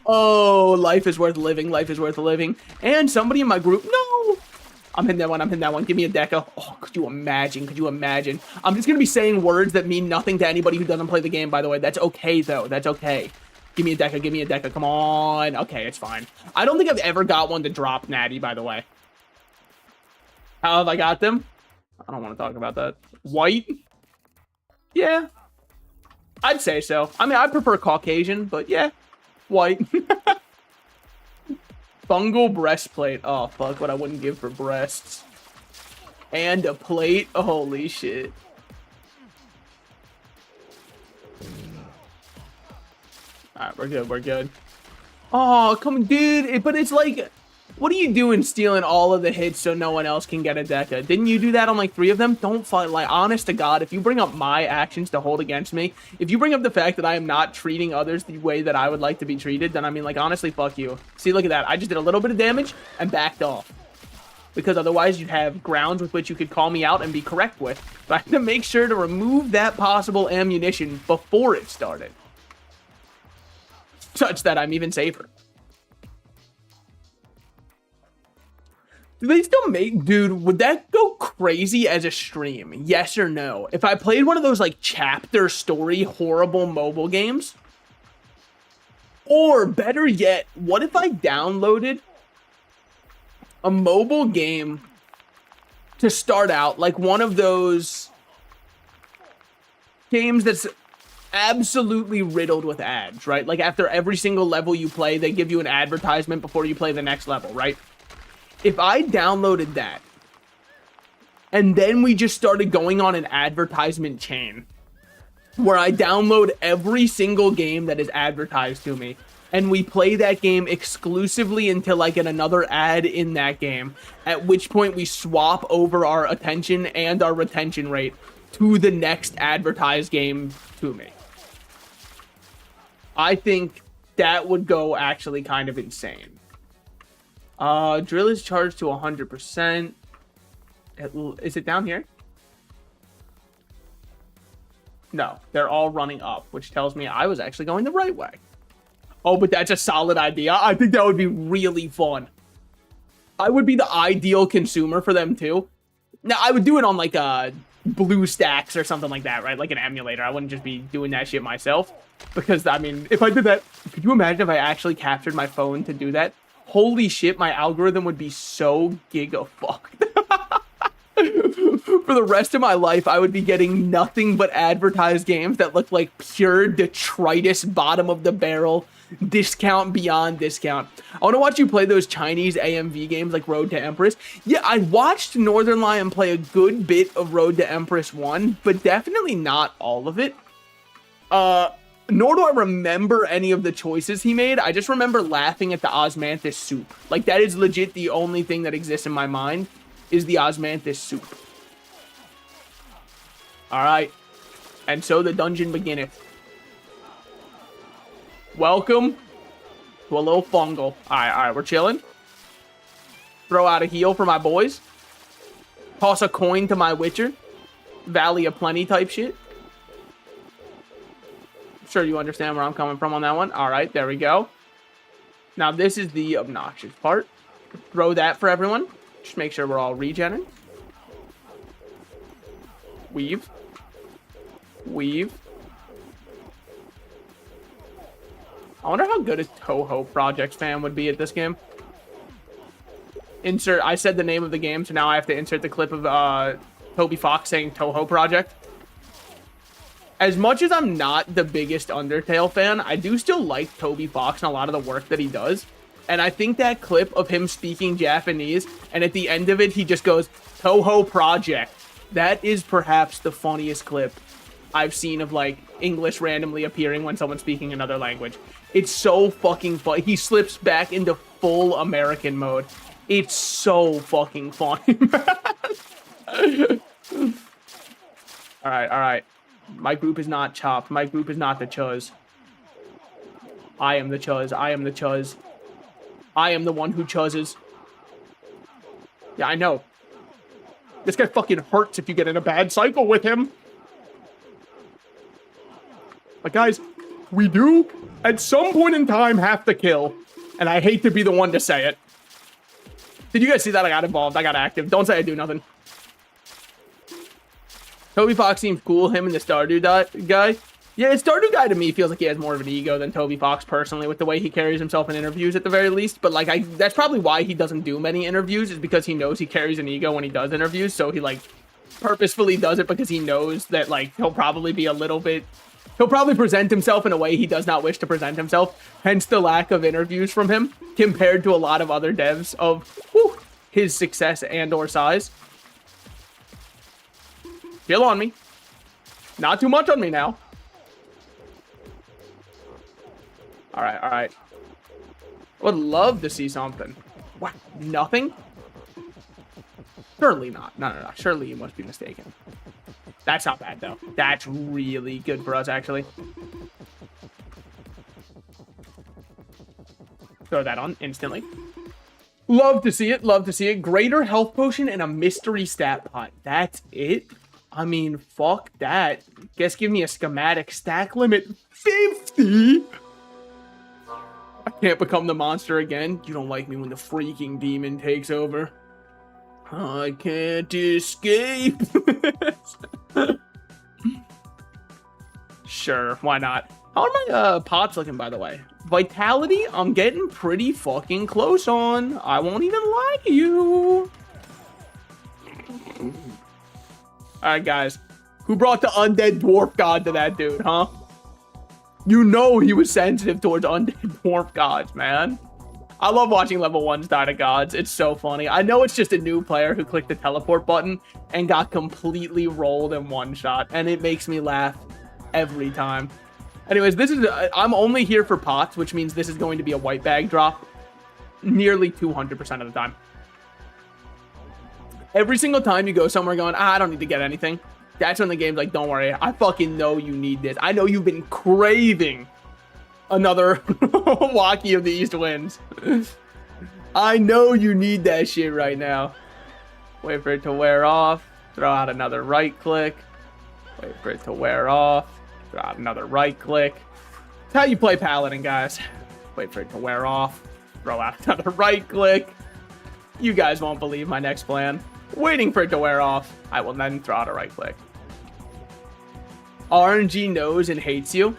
Oh, life is worth living. Life is worth living. And somebody in my group... No! I'm hitting that one. I'm hitting that one. Give me a deca. Oh, could you imagine? Could you imagine? I'm just going to be saying words that mean nothing to anybody who doesn't play the game, by the way. That's okay, though. That's okay. Give me a deca. Give me a deca. Come on. Okay, it's fine. I don't think I've ever got one to drop natty, by the way. How have I got them? I don't want to talk about that. White? Yeah. I'd say so. I mean, I prefer Caucasian, but yeah. White. Fungal breastplate. Oh, fuck. What I wouldn't give for breasts. And a plate. Holy shit. Alright, we're good, we're good. Oh, come on, dude. But it's like, what are you doing stealing all of the hits so no one else can get a deca? Didn't you do that on like 3 of them? Don't fight. Like, honest to God, if you bring up my actions to hold against me, if you bring up the fact that I am not treating others the way that I would like to be treated, then I mean, like, honestly, fuck you. See, look at that. I just did a little bit of damage and backed off. Because otherwise you'd have grounds with which you could call me out and be correct with. But I had to make sure to remove that possible ammunition before it started. Such that I'm even safer. Do they still make... Dude, would that go crazy as a stream? Yes or no? If I played one of those, like, chapter story horrible mobile games? Or, better yet, what if I downloaded a mobile game to start out, like one of those games that's absolutely riddled with ads, right? Like, after every single level you play, they give you an advertisement before you play the next level, right? If I downloaded that, and then we just started going on an advertisement chain, where I download every single game that is advertised to me, and we play that game exclusively until I get another ad in that game, at which point we swap over our attention and our retention rate to the next advertised game to me. I think that would go actually kind of insane. Drill is charged to 100%. Is it down here? No, they're all running up, which tells me I was actually going the right way. Oh, but that's a solid idea. I think that would be really fun. I would be the ideal consumer for them too. Now, I would do it on like BlueStacks or something like that, right? Like an emulator. I wouldn't just be doing that shit myself. Because, I mean, if I did that, could you imagine if I actually captured my phone to do that? Holy shit, my algorithm would be so giga-fucked. For the rest of my life, I would be getting nothing but advertised games that look like pure detritus, bottom of the barrel, discount beyond discount. I want to watch you play those Chinese AMV games like Road to Empress. Yeah, I watched Northern Lion play a good bit of Road to Empress 1, but definitely not all of it. Nor do I remember any of the choices he made. I just remember laughing at the Osmanthus soup. Like, that is legit the only thing that exists in my mind, is the Osmanthus soup. Alright. And so the dungeon beginneth. Welcome to a little fungal. Alright, we're chilling. Throw out a heal for my boys. Toss a coin to my Witcher. Valley of Plenty type shit. Sure you understand where I'm coming from on that one. All right, there we go. Now, this is the obnoxious part. Throw that for everyone. Just make sure we're all regenerating. Weave. Weave. I wonder how good a Toho Project fan would be at this game. Insert. I said the name of the game, so now I have to insert the clip of Toby Fox saying Toho Project. As much as I'm not the biggest Undertale fan, I do still like Toby Fox and a lot of the work that he does. And I think that clip of him speaking Japanese, and at the end of it, he just goes, Toho Project. That is perhaps the funniest clip I've seen of, like, English randomly appearing when someone's speaking another language. It's so fucking funny. He slips back into full American mode. It's so fucking funny, man. Alright. My group is not chopped. My group is not the Chuz. I am the Chuz. I am the Chuz. I am the one who chuzzes. Yeah, I know. This guy fucking hurts if you get in a bad cycle with him. But guys, we do, at some point in time, have to kill. And I hate to be the one to say it. Did you guys see that? I got involved. I got active. Don't say I do nothing. Toby Fox seems cool. Him and the Stardew guy. Yeah, Stardew guy to me feels like he has more of an ego than Toby Fox personally, with the way he carries himself in interviews at the very least. But like, that's probably why he doesn't do many interviews, is because he knows he carries an ego when he does interviews. So he like purposefully does it because he knows that like he'll probably be a little bit. He'll probably present himself in a way he does not wish to present himself. Hence the lack of interviews from him compared to a lot of other devs of his success and or size. Heal on me. Not too much on me now. Alright. I would love to see something. What? Nothing? Surely not. No. Surely you must be mistaken. That's not bad, though. That's really good for us, actually. Throw that on instantly. Love to see it. Love to see it. Greater health potion and a mystery stat pot. That's it? I mean, fuck that. Guess give me a schematic. Stack limit 50? I can't become the monster again. You don't like me when the freaking demon takes over. I can't escape. Sure, why not? How are my pots looking, by the way? Vitality, I'm getting pretty fucking close on. I won't even lie to you. Alright, guys. Who brought the undead dwarf god to that dude, huh? You know he was sensitive towards undead dwarf gods, man. I love watching level 1s die to gods. It's so funny. I know it's just a new player who clicked the teleport button and got completely rolled in one shot, and it makes me laugh every time. Anyways, this is, I'm only here for pots, which means this is going to be a white bag drop nearly 200% of the time. Every single time you go somewhere going, I don't need to get anything, that's when the game's like, don't worry, I fucking know you need this. I know you've been craving another Walkie of the East Winds. I know you need that shit right now. Wait for it to wear off. Throw out another right click. Wait for it to wear off. Throw out another right click. That's how you play Paladin, guys. Wait for it to wear off. Throw out another right click. You guys won't believe my next plan. Waiting for it to wear off. I will then throw out a right click. RNG knows and hates you.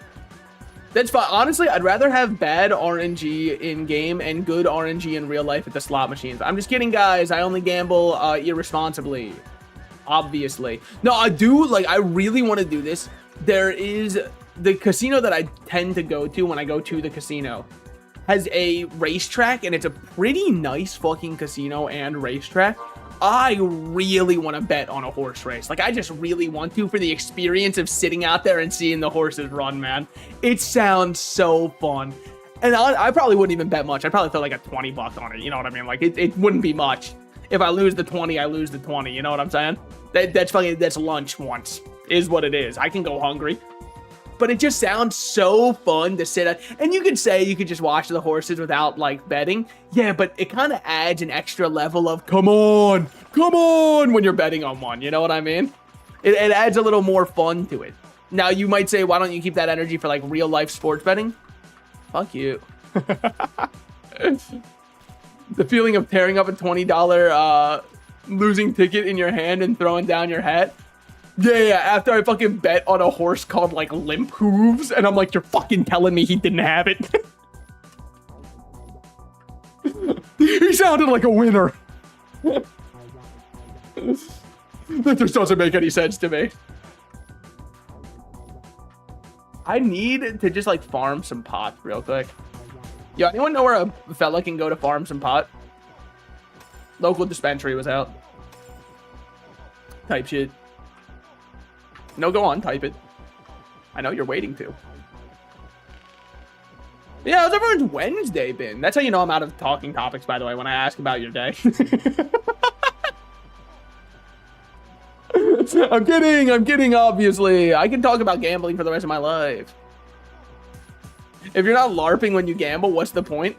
That's fine. Honestly, I'd rather have bad RNG in game and good RNG in real life at the slot machines. I'm just kidding, guys. I only gamble irresponsibly. Obviously. No, I do, like, I really want to do this. There is the casino that I tend to go to when I go to the casino has a racetrack, and it's a pretty nice fucking casino and racetrack. I really want to bet on a horse race. Like, I just really want to, for the experience of sitting out there and seeing the horses run, man. It sounds so fun. And I probably wouldn't even bet much. I'd probably throw like a 20 bucks on it. You know what I mean? Like, it wouldn't be much. If I lose the 20, I lose the 20. You know what I'm saying? That's lunch once, is what it is. I can go hungry. But it just sounds so fun to sit at. And you could say you could just watch the horses without, like, betting. Yeah, but it kind of adds an extra level of, come on, when you're betting on one. You know what I mean? It adds a little more fun to it. Now, you might say, why don't you keep that energy for, like, real-life sports betting? Fuck you. The feeling of tearing up a $20 losing ticket in your hand and throwing down your hat. Yeah, after I fucking bet on a horse called, like, Limp Hooves, and I'm like, you're fucking telling me he didn't have it. He sounded like a winner. That just doesn't make any sense to me. I need to just, like, farm some pot real quick. Yo, anyone know where a fella can go to farm some pot? Local dispensary was out. Type shit. No, go on, type it. I know you're waiting to. Yeah, how's everyone's Wednesday been? That's how you know I'm out of talking topics, by the way, when I ask about your day. I'm kidding, obviously. I can talk about gambling for the rest of my life. If you're not LARPing when you gamble, what's the point?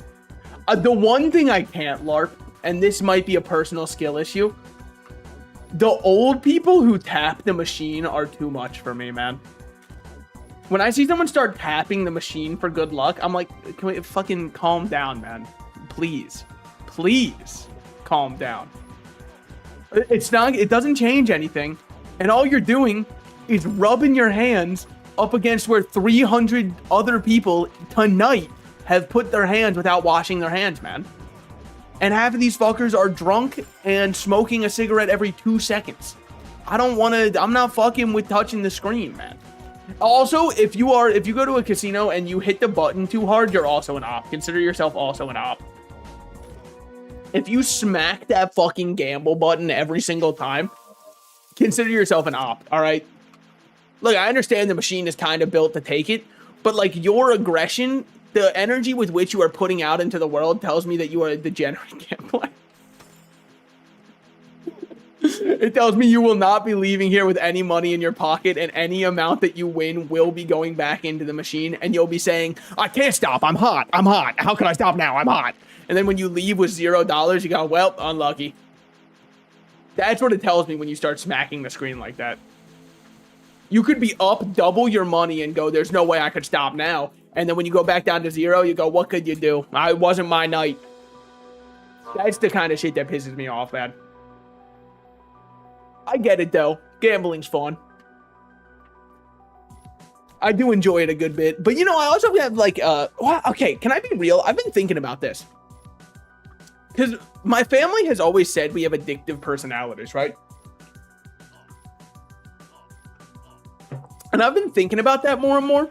The one thing I can't LARP, and this might be a personal skill issue, the old people who tap the machine are too much for me, man. When I see someone start tapping the machine for good luck, I'm like, can we fucking calm down, man? Please calm down. It doesn't change anything. And all you're doing is rubbing your hands up against where 300 other people tonight have put their hands without washing their hands, man. And half of these fuckers are drunk and smoking a cigarette every 2 seconds. I'm not fucking with touching the screen, man. Also, if you go to a casino and you hit the button too hard, you're also an op. Consider yourself also an op. If you smack that fucking gamble button every single time, consider yourself an op, all right? Look, I understand the machine is kind of built to take it, but, like, your aggression, the energy with which you are putting out into the world tells me that you are a degenerate gambler. It tells me you will not be leaving here with any money in your pocket, and any amount that you win will be going back into the machine, and you'll be saying, I can't stop, I'm hot. How can I stop now? I'm hot. And then when you leave with $0, you go, well, unlucky. That's what it tells me when you start smacking the screen like that. You could be up double your money and go, there's no way I could stop now. And then when you go back down to 0, you go, what could you do? It wasn't my night. That's the kind of shit that pisses me off, man. I get it, though. Gambling's fun. I do enjoy it a good bit. But, you know, I also have, like, okay, can I be real? I've been thinking about this. Because my family has always said we have addictive personalities, right? And I've been thinking about that more and more.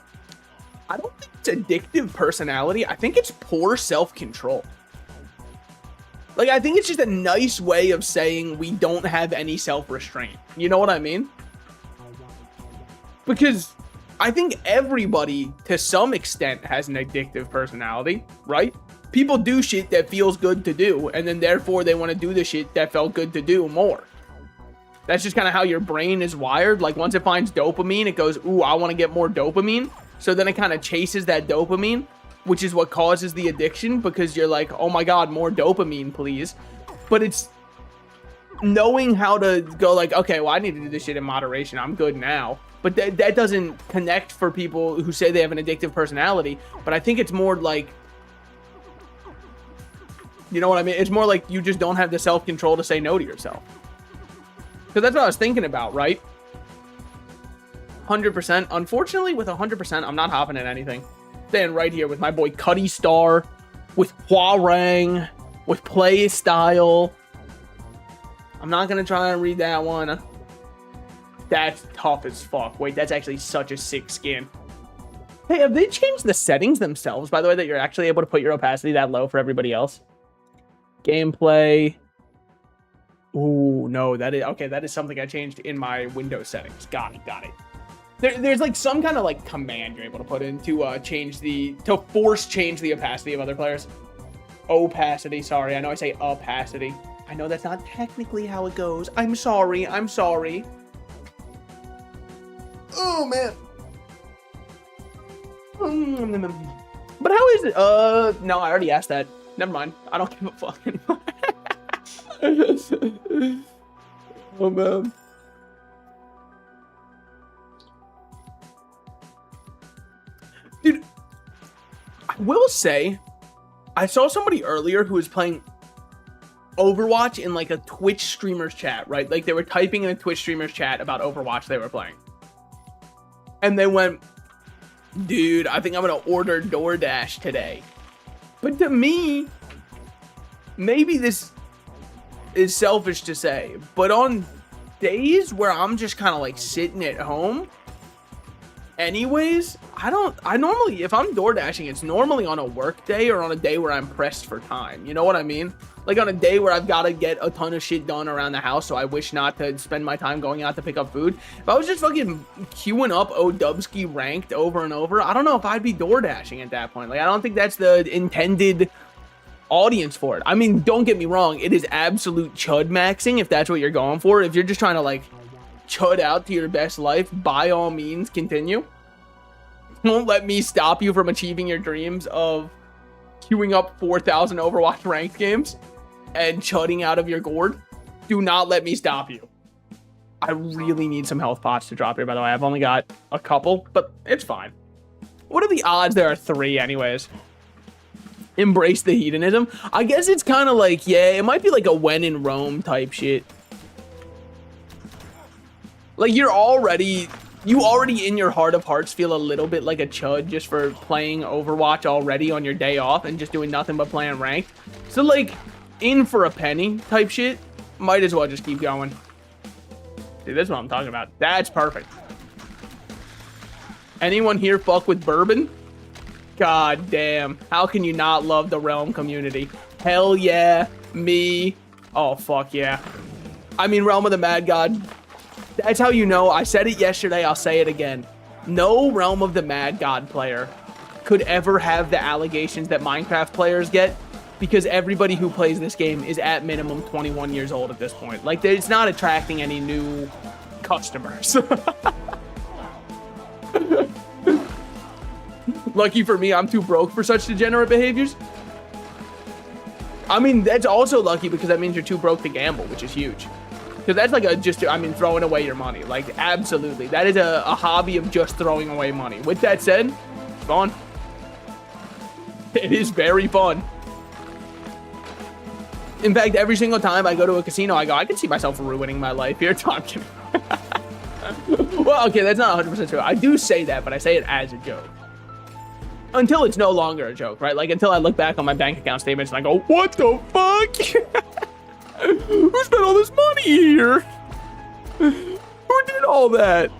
I don't think it's addictive personality. I think it's poor self-control. Like, I think it's just a nice way of saying we don't have any self-restraint. You know what I mean? Because I think everybody, to some extent, has an addictive personality, right? People do shit that feels good to do, and then therefore they want to do the shit that felt good to do more. That's just kind of how your brain is wired. Like, once it finds dopamine, it goes, ooh, I want to get more dopamine. So then it kind of chases that dopamine, which is what causes the addiction, because you're like, oh my God, more dopamine, please. But it's knowing how to go like, okay, well, I need to do this shit in moderation. I'm good now. But that doesn't connect for people who say they have an addictive personality. But I think it's more like, you know what I mean? It's more like you just don't have the self-control to say no to yourself. Because that's what I was thinking about, right? 100%. Unfortunately, with 100%, I'm not hopping at anything. Staying right here with my boy Cuddy Star, with Huarang, with Play Style. I'm not going to try and read that one. That's tough as fuck. Wait, that's actually such a sick skin. Hey, have they changed the settings themselves, by the way, that you're actually able to put your opacity that low for everybody else? Gameplay. Ooh, no, that is okay. That is something I changed in my Windows settings. Got it. There's like some kind of like command you're able to put in to force change the opacity of other players. Opacity, sorry. I know I say opacity. I know that's not technically how it goes. I'm sorry. Oh man. But how is it? No, I already asked that. Never mind. I don't give a fuck anymore. Oh man. Dude, I will say, I saw somebody earlier who was playing Overwatch in like a Twitch streamer's chat, right? Like they were typing in a Twitch streamer's chat about Overwatch they were playing. And they went, dude, I think I'm gonna order DoorDash today. But to me, maybe this is selfish to say, but on days where I'm just kind of like sitting at home anyways, I normally, if I'm door dashing, it's normally on a work day or on a day where I'm pressed for time. You know what I mean? Like on a day where I've got to get a ton of shit done around the house, so I wish not to spend my time going out to pick up food. If I was just fucking queuing up Odubsky ranked over and over, I don't know if I'd be door dashing at that point. Like, I don't think that's the intended audience for it. I mean, don't get me wrong, it is absolute chud maxing if that's what you're going for. If you're just trying to like chud out to your best life, by all means continue. Don't let me stop you from achieving your dreams of queuing up 4,000 Overwatch ranked games and chudding out of your gourd. Do not let me stop you. I really need some health pots to drop here, by the way. I've only got a couple, but it's fine. What are the odds there are 3 anyways? Embrace the hedonism. I guess it's kind of like, yeah, it might be like a when in Rome type shit. Like you already in your heart of hearts feel a little bit like a chud just for playing Overwatch already on your day off and just doing nothing but playing ranked. So like, in for a penny type shit, might as well just keep going. See, this is what I'm talking about. That's perfect. Anyone here fuck with bourbon? God damn. How can you not love the Realm community? Hell yeah. Me. Oh, fuck yeah. I mean, Realm of the Mad God. That's how you know. I said it yesterday. I'll say it again. No Realm of the Mad God player could ever have the allegations that Minecraft players get, because everybody who plays this game is at minimum 21 years old at this point. Like, it's not attracting any new customers. Lucky for me, I'm too broke for such degenerate behaviors. I mean, that's also lucky because that means you're too broke to gamble, which is huge. Because that's like throwing away your money. Like, absolutely. That is a hobby of just throwing away money. With that said, it's fun. It is very fun. In fact, every single time I go to a casino, I go, I can see myself ruining my life here. No, I'm kidding. Well, okay, that's not 100% true. I do say that, but I say it as a joke. Until it's no longer a joke, right? Like, until I look back on my bank account statements and I go, what the fuck? Who spent all this money here? Who did all that?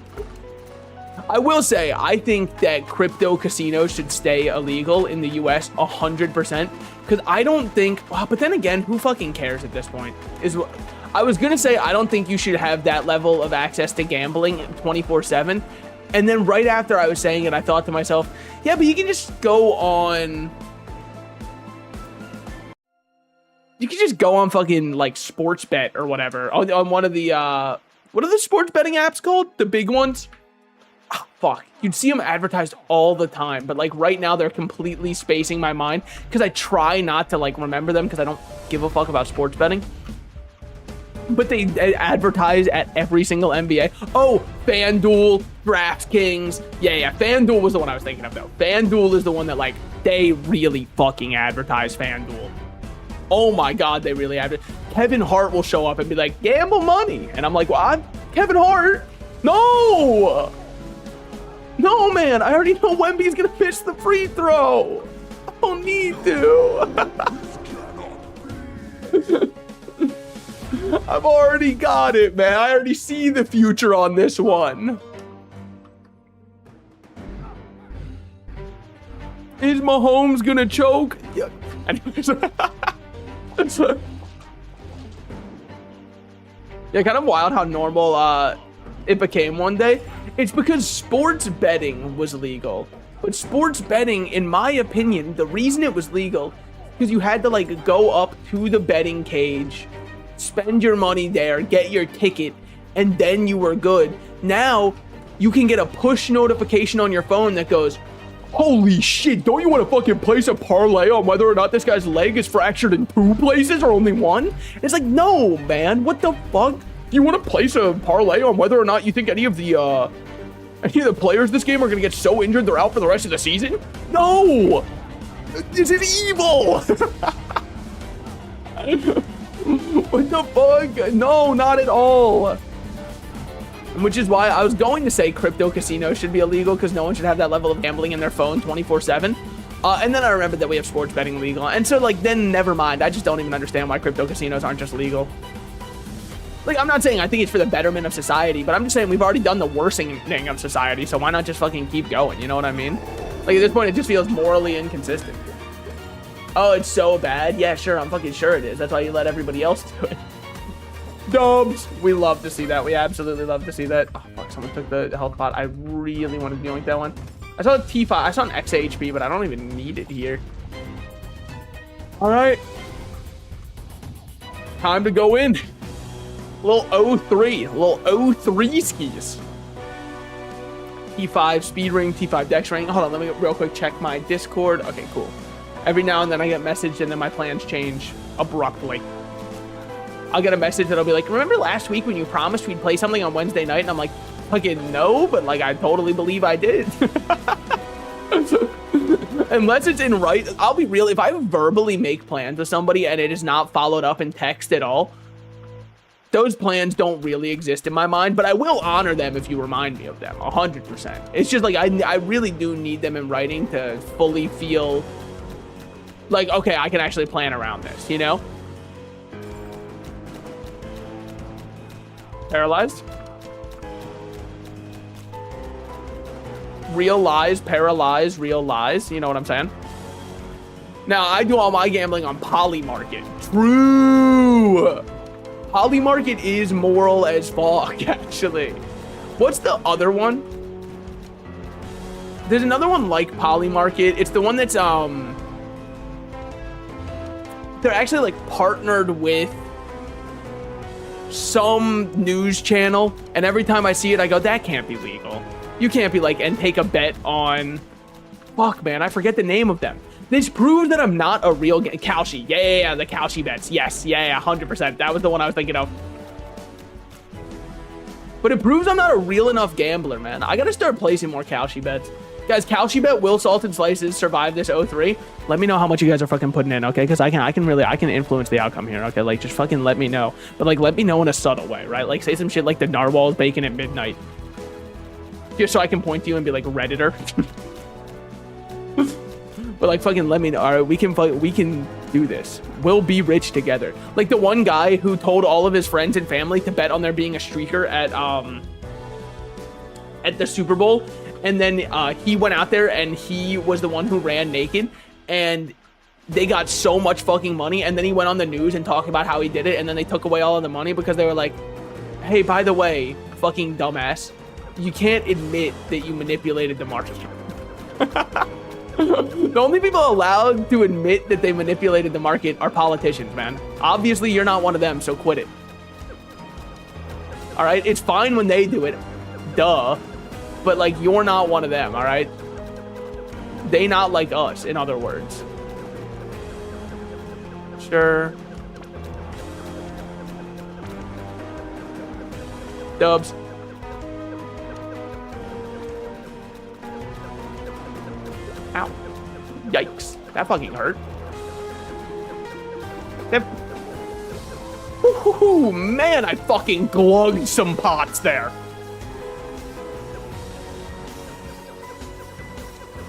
I will say, I think that crypto casinos should stay illegal in the US 100%. Because I don't think, well, but then again, who fucking cares at this point? I was going to say, I don't think you should have that level of access to gambling 24/7. And then right after I was saying it, I thought to myself, yeah, but you can just go on... You can just go on fucking, like, sports bet or whatever. On one of the, what are the sports betting apps called? The big ones? Oh, fuck. You'd see them advertised all the time. But, like, right now, they're completely spacing my mind. Because I try not to, like, remember them. Because I don't give a fuck about sports betting. But they advertise at every single NBA. Oh, FanDuel, DraftKings. Yeah. FanDuel was the one I was thinking of, though. FanDuel is the one that, like, they really fucking advertise FanDuel. Oh my God, they really have it. Kevin Hart will show up and be like, gamble money. And I'm like, well, I'm Kevin Hart. No. No, man. I already know Wemby's going to miss the free throw. I don't need to. I've already got it, man. I already see the future on this one. Is Mahomes going to choke? Yeah. Anyways. Yeah, kind of wild how normal it became one day. It's because sports betting was legal. But sports betting, in my opinion, the reason it was legal, because you had to like go up to the betting cage, spend your money there, get your ticket, and then you were good. Now, you can get a push notification on your phone that goes, holy shit, don't you want to fucking place a parlay on whether or not this guy's leg is fractured in 2 places or only 1? It's like, no, man, what the fuck? You want to place a parlay on whether or not you think any of the players this game are going to get so injured they're out for the rest of the season? No! This is evil! What the fuck? No, not at all. Which is why I was going to say crypto casinos should be illegal because no one should have that level of gambling in their phone 24/7. And then I remembered that we have sports betting legal. And so, like, then never mind. I just don't even understand why crypto casinos aren't just legal. Like, I'm not saying I think it's for the betterment of society, but I'm just saying we've already done the worsening of society, so why not just fucking keep going? You know what I mean? Like, at this point, it just feels morally inconsistent. Oh, it's so bad? Yeah, sure. I'm fucking sure it is. That's why you let everybody else do it. Dubs. We love to see that. We absolutely love to see that. Oh, fuck. Someone took the health pot. I really wanted to yoink that one. I saw a T5. I saw an XHP, but I don't even need it here. All right. Time to go in. A little 03. A little 03 skis. T5 speed ring, T5 dex ring. Hold on. Let me real quick check my Discord. Okay, cool. Every now and then I get messaged and then my plans change abruptly. I'll get a message that'll be like, remember last week when you promised we'd play something on Wednesday night? And I'm like, fucking no, but like, I totally believe I did. Unless it's in right, I'll be real. If I verbally make plans with somebody and it is not followed up in text at all, those plans don't really exist in my mind, but I will honor them if you remind me of them, 100%. It's just like, I really do need them in writing to fully feel like, okay, I can actually plan around this, you know? Paralyzed? Real lies, paralyzed, real lies. You know what I'm saying? Now, I do all my gambling on Polymarket. True! Polymarket is moral as fuck, actually. What's the other one? There's another one like Polymarket. It's the one that's, they're actually, like, partnered with some news channel, and every time I see it, I go, that can't be legal. You can't be like, and take a bet on, fuck, man, I forget the name of them. This proves that I'm not a real Kalshi. Yeah, the Kalshi bets. Yes, yeah, 100%. That was the one I was thinking of. But it proves I'm not a real enough gambler, man. I gotta start placing more Kalshi bets. Guys, Kalshi bet will Salted Slices survive this 03? Let me know how much you guys are fucking putting in, okay? Because I can influence the outcome here, okay? Like, just fucking let me know. But, like, let me know in a subtle way, right? Like, say some shit like the narwhal's bacon at midnight. Just so I can point to you and be like, Redditor. But, like, fucking let me know. All right, we can do this. We'll be rich together. Like, the one guy who told all of his friends and family to bet on there being a streaker at the Super Bowl. And then he went out there and he was the one who ran naked. And they got so much fucking money. And then he went on the news and talked about how he did it. And then they took away all of the money because they were like, hey, by the way, fucking dumbass, you can't admit that you manipulated the market. The only people allowed to admit that they manipulated the market are politicians, man. Obviously, you're not one of them, so quit it. All right? It's fine when they do it. Duh. But, like, you're not one of them, all right? They not like us, in other words. Sure. Dubs. Ow. Yikes. That fucking hurt. That... Ooh, man, I fucking glugged some pots there.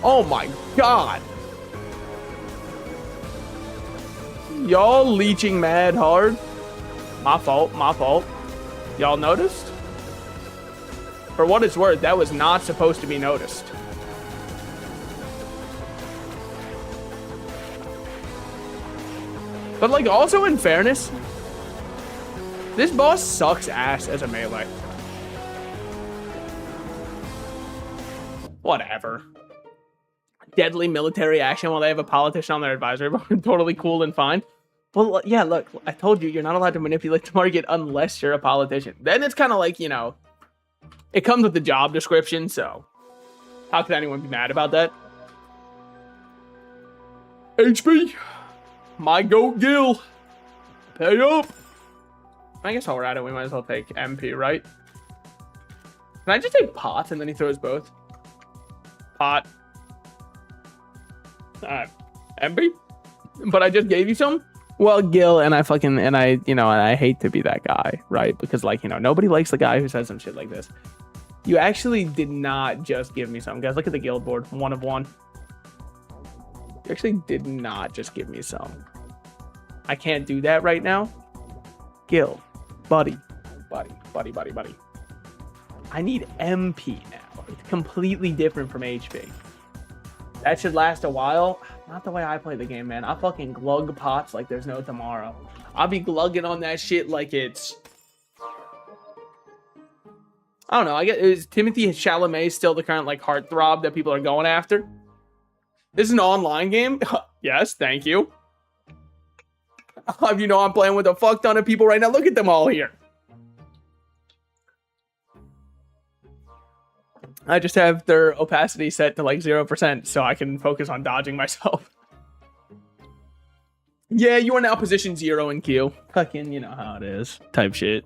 Oh my god. Y'all leeching mad hard. My fault, my fault. Y'all noticed? For what it's worth, that was not supposed to be noticed. But, like, also in fairness, this boss sucks ass as a melee. Whatever. Deadly military action while they have a politician on their advisory board. Totally cool and fine. Well, yeah, look, I told you, you're not allowed to manipulate the market unless you're a politician. Then it's kind of like, you know, it comes with the job description, so how could anyone be mad about that? HP, my goat Gil, pay up. I guess while we're at it, we might as well take MP, right? Can I just take pot and then he throws both? Pot. MP? But I just gave you some? Well, Gil, and I hate to be that guy, right? Because, like, you know, nobody likes the guy who says some shit like this. You actually did not just give me some. Guys, look at the guild board. 1 of 1. You actually did not just give me some. I can't do that right now. Gil, buddy. I need MP now. It's completely different from HP. That should last a while. Not the way I play the game, man. I fucking glug pots like there's no tomorrow. I'll be glugging on that shit like it's... I don't know. I guess, is Timothy Chalamet still the current, like, heartthrob that people are going after? This is an online game? Yes, thank you. You know I'm playing with a fuck ton of people right now. Look at them all here. I just have their opacity set to like 0% so I can focus on dodging myself. Yeah, you are now position 0 in queue. Fucking, you know how it is. Type shit.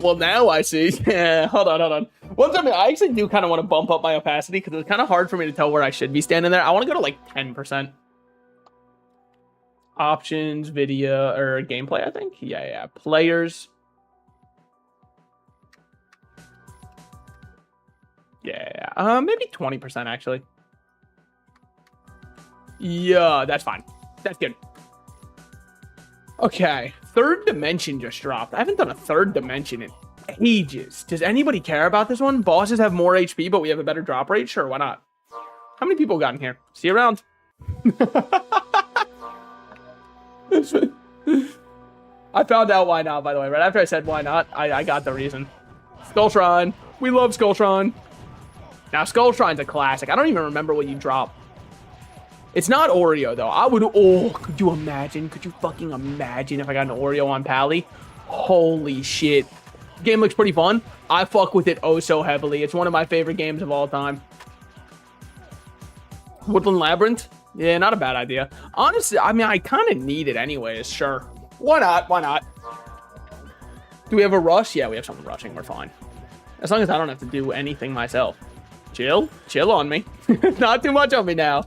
Well, now I see. Yeah, hold on. One time, I actually do kind of want to bump up my opacity because it's kind of hard for me to tell where I should be standing there. I want to go to like 10%. Options, video, or gameplay, I think. Yeah. Players. Yeah, maybe 20% actually. Yeah, that's fine. That's good. Okay, third dimension just dropped. I haven't done a third dimension in ages. Does anybody care about this one? Bosses have more HP, but we have a better drop rate? Sure, why not? How many people got in here? See you around. I found out why not, by the way. Right after I said why not, I got the reason. Skull Shrine. We love Skull Shrine. Now, Skull Shrine's a classic. I don't even remember what you drop. It's not Oreo, though. Could you imagine? Could you fucking imagine if I got an Oreo on Pally? Holy shit. Game looks pretty fun. I fuck with it oh so heavily. It's one of my favorite games of all time. Woodland Labyrinth? Yeah, not a bad idea. Honestly, I mean, I kind of need it anyways. Sure. Why not? Do we have a rush? Yeah, we have someone rushing. We're fine. As long as I don't have to do anything myself. Chill on me. Not too much on me now.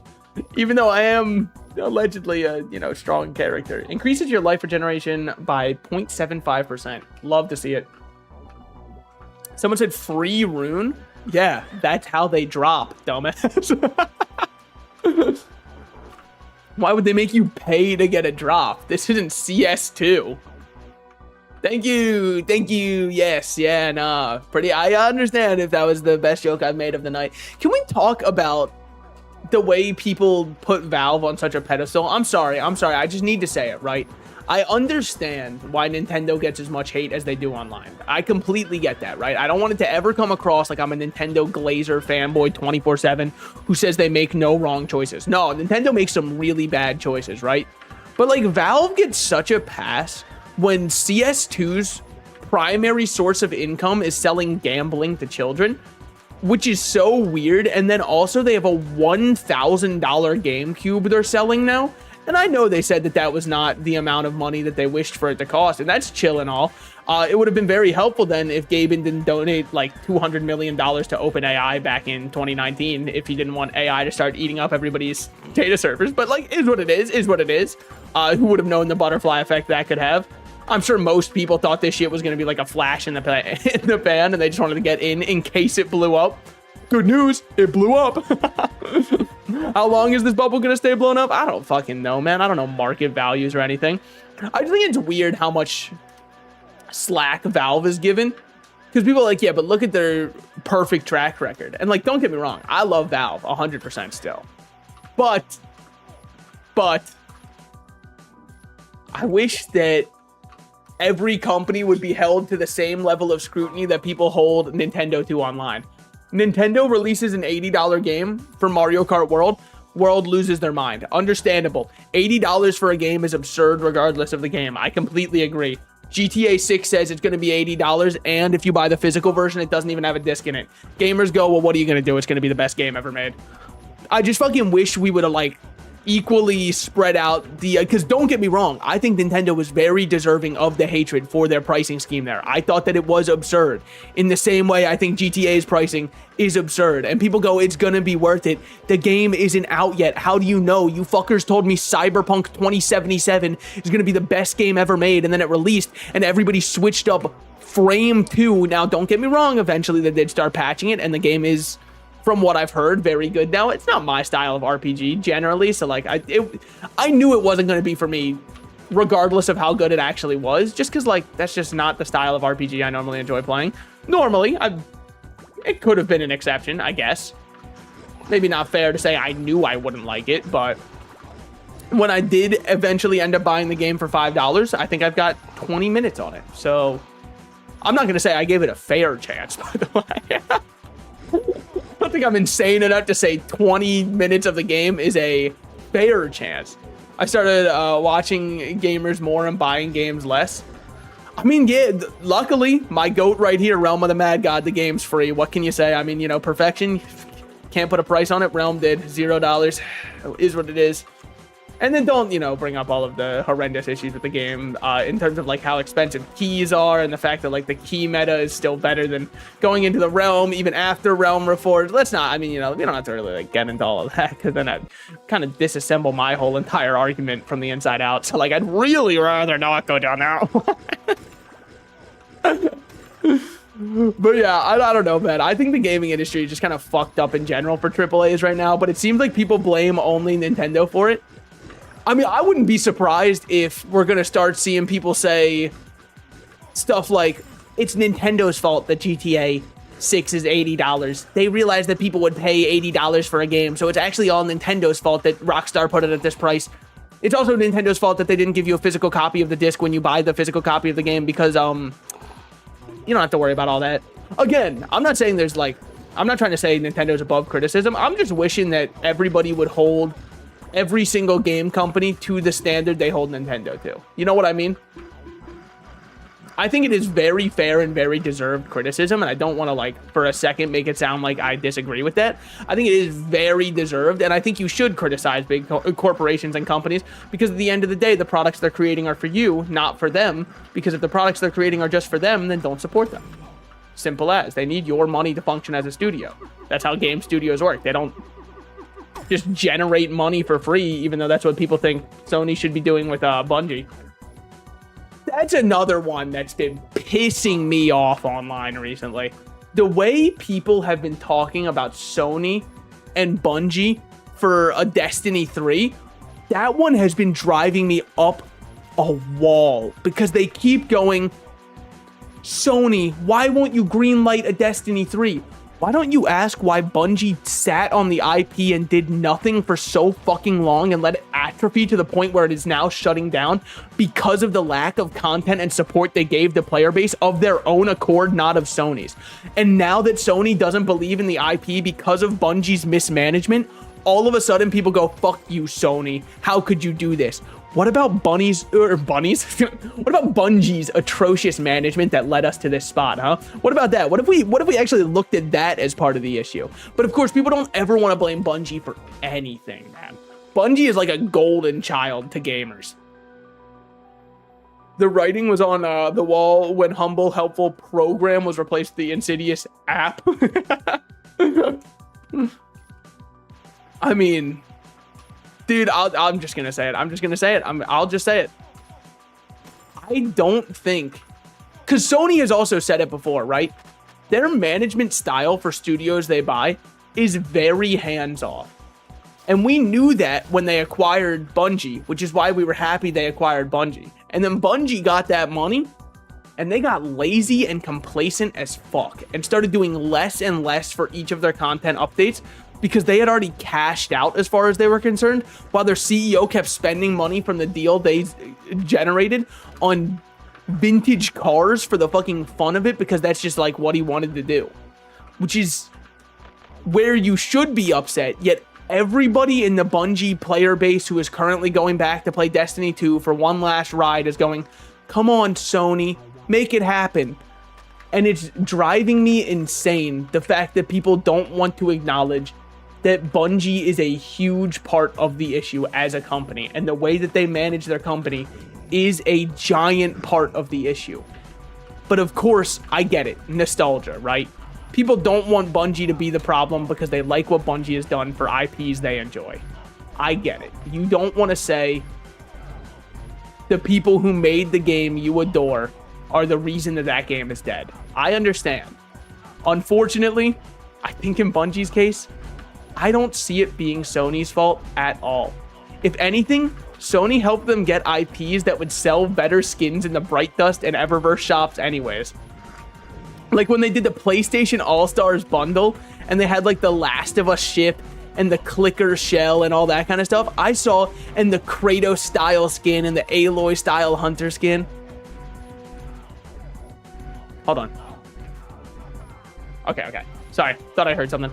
Even though I am allegedly a, you know, strong character. Increases your life regeneration by 0.75%. Love to see it. Someone said free rune? Yeah, that's how they drop, dumbass. Why would they make you pay to get a drop? This isn't CS2. Thank you. Yes, yeah, nah. I understand if that was the best joke I've made of the night. Can we talk about the way people put Valve on such a pedestal? I'm sorry. I just need to say it, right? I understand why Nintendo gets as much hate as they do online. I completely get that, right? I don't want it to ever come across like I'm a Nintendo glazer fanboy 24/7 who says they make no wrong choices. No, Nintendo makes some really bad choices, right? But like Valve gets such a pass when CS2's primary source of income is selling gambling to children, which is so weird. And then also they have a $1,000 GameCube they're selling now. And I know they said that that was not the amount of money that they wished for it to cost, and that's chill and all. It would have been very helpful then if Gaben didn't donate like $200 million to OpenAI back in 2019 if he didn't want AI to start eating up everybody's data servers. But like, is what it is what it is. Who would have known the butterfly effect that could have? I'm sure most people thought this shit was going to be like a flash in the pan, and they just wanted to get in case it blew up. Good news, it blew up. How long is this bubble gonna stay blown up? I don't fucking know, man. I don't know market values or anything. I just think it's weird how much slack Valve is given, because people are like, yeah, but look at their perfect track record. And like, don't get me wrong, I love Valve 100% still, but I wish that every company would be held to the same level of scrutiny that people hold Nintendo to online. Nintendo releases an $80 game for Mario Kart World. World loses their mind. Understandable. $80 for a game is absurd regardless of the game. I completely agree. GTA 6 says it's going to be $80, and if you buy the physical version, it doesn't even have a disc in it. Gamers go, well, what are you going to do? It's going to be the best game ever made. I just fucking wish we would have, like, equally spread out the, because don't get me wrong, I think Nintendo was very deserving of the hatred for their pricing scheme there. I thought that it was absurd. In the same way, I think GTA's pricing is absurd, and people go, it's gonna be worth it. The game isn't out yet. How do you know? You fuckers told me Cyberpunk 2077 is gonna be the best game ever made, and then it released, and everybody switched up Frame 2. Now, don't get me wrong, eventually they did start patching it, and the game is, from what I've heard, very good. Now, it's not my style of RPG generally, so like I knew it wasn't going to be for me, regardless of how good it actually was, just because like that's just not the style of RPG I normally enjoy playing. Normally, it could have been an exception, I guess. Maybe not fair to say I knew I wouldn't like it, but when I did eventually end up buying the game for $5, I think I've got 20 minutes on it. So I'm not going to say I gave it a fair chance, by the way. I don't think I'm insane enough to say 20 minutes of the game is a fair chance. I started watching gamers more and buying games less. I mean, yeah, luckily, my GOAT right here, Realm of the Mad God, the game's free. What can you say? I mean, you know, perfection. Can't put a price on it. Realm did. $0. Is what it is. And then don't, you know, bring up all of the horrendous issues with the game in terms of like how expensive keys are and the fact that like the key meta is still better than going into the Realm even after Realm Reforged. Let's not, I mean, you know, we don't have to really like get into all of that, because then I'd kind of disassemble my whole entire argument from the inside out. So like, I'd really rather not go down that one. But yeah, I don't know, man. I think the gaming industry is just kind of fucked up in general for AAAs right now, but it seems like people blame only Nintendo for it. I mean, I wouldn't be surprised if we're going to start seeing people say stuff like, it's Nintendo's fault that GTA 6 is $80. They realized that people would pay $80 for a game, so it's actually all Nintendo's fault that Rockstar put it at this price. It's also Nintendo's fault that they didn't give you a physical copy of the disc when you buy the physical copy of the game, because, you don't have to worry about all that. Again, I'm not saying there's like, I'm not trying to say Nintendo's above criticism. I'm just wishing that everybody would hold every single game company to the standard they hold Nintendo to. You know what I mean? I think it is very fair and very deserved criticism, and I don't want to, like, for a second make it sound like I disagree with that. I think it is very deserved, and I think you should criticize big corporations and companies, because at the end of the day, the products they're creating are for you, not for them, because if the products they're creating are just for them, then don't support them. Simple as. They need your money to function as a studio. That's how game studios work. They don't just generate money for free, even though that's what people think Sony should be doing with Bungie. That's another one that's been pissing me off online recently. The way people have been talking about Sony and Bungie for a Destiny 3, that one has been driving me up a wall, because they keep going, Sony, why won't you greenlight a Destiny 3? Why don't you ask why Bungie sat on the IP and did nothing for so fucking long and let it atrophy to the point where it is now shutting down because of the lack of content and support they gave the player base of their own accord, not of Sony's. And now that Sony doesn't believe in the IP because of Bungie's mismanagement, all of a sudden people go, fuck you, Sony. How could you do this? What about Bungie's atrocious management that led us to this spot, huh? What about that? What if we actually looked at that as part of the issue? But of course, people don't ever want to blame Bungie for anything, man. Bungie is like a golden child to gamers. The writing was on the wall when Humble Helpful Program was replaced with the Insidious app. I mean... Dude, I'm just gonna say it. I'll just say it. I don't think... Because Sony has also said it before, right? Their management style for studios they buy is very hands-off. And we knew that when they acquired Bungie, which is why we were happy they acquired Bungie. And then Bungie got that money, and they got lazy and complacent as fuck, and started doing less and less for each of their content updates, because they had already cashed out as far as they were concerned, while their CEO kept spending money from the deal they generated on vintage cars for the fucking fun of it, because that's just like what he wanted to do. Which is where you should be upset, yet everybody in the Bungie player base who is currently going back to play Destiny 2 for one last ride is going, come on, Sony, make it happen. And it's driving me insane, the fact that people don't want to acknowledge that Bungie is a huge part of the issue as a company, and the way that they manage their company is a giant part of the issue. But of course, I get it. Nostalgia, right? People don't want Bungie to be the problem because they like what Bungie has done for IPs they enjoy. I get it. You don't want to say the people who made the game you adore are the reason that that game is dead. I understand. Unfortunately, I think in Bungie's case, I don't see it being Sony's fault at all. If anything, Sony helped them get IPs that would sell better skins in the Bright Dust and Eververse shops anyways. Like when they did the PlayStation All-Stars bundle, and they had like the Last of Us ship, and the clicker shell, and all that kind of stuff, I saw, and the Kratos style skin, and the Aloy style Hunter skin. Hold on. Okay. Sorry, thought I heard something.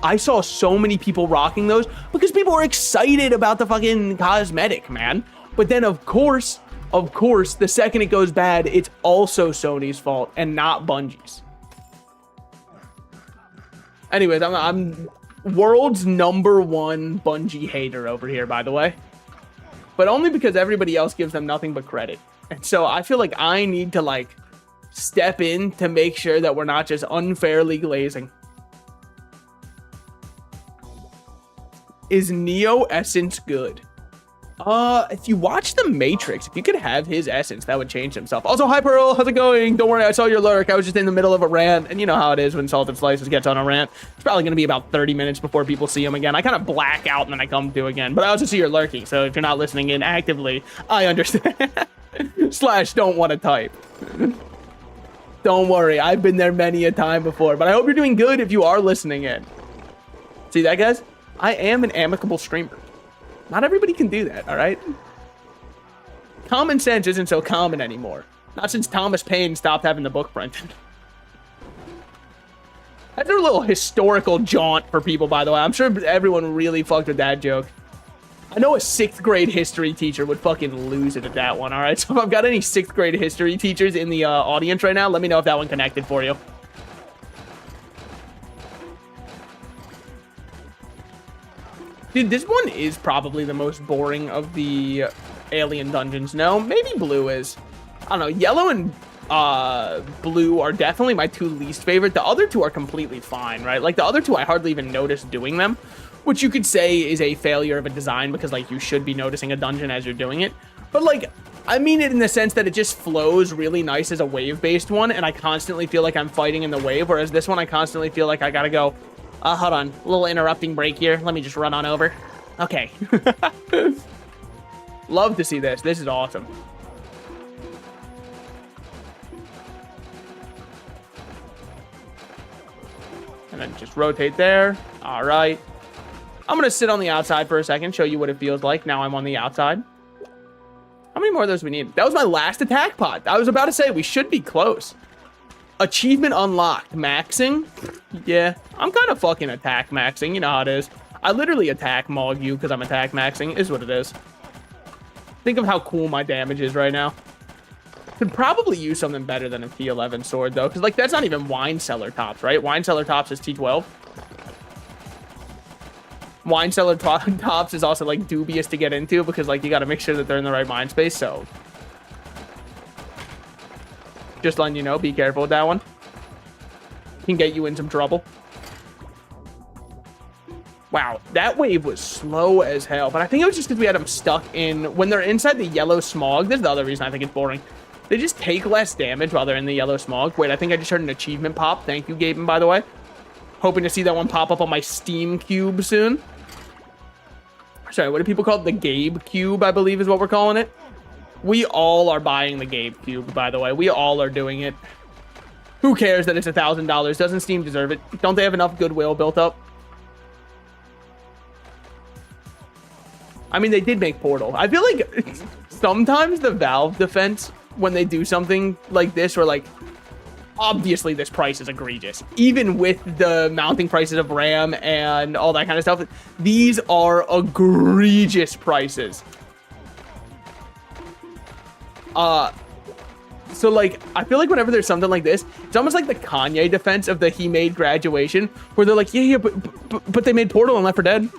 I saw so many people rocking those because people were excited about the fucking cosmetic, man. But then, of course, the second it goes bad, it's also Sony's fault and not Bungie's. Anyways, I'm world's #1 Bungie hater over here, by the way. But only because everybody else gives them nothing but credit. And so I feel like I need to, like, step in to make sure that we're not just unfairly glazing. Is Neo Essence good? If you watch The Matrix, if you could have his essence, that would change himself. Also, hi Pearl, how's it going? Don't worry, I saw your lurk. I was just in the middle of a rant, and you know how it is when Salted Slices gets on a rant. It's probably gonna be about 30 minutes before people see him again. I kind of black out and then I come to again, but I also see you're lurking, so if you're not listening in actively, I understand. / don't want to type. Don't worry, I've been there many a time before, but I hope you're doing good if you are listening in. See that, guys? I am an amicable streamer. Not everybody can do that, all right? Common sense isn't so common anymore. Not since Thomas Paine stopped having the book printed. That's a little historical jaunt for people, by the way. I'm sure everyone really fucked with that joke. I know a 6th grade history teacher would fucking lose it at that one, all right? So if I've got any 6th grade history teachers in the audience right now, let me know if that one connected for you. Dude, this one is probably the most boring of the alien dungeons. No, maybe blue is. I don't know. Yellow and blue are definitely my 2 least favorite. The other 2 are completely fine, right? Like, the other 2, I hardly even noticed doing them, which you could say is a failure of a design because, like, you should be noticing a dungeon as you're doing it. But, like, I mean it in the sense that it just flows really nice as a wave-based one, and I constantly feel like I'm fighting in the wave, whereas this one I constantly feel like I gotta go... hold on. A little interrupting break here. Let me just run on over. Okay. Love to see this. This is awesome. And then just rotate there. All right. I'm going to sit on the outside for a second, show you what it feels like. Now I'm on the outside. How many more of those we need? That was my last attack pod. I was about to say we should be close. Achievement unlocked. Maxing? Yeah, I'm kind of fucking attack maxing. You know how it is. I literally attack Mog you because I'm attack maxing. Is what it is. Think of how cool my damage is right now. Could probably use something better than a T11 sword, though. Because, like, that's not even Wine Cellar Tops, right? Wine Cellar Tops is T12. Wine Cellar Tops is also, like, dubious to get into because, like, you got to make sure that they're in the right mind space, so... Just letting you know, be careful with that one. Can get you in some trouble. Wow, that wave was slow as hell. But I think it was just because we had them stuck in... When they're inside the yellow smog, this is the other reason I think it's boring. They just take less damage while they're in the yellow smog. Wait, I think I just heard an achievement pop. Thank you, Gaben, by the way. Hoping to see that one pop up on my Steam Cube soon. Sorry, what do people call it? The Gabe Cube, I believe is what we're calling it. We all are buying the Gabe Cube, by the way. We all are doing it. Who cares that it's $1,000? Doesn't Steam deserve it? Don't they have enough goodwill built up? I mean, they did make Portal. I feel like sometimes the Valve defense, when they do something like this, or like, obviously this price is egregious. Even with the mounting prices of RAM and all that kind of stuff, these are egregious prices. So like, I feel like whenever there's something like this, it's almost like the Kanye defense of the he made Graduation, where they're like, yeah, but they made Portal and Left 4 Dead.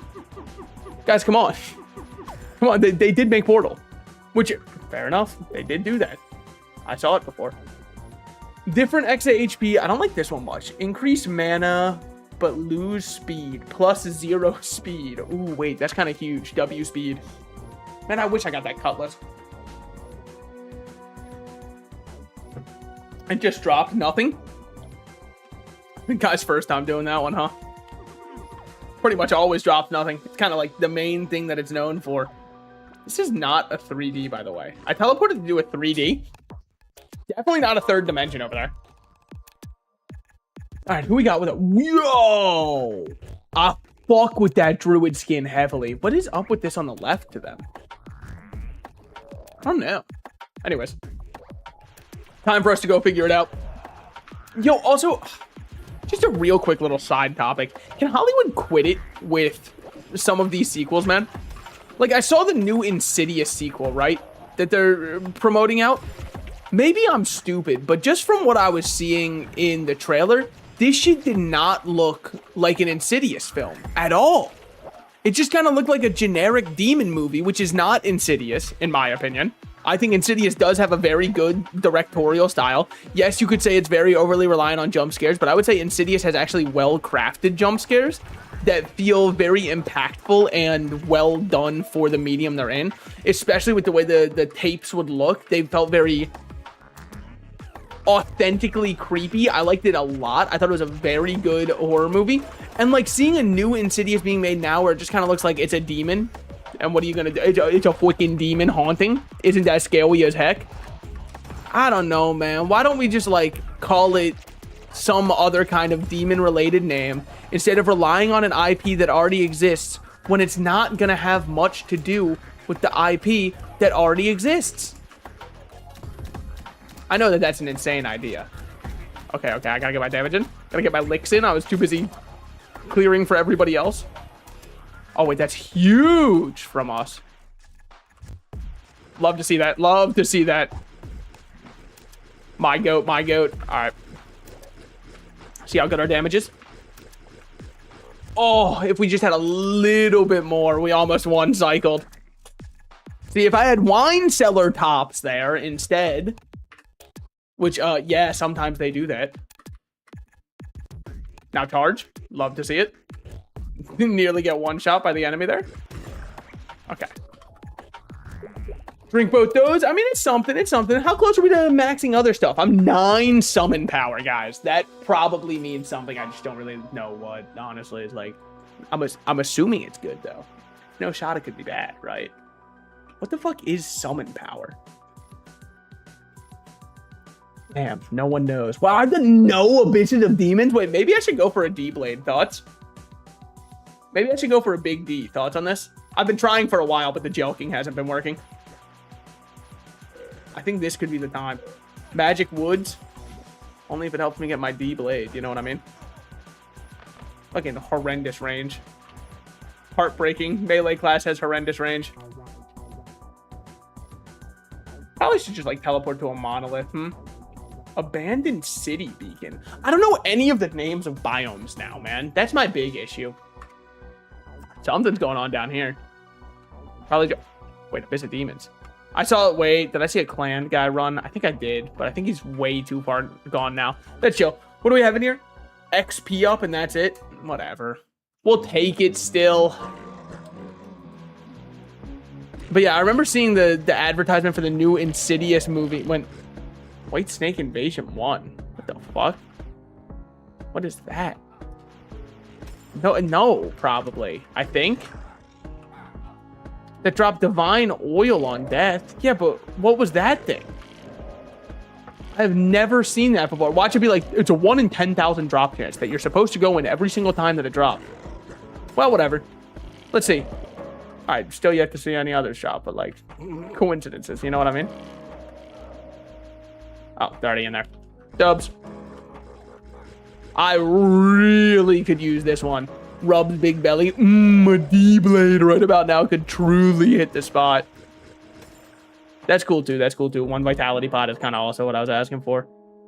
Guys, come on. Come on, they did make Portal. Which, fair enough, they did do that. I saw it before. Different XA HP, I don't like this one much. Increase mana, but lose speed, plus 0 speed. Ooh, wait, that's kind of huge. W speed. Man, I wish I got that Cutlass. And just dropped nothing. The guy's first time doing that one, huh? Pretty much always drops nothing. It's kind of like the main thing that it's known for. This is not a 3D, by the way. I teleported to do a 3D. Definitely not a third dimension over there. All right, who we got with it? Whoa! I fuck with that druid skin heavily. What is up with this on the left to them? I don't know. Anyways. Time for us to go figure it out. Yo, also, just a real quick little side topic. Can Hollywood quit it with some of these sequels, man? Like, I saw the new Insidious sequel, right? That they're promoting out. Maybe I'm stupid, but just from what I was seeing in the trailer, this shit did not look like an Insidious film at all. It just kind of looked like a generic demon movie, which is not Insidious, in my opinion. I think Insidious does have a very good directorial style. Yes, you could say it's very overly reliant on jump scares, but I would say Insidious has actually well-crafted jump scares that feel very impactful and well done for the medium they're in, especially with the way the tapes would look. They felt very authentically creepy. I liked it a lot. I thought it was a very good horror movie. And like seeing a new Insidious being made now where it just kind of looks like it's a demon. And what are you gonna do? It's a freaking demon haunting. Isn't that scary as heck? I don't know, man. Why don't we just like call it some other kind of demon related name instead of relying on an IP that already exists when it's not gonna have much to do with the IP that already exists? I know that that's an insane idea. Okay, I gotta get my damage in. Gotta get my licks in. I was too busy clearing for everybody else. Oh, wait, that's huge from us. Love to see that. Love to see that. My goat, my goat. All right. See how good our damage is? Oh, if we just had a little bit more, we almost one-cycled. See, if I had wine cellar tops there instead, which, yeah, sometimes they do that. Now charge. Love to see it. Nearly get one shot by the enemy there. Okay. Drink both those. I mean, it's something. It's something. How close are we to maxing other stuff? I'm 9 summon power, guys. That probably means something. I just don't really know what. Honestly, it's like, I'm assuming it's good though. No shot it could be bad, right? What the fuck is summon power? Damn, no one knows. Wow, I didn't know Abysses of Demons. Wait, maybe I should go for a D blade. Thoughts? Maybe I should go for a big D. Thoughts on this? I've been trying for a while, but the joking hasn't been working. I think this could be the time. Magic Woods. Only if it helps me get my D blade. You know what I mean? Fucking horrendous range. Heartbreaking. Melee class has horrendous range. Probably should just like teleport to a monolith. Abandoned City Beacon. I don't know any of the names of biomes now, man. That's my big issue. Something's going on down here. Probably. Wait, Abyss of Demons. I saw it. Wait, did I see a clan guy run? I think I did, but I think he's way too far gone now. Let's chill. What do we have in here? XP up, and that's it. Whatever. We'll take it still. But yeah, I remember seeing the advertisement for the new Insidious movie when White Snake Invasion 1. What the fuck? What is that? No, probably. I think. That dropped divine oil on death. Yeah, but what was that thing? I've never seen that before. Watch it be like, it's a 1 in 10,000 drop chance that you're supposed to go in every single time that it drops. Well, whatever. Let's see. All right, still yet to see any others drop, but like coincidences, you know what I mean? Oh, they're already in there. Dubs. I really could use this one. Rub's big belly. A D-blade right about now could truly hit the spot. That's cool too. That's cool too. 1 vitality pot is kind of also what I was asking for.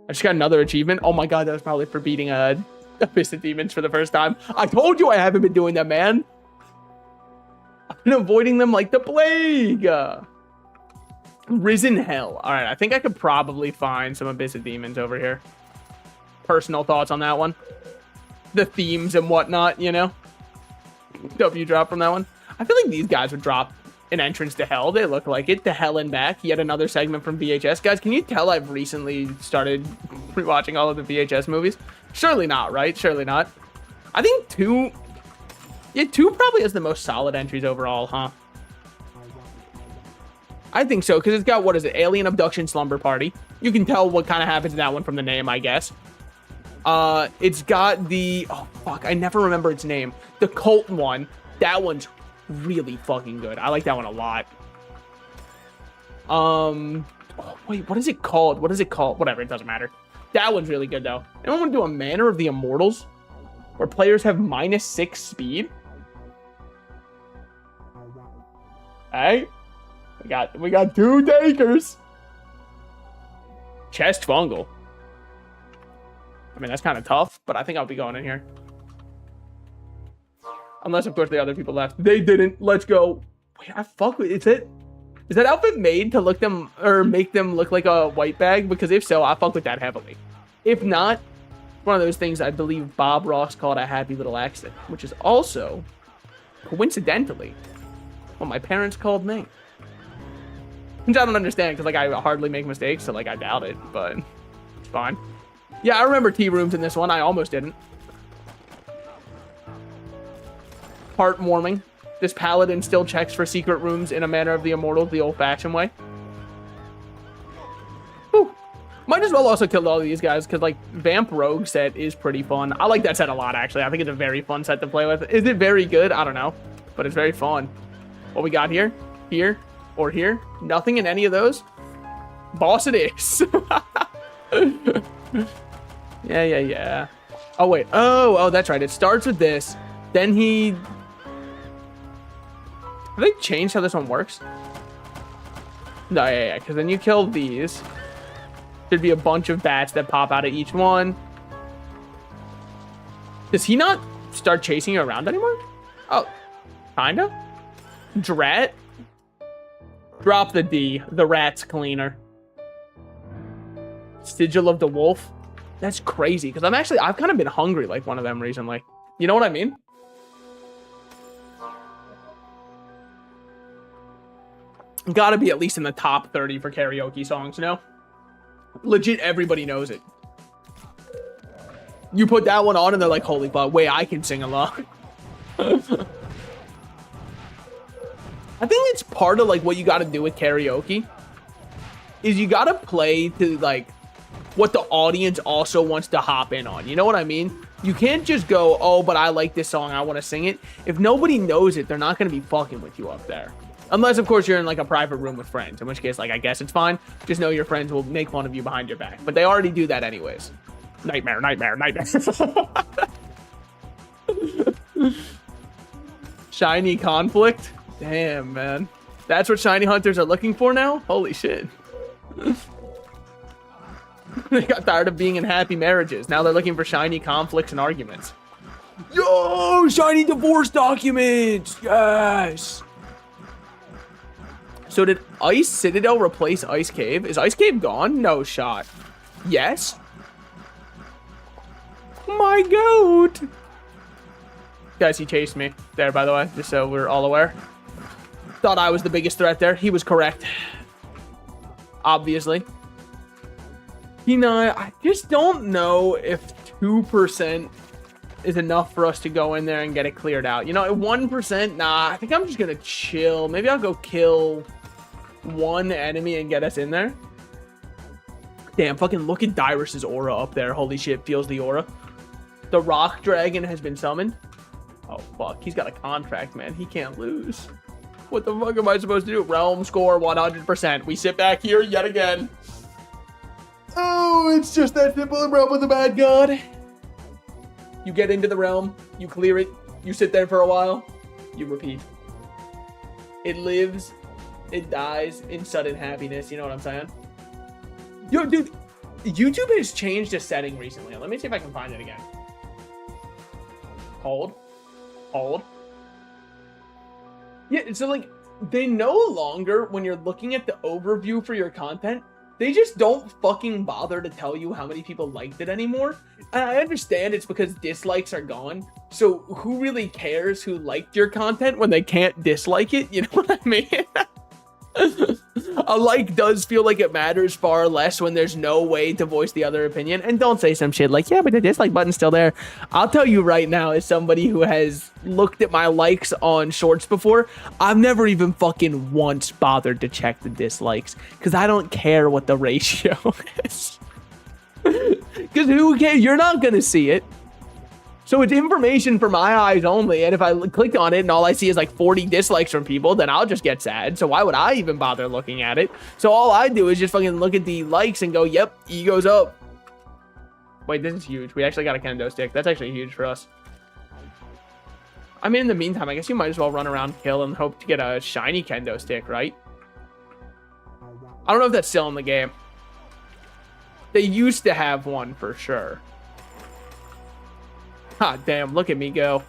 I just got another achievement. Oh my god, that was probably for beating Abyss of Demons for the first time. I told you I haven't been doing that, man. I've been avoiding them like the plague. Risen Hell. All right, I think I could probably find some Abyss of Demons over here. Personal thoughts on that one. The themes and whatnot, you know. W drop from that one. I feel like these guys would drop an entrance to hell. They look like it. To hell and back. Yet another segment from VHS. Guys, can you tell I've recently started rewatching all of the VHS movies? Surely not, right? Surely not. I think 2... Yeah, 2 probably has the most solid entries overall, huh? I think so, because it's got, what is it? Alien Abduction Slumber Party. You can tell what kind of happens in that one from the name, I guess. It's got the... Oh, fuck. I never remember its name. The cult one. That one's really fucking good. I like that one a lot. Oh, wait. What is it called? What is it called? Whatever. It doesn't matter. That one's really good, though. Anyone want to do a Manor of the Immortals? Where players have -6 speed? Hey. We got 2 takers. Chest fungal. I mean, that's kind of tough, but I think I'll be going in here. Unless, of course, the other people left. They didn't. Let's go. Wait, I fuck with it. Is that outfit made to look them or make them look like a white bag? Because if so, I fuck with that heavily. If not, one of those things I believe Bob Ross called a happy little accident, which is also, coincidentally, what my parents called me. Which I don't understand, because like I hardly make mistakes, so like I doubt it, but it's fine. Yeah, I remember tea rooms in this one. I almost didn't. Heartwarming. This paladin still checks for secret rooms in a Manor of the Immortals the old-fashioned way. Whew. Might as well also kill all of these guys, because like Vamp Rogue set is pretty fun. I like that set a lot, actually. I think it's a very fun set to play with. Is it very good? I don't know, but it's very fun. What we got here? Here? Or here? Nothing in any of those? Boss it is. Yeah. Oh, wait. Oh, that's right. It starts with this. Then he... Have they changed how this one works? No, yeah. Because then you kill these. There'd be a bunch of bats that pop out of each one. Does he not start chasing you around anymore? Oh, kinda. Drat. Drop the D. The rat's cleaner. Sigil of the Wolf. That's crazy, because I've kind of been hungry like one of them recently. You know what I mean? Gotta be at least in the top 30 for karaoke songs, you know? Legit, everybody knows it. You put that one on and they're like, holy fuck, wait, I can sing along. I think it's part of like what you gotta do with karaoke is you gotta play to like what the audience also wants to hop in on. You know what I mean? You can't just go, oh, but I like this song, I want to sing it. If nobody knows it, they're not going to be fucking with you up there. Unless, of course, you're in like a private room with friends, in which case, like, I guess it's fine. Just know your friends will make fun of you behind your back. But they already do that anyways. Nightmare, nightmare, nightmare. Shiny conflict? Damn, man. That's what shiny hunters are looking for now? Holy shit. They got tired of being in happy marriages. Now they're looking for shiny conflicts and arguments. Yo, shiny divorce documents. Yes. So did Ice Citadel replace Ice Cave? Is Ice Cave gone? No shot. Yes. My goat. Guys, he chased me there, by the way, just so we're all aware. Thought I was the biggest threat there. He was correct. Obviously. You know, I just don't know if 2% is enough for us to go in there and get it cleared out. You know, 1%, nah, I think I'm just gonna chill. Maybe I'll go kill one enemy and get us in there. Damn, fucking look at Dyrus's aura up there. Holy shit, feels the aura. The rock dragon has been summoned. Oh, fuck, he's got a contract, man. He can't lose. What the fuck am I supposed to do? Realm score 100%. We sit back here yet again. Oh, it's just that simple. Realm of the Bad God. You get into the realm, you clear it, you sit there for a while, you repeat. It lives, it dies in sudden happiness. You know what I'm saying? Yo, dude, YouTube has changed a setting recently. Let me see if I can find it again. Hold. Yeah, so like, they no longer, when you're looking at the overview for your content, they just don't fucking bother to tell you how many people liked it anymore. And I understand it's because dislikes are gone. So who really cares who liked your content when they can't dislike it? You know what I mean? A like does feel like it matters far less when there's no way to voice the other opinion. And don't say some shit like, yeah, but the dislike button's still there. I'll tell you right now, as somebody who has looked at my likes on shorts before, I've never even fucking once bothered to check the dislikes because I don't care what the ratio is. Because who cares? You're not going to see it. So it's information for my eyes only, and if I click on it and all I see is like 40 dislikes from people, then I'll just get sad. So why would I even bother looking at it? So all I do is just fucking look at the likes and go, yep, ego's up. Wait, this is huge. We actually got a kendo stick. That's actually huge for us. I mean, in the meantime, I guess you might as well run around, kill, and hope to get a shiny kendo stick, right? I don't know if that's still in the game. They used to have one for sure. God damn, look at me go.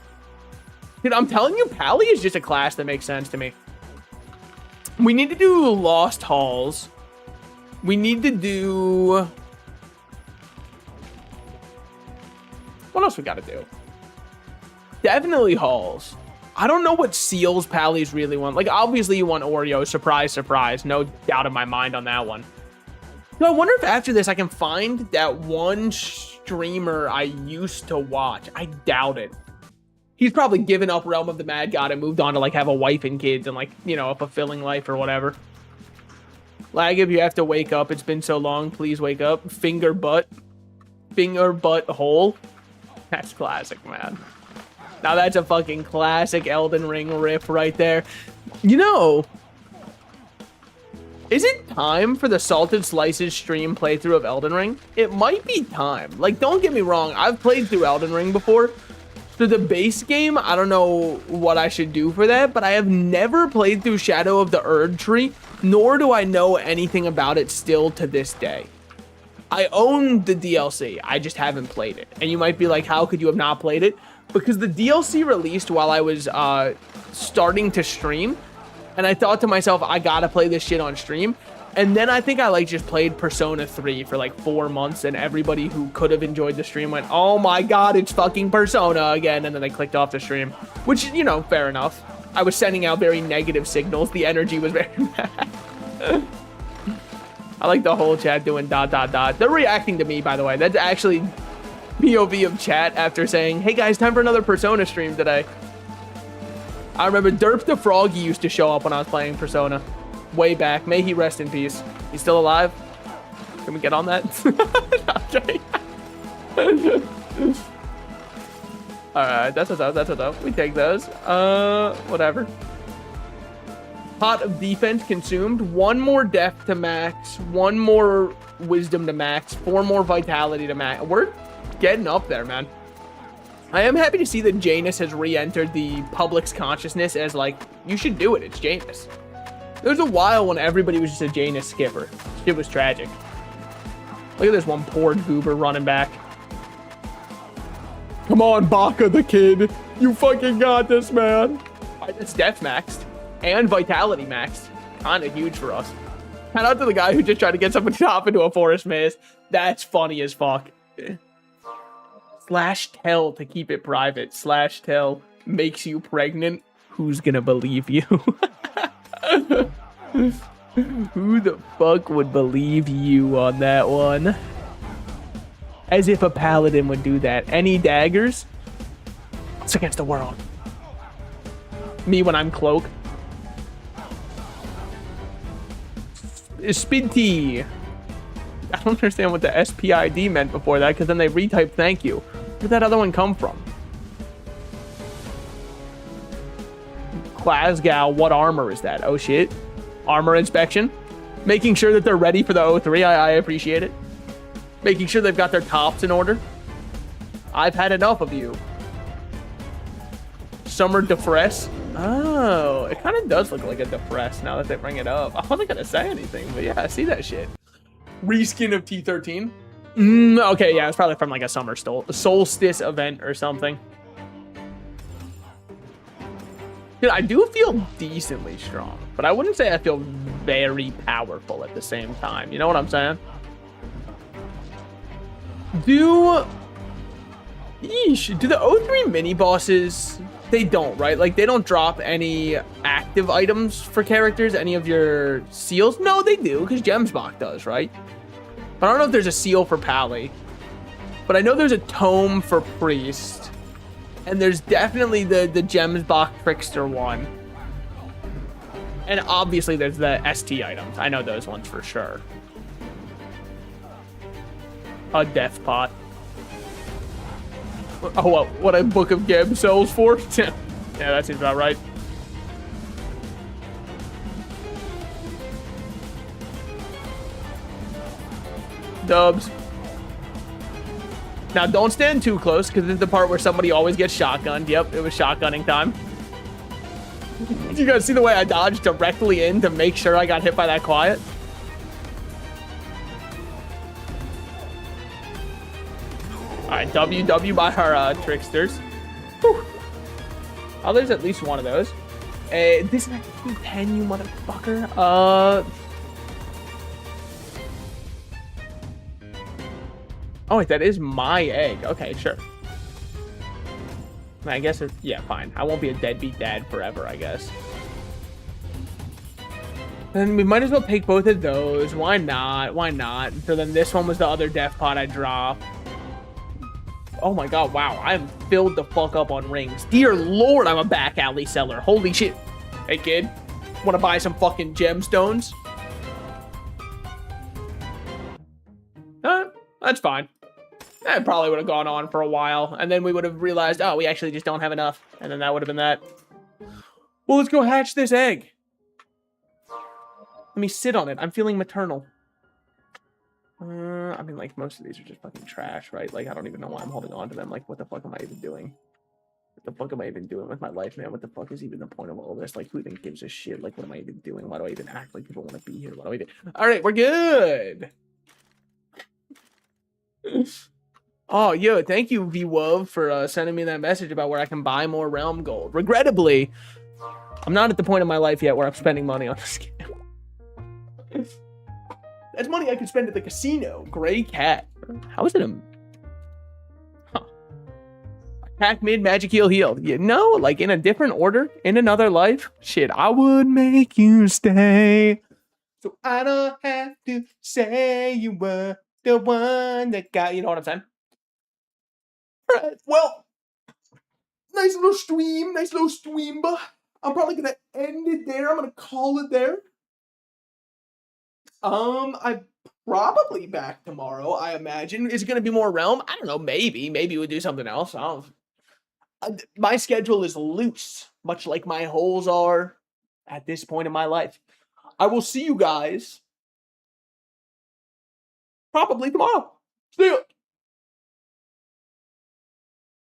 Dude, I'm telling you, Pally is just a class that makes sense to me. We need to do Lost Halls. We need to do... What else we gotta do? Definitely Halls. I don't know what seals Pallies really want. Like, obviously you want Oreo. Surprise, surprise. No doubt in my mind on that one. So I wonder if after this I can find that one streamer I used to watch. I doubt it. He's probably given up Realm of the Mad God and moved on to like have a wife and kids and like, you know, a fulfilling life or whatever. Lag, if you have to wake up, it's been so long. Please wake up. Finger butt hole. That's classic, man. Now that's a fucking classic Elden Ring riff right there. You know, is it time for the Salted Slices stream playthrough of Elden Ring? It might be time. Like, don't get me wrong. I've played through Elden Ring before. So the base game, I don't know what I should do for that, but I have never played through Shadow of the Erd Tree, nor do I know anything about it still to this day. I own the DLC. I just haven't played it. And you might be like, how could you have not played it? Because the DLC released while I was starting to stream. And I thought to myself, I gotta play this shit on stream. And then I think I like just played Persona 3 for like 4 months, and everybody who could have enjoyed the stream went, oh my god, it's fucking Persona again, and then they clicked off the stream. Which, you know, fair enough. I was sending out very negative signals. The energy was very bad. I like the whole chat doing ... They're reacting to me, by the way. That's actually POV of chat after saying, hey guys, time for another Persona stream today. I remember Derp the Froggy used to show up when I was playing Persona. Way back. May he rest in peace. He's still alive? Can we get on that? Okay. Alright, that's what's up, that's what's up. We take those. Whatever. Pot of defense consumed. 1 more death to max. 1 more wisdom to max. 4 more vitality to max. We're getting up there, man. I am happy to see that Janus has re-entered the public's consciousness as, like, you should do it. It's Janus. There was a while when everybody was just a Janus skipper. It was tragic. Look at this one poor goober running back. Come on, Baka the kid. You fucking got this, man. It's death maxed and vitality maxed. Kind of huge for us. Shout out to the guy who just tried to get somebody to hop into a forest maze. That's funny as fuck. /tell to keep it private. /tell makes you pregnant. Who's gonna believe you? Who the fuck would believe you on that one? As if a paladin would do that. Any daggers? It's against the world. Me when I'm cloak. Spinty. I don't understand what the SPID meant before that, because then they retyped thank you. Where did that other one come from? Glasgow, what armor is that? Oh shit. Armor inspection. Making sure that they're ready for the O3. I appreciate it. Making sure they've got their tops in order. I've had enough of you. Summer Defress. Oh, it kind of does look like a Defress now that they bring it up. I wasn't gonna say anything, but yeah, I see that shit. Reskin of T13. Okay, yeah, it's probably from like a summer solstice event or something. Dude, I do feel decently strong, but I wouldn't say I feel very powerful at the same time. You know what I'm saying? Do the O3 mini bosses, they don't, right? Like, they don't drop any active items for characters, any of your seals? No, they do, because Gemsbach does, right? But I don't know if there's a seal for Pally. But I know there's a tome for Priest. And there's definitely the Gemsbach Trickster one. And obviously there's the ST items. I know those ones for sure. A death pot. Oh, what a book of Gem sells for? Yeah, that seems about right. Dubs. Now, don't stand too close, because this is the part where somebody always gets shotgunned. Yep, it was shotgunning time. You guys see the way I dodged directly in to make sure I got hit by that quiet? Alright, WW by our tricksters. Whew. Oh, there's at least one of those. This is like 210, you motherfucker. Oh, wait, that is my egg. Okay, sure. I guess it's... Yeah, fine. I won't be a deadbeat dad forever, I guess. Then we might as well take both of those. Why not? Why not? So then this one was the other death pot I dropped. Oh my god, wow. I'm filled the fuck up on rings. Dear lord, I'm a back alley seller. Holy shit. Hey, kid. Want to buy some fucking gemstones? That's fine. That probably would have gone on for a while. And then we would have realized, oh, we actually just don't have enough. And then that would have been that. Well, let's go hatch this egg. Let me sit on it. I'm feeling maternal. I mean, like, most of these are just fucking trash, right? Like, I don't even know why I'm holding on to them. Like, what the fuck am I even doing? What the fuck am I even doing with my life, man? What the fuck is even the point of all this? Like, who even gives a shit? Like, what am I even doing? Why do I even act like people want to be here? What do I do? All right, we're good. Oh, yo, thank you, VWov, for sending me that message about where I can buy more Realm Gold. Regrettably, I'm not at the point in my life yet where I'm spending money on this game. That's money I could spend at the casino. Gray cat. How is it a... Huh. Attack mid, magic heal, heal. You know, like in a different order, in another life. Shit, I would make you stay. So I don't have to say you were the one that got... You know what I'm saying? Alright, well, nice little stream, but I'm probably gonna end it there. I'm gonna call it there. I probably back tomorrow, I imagine. Is it going to be more Realm? I don't know. Maybe. Maybe we'll do something else. I don't. My schedule is loose, much like my holes are at this point in my life. I will see you guys probably tomorrow. See ya.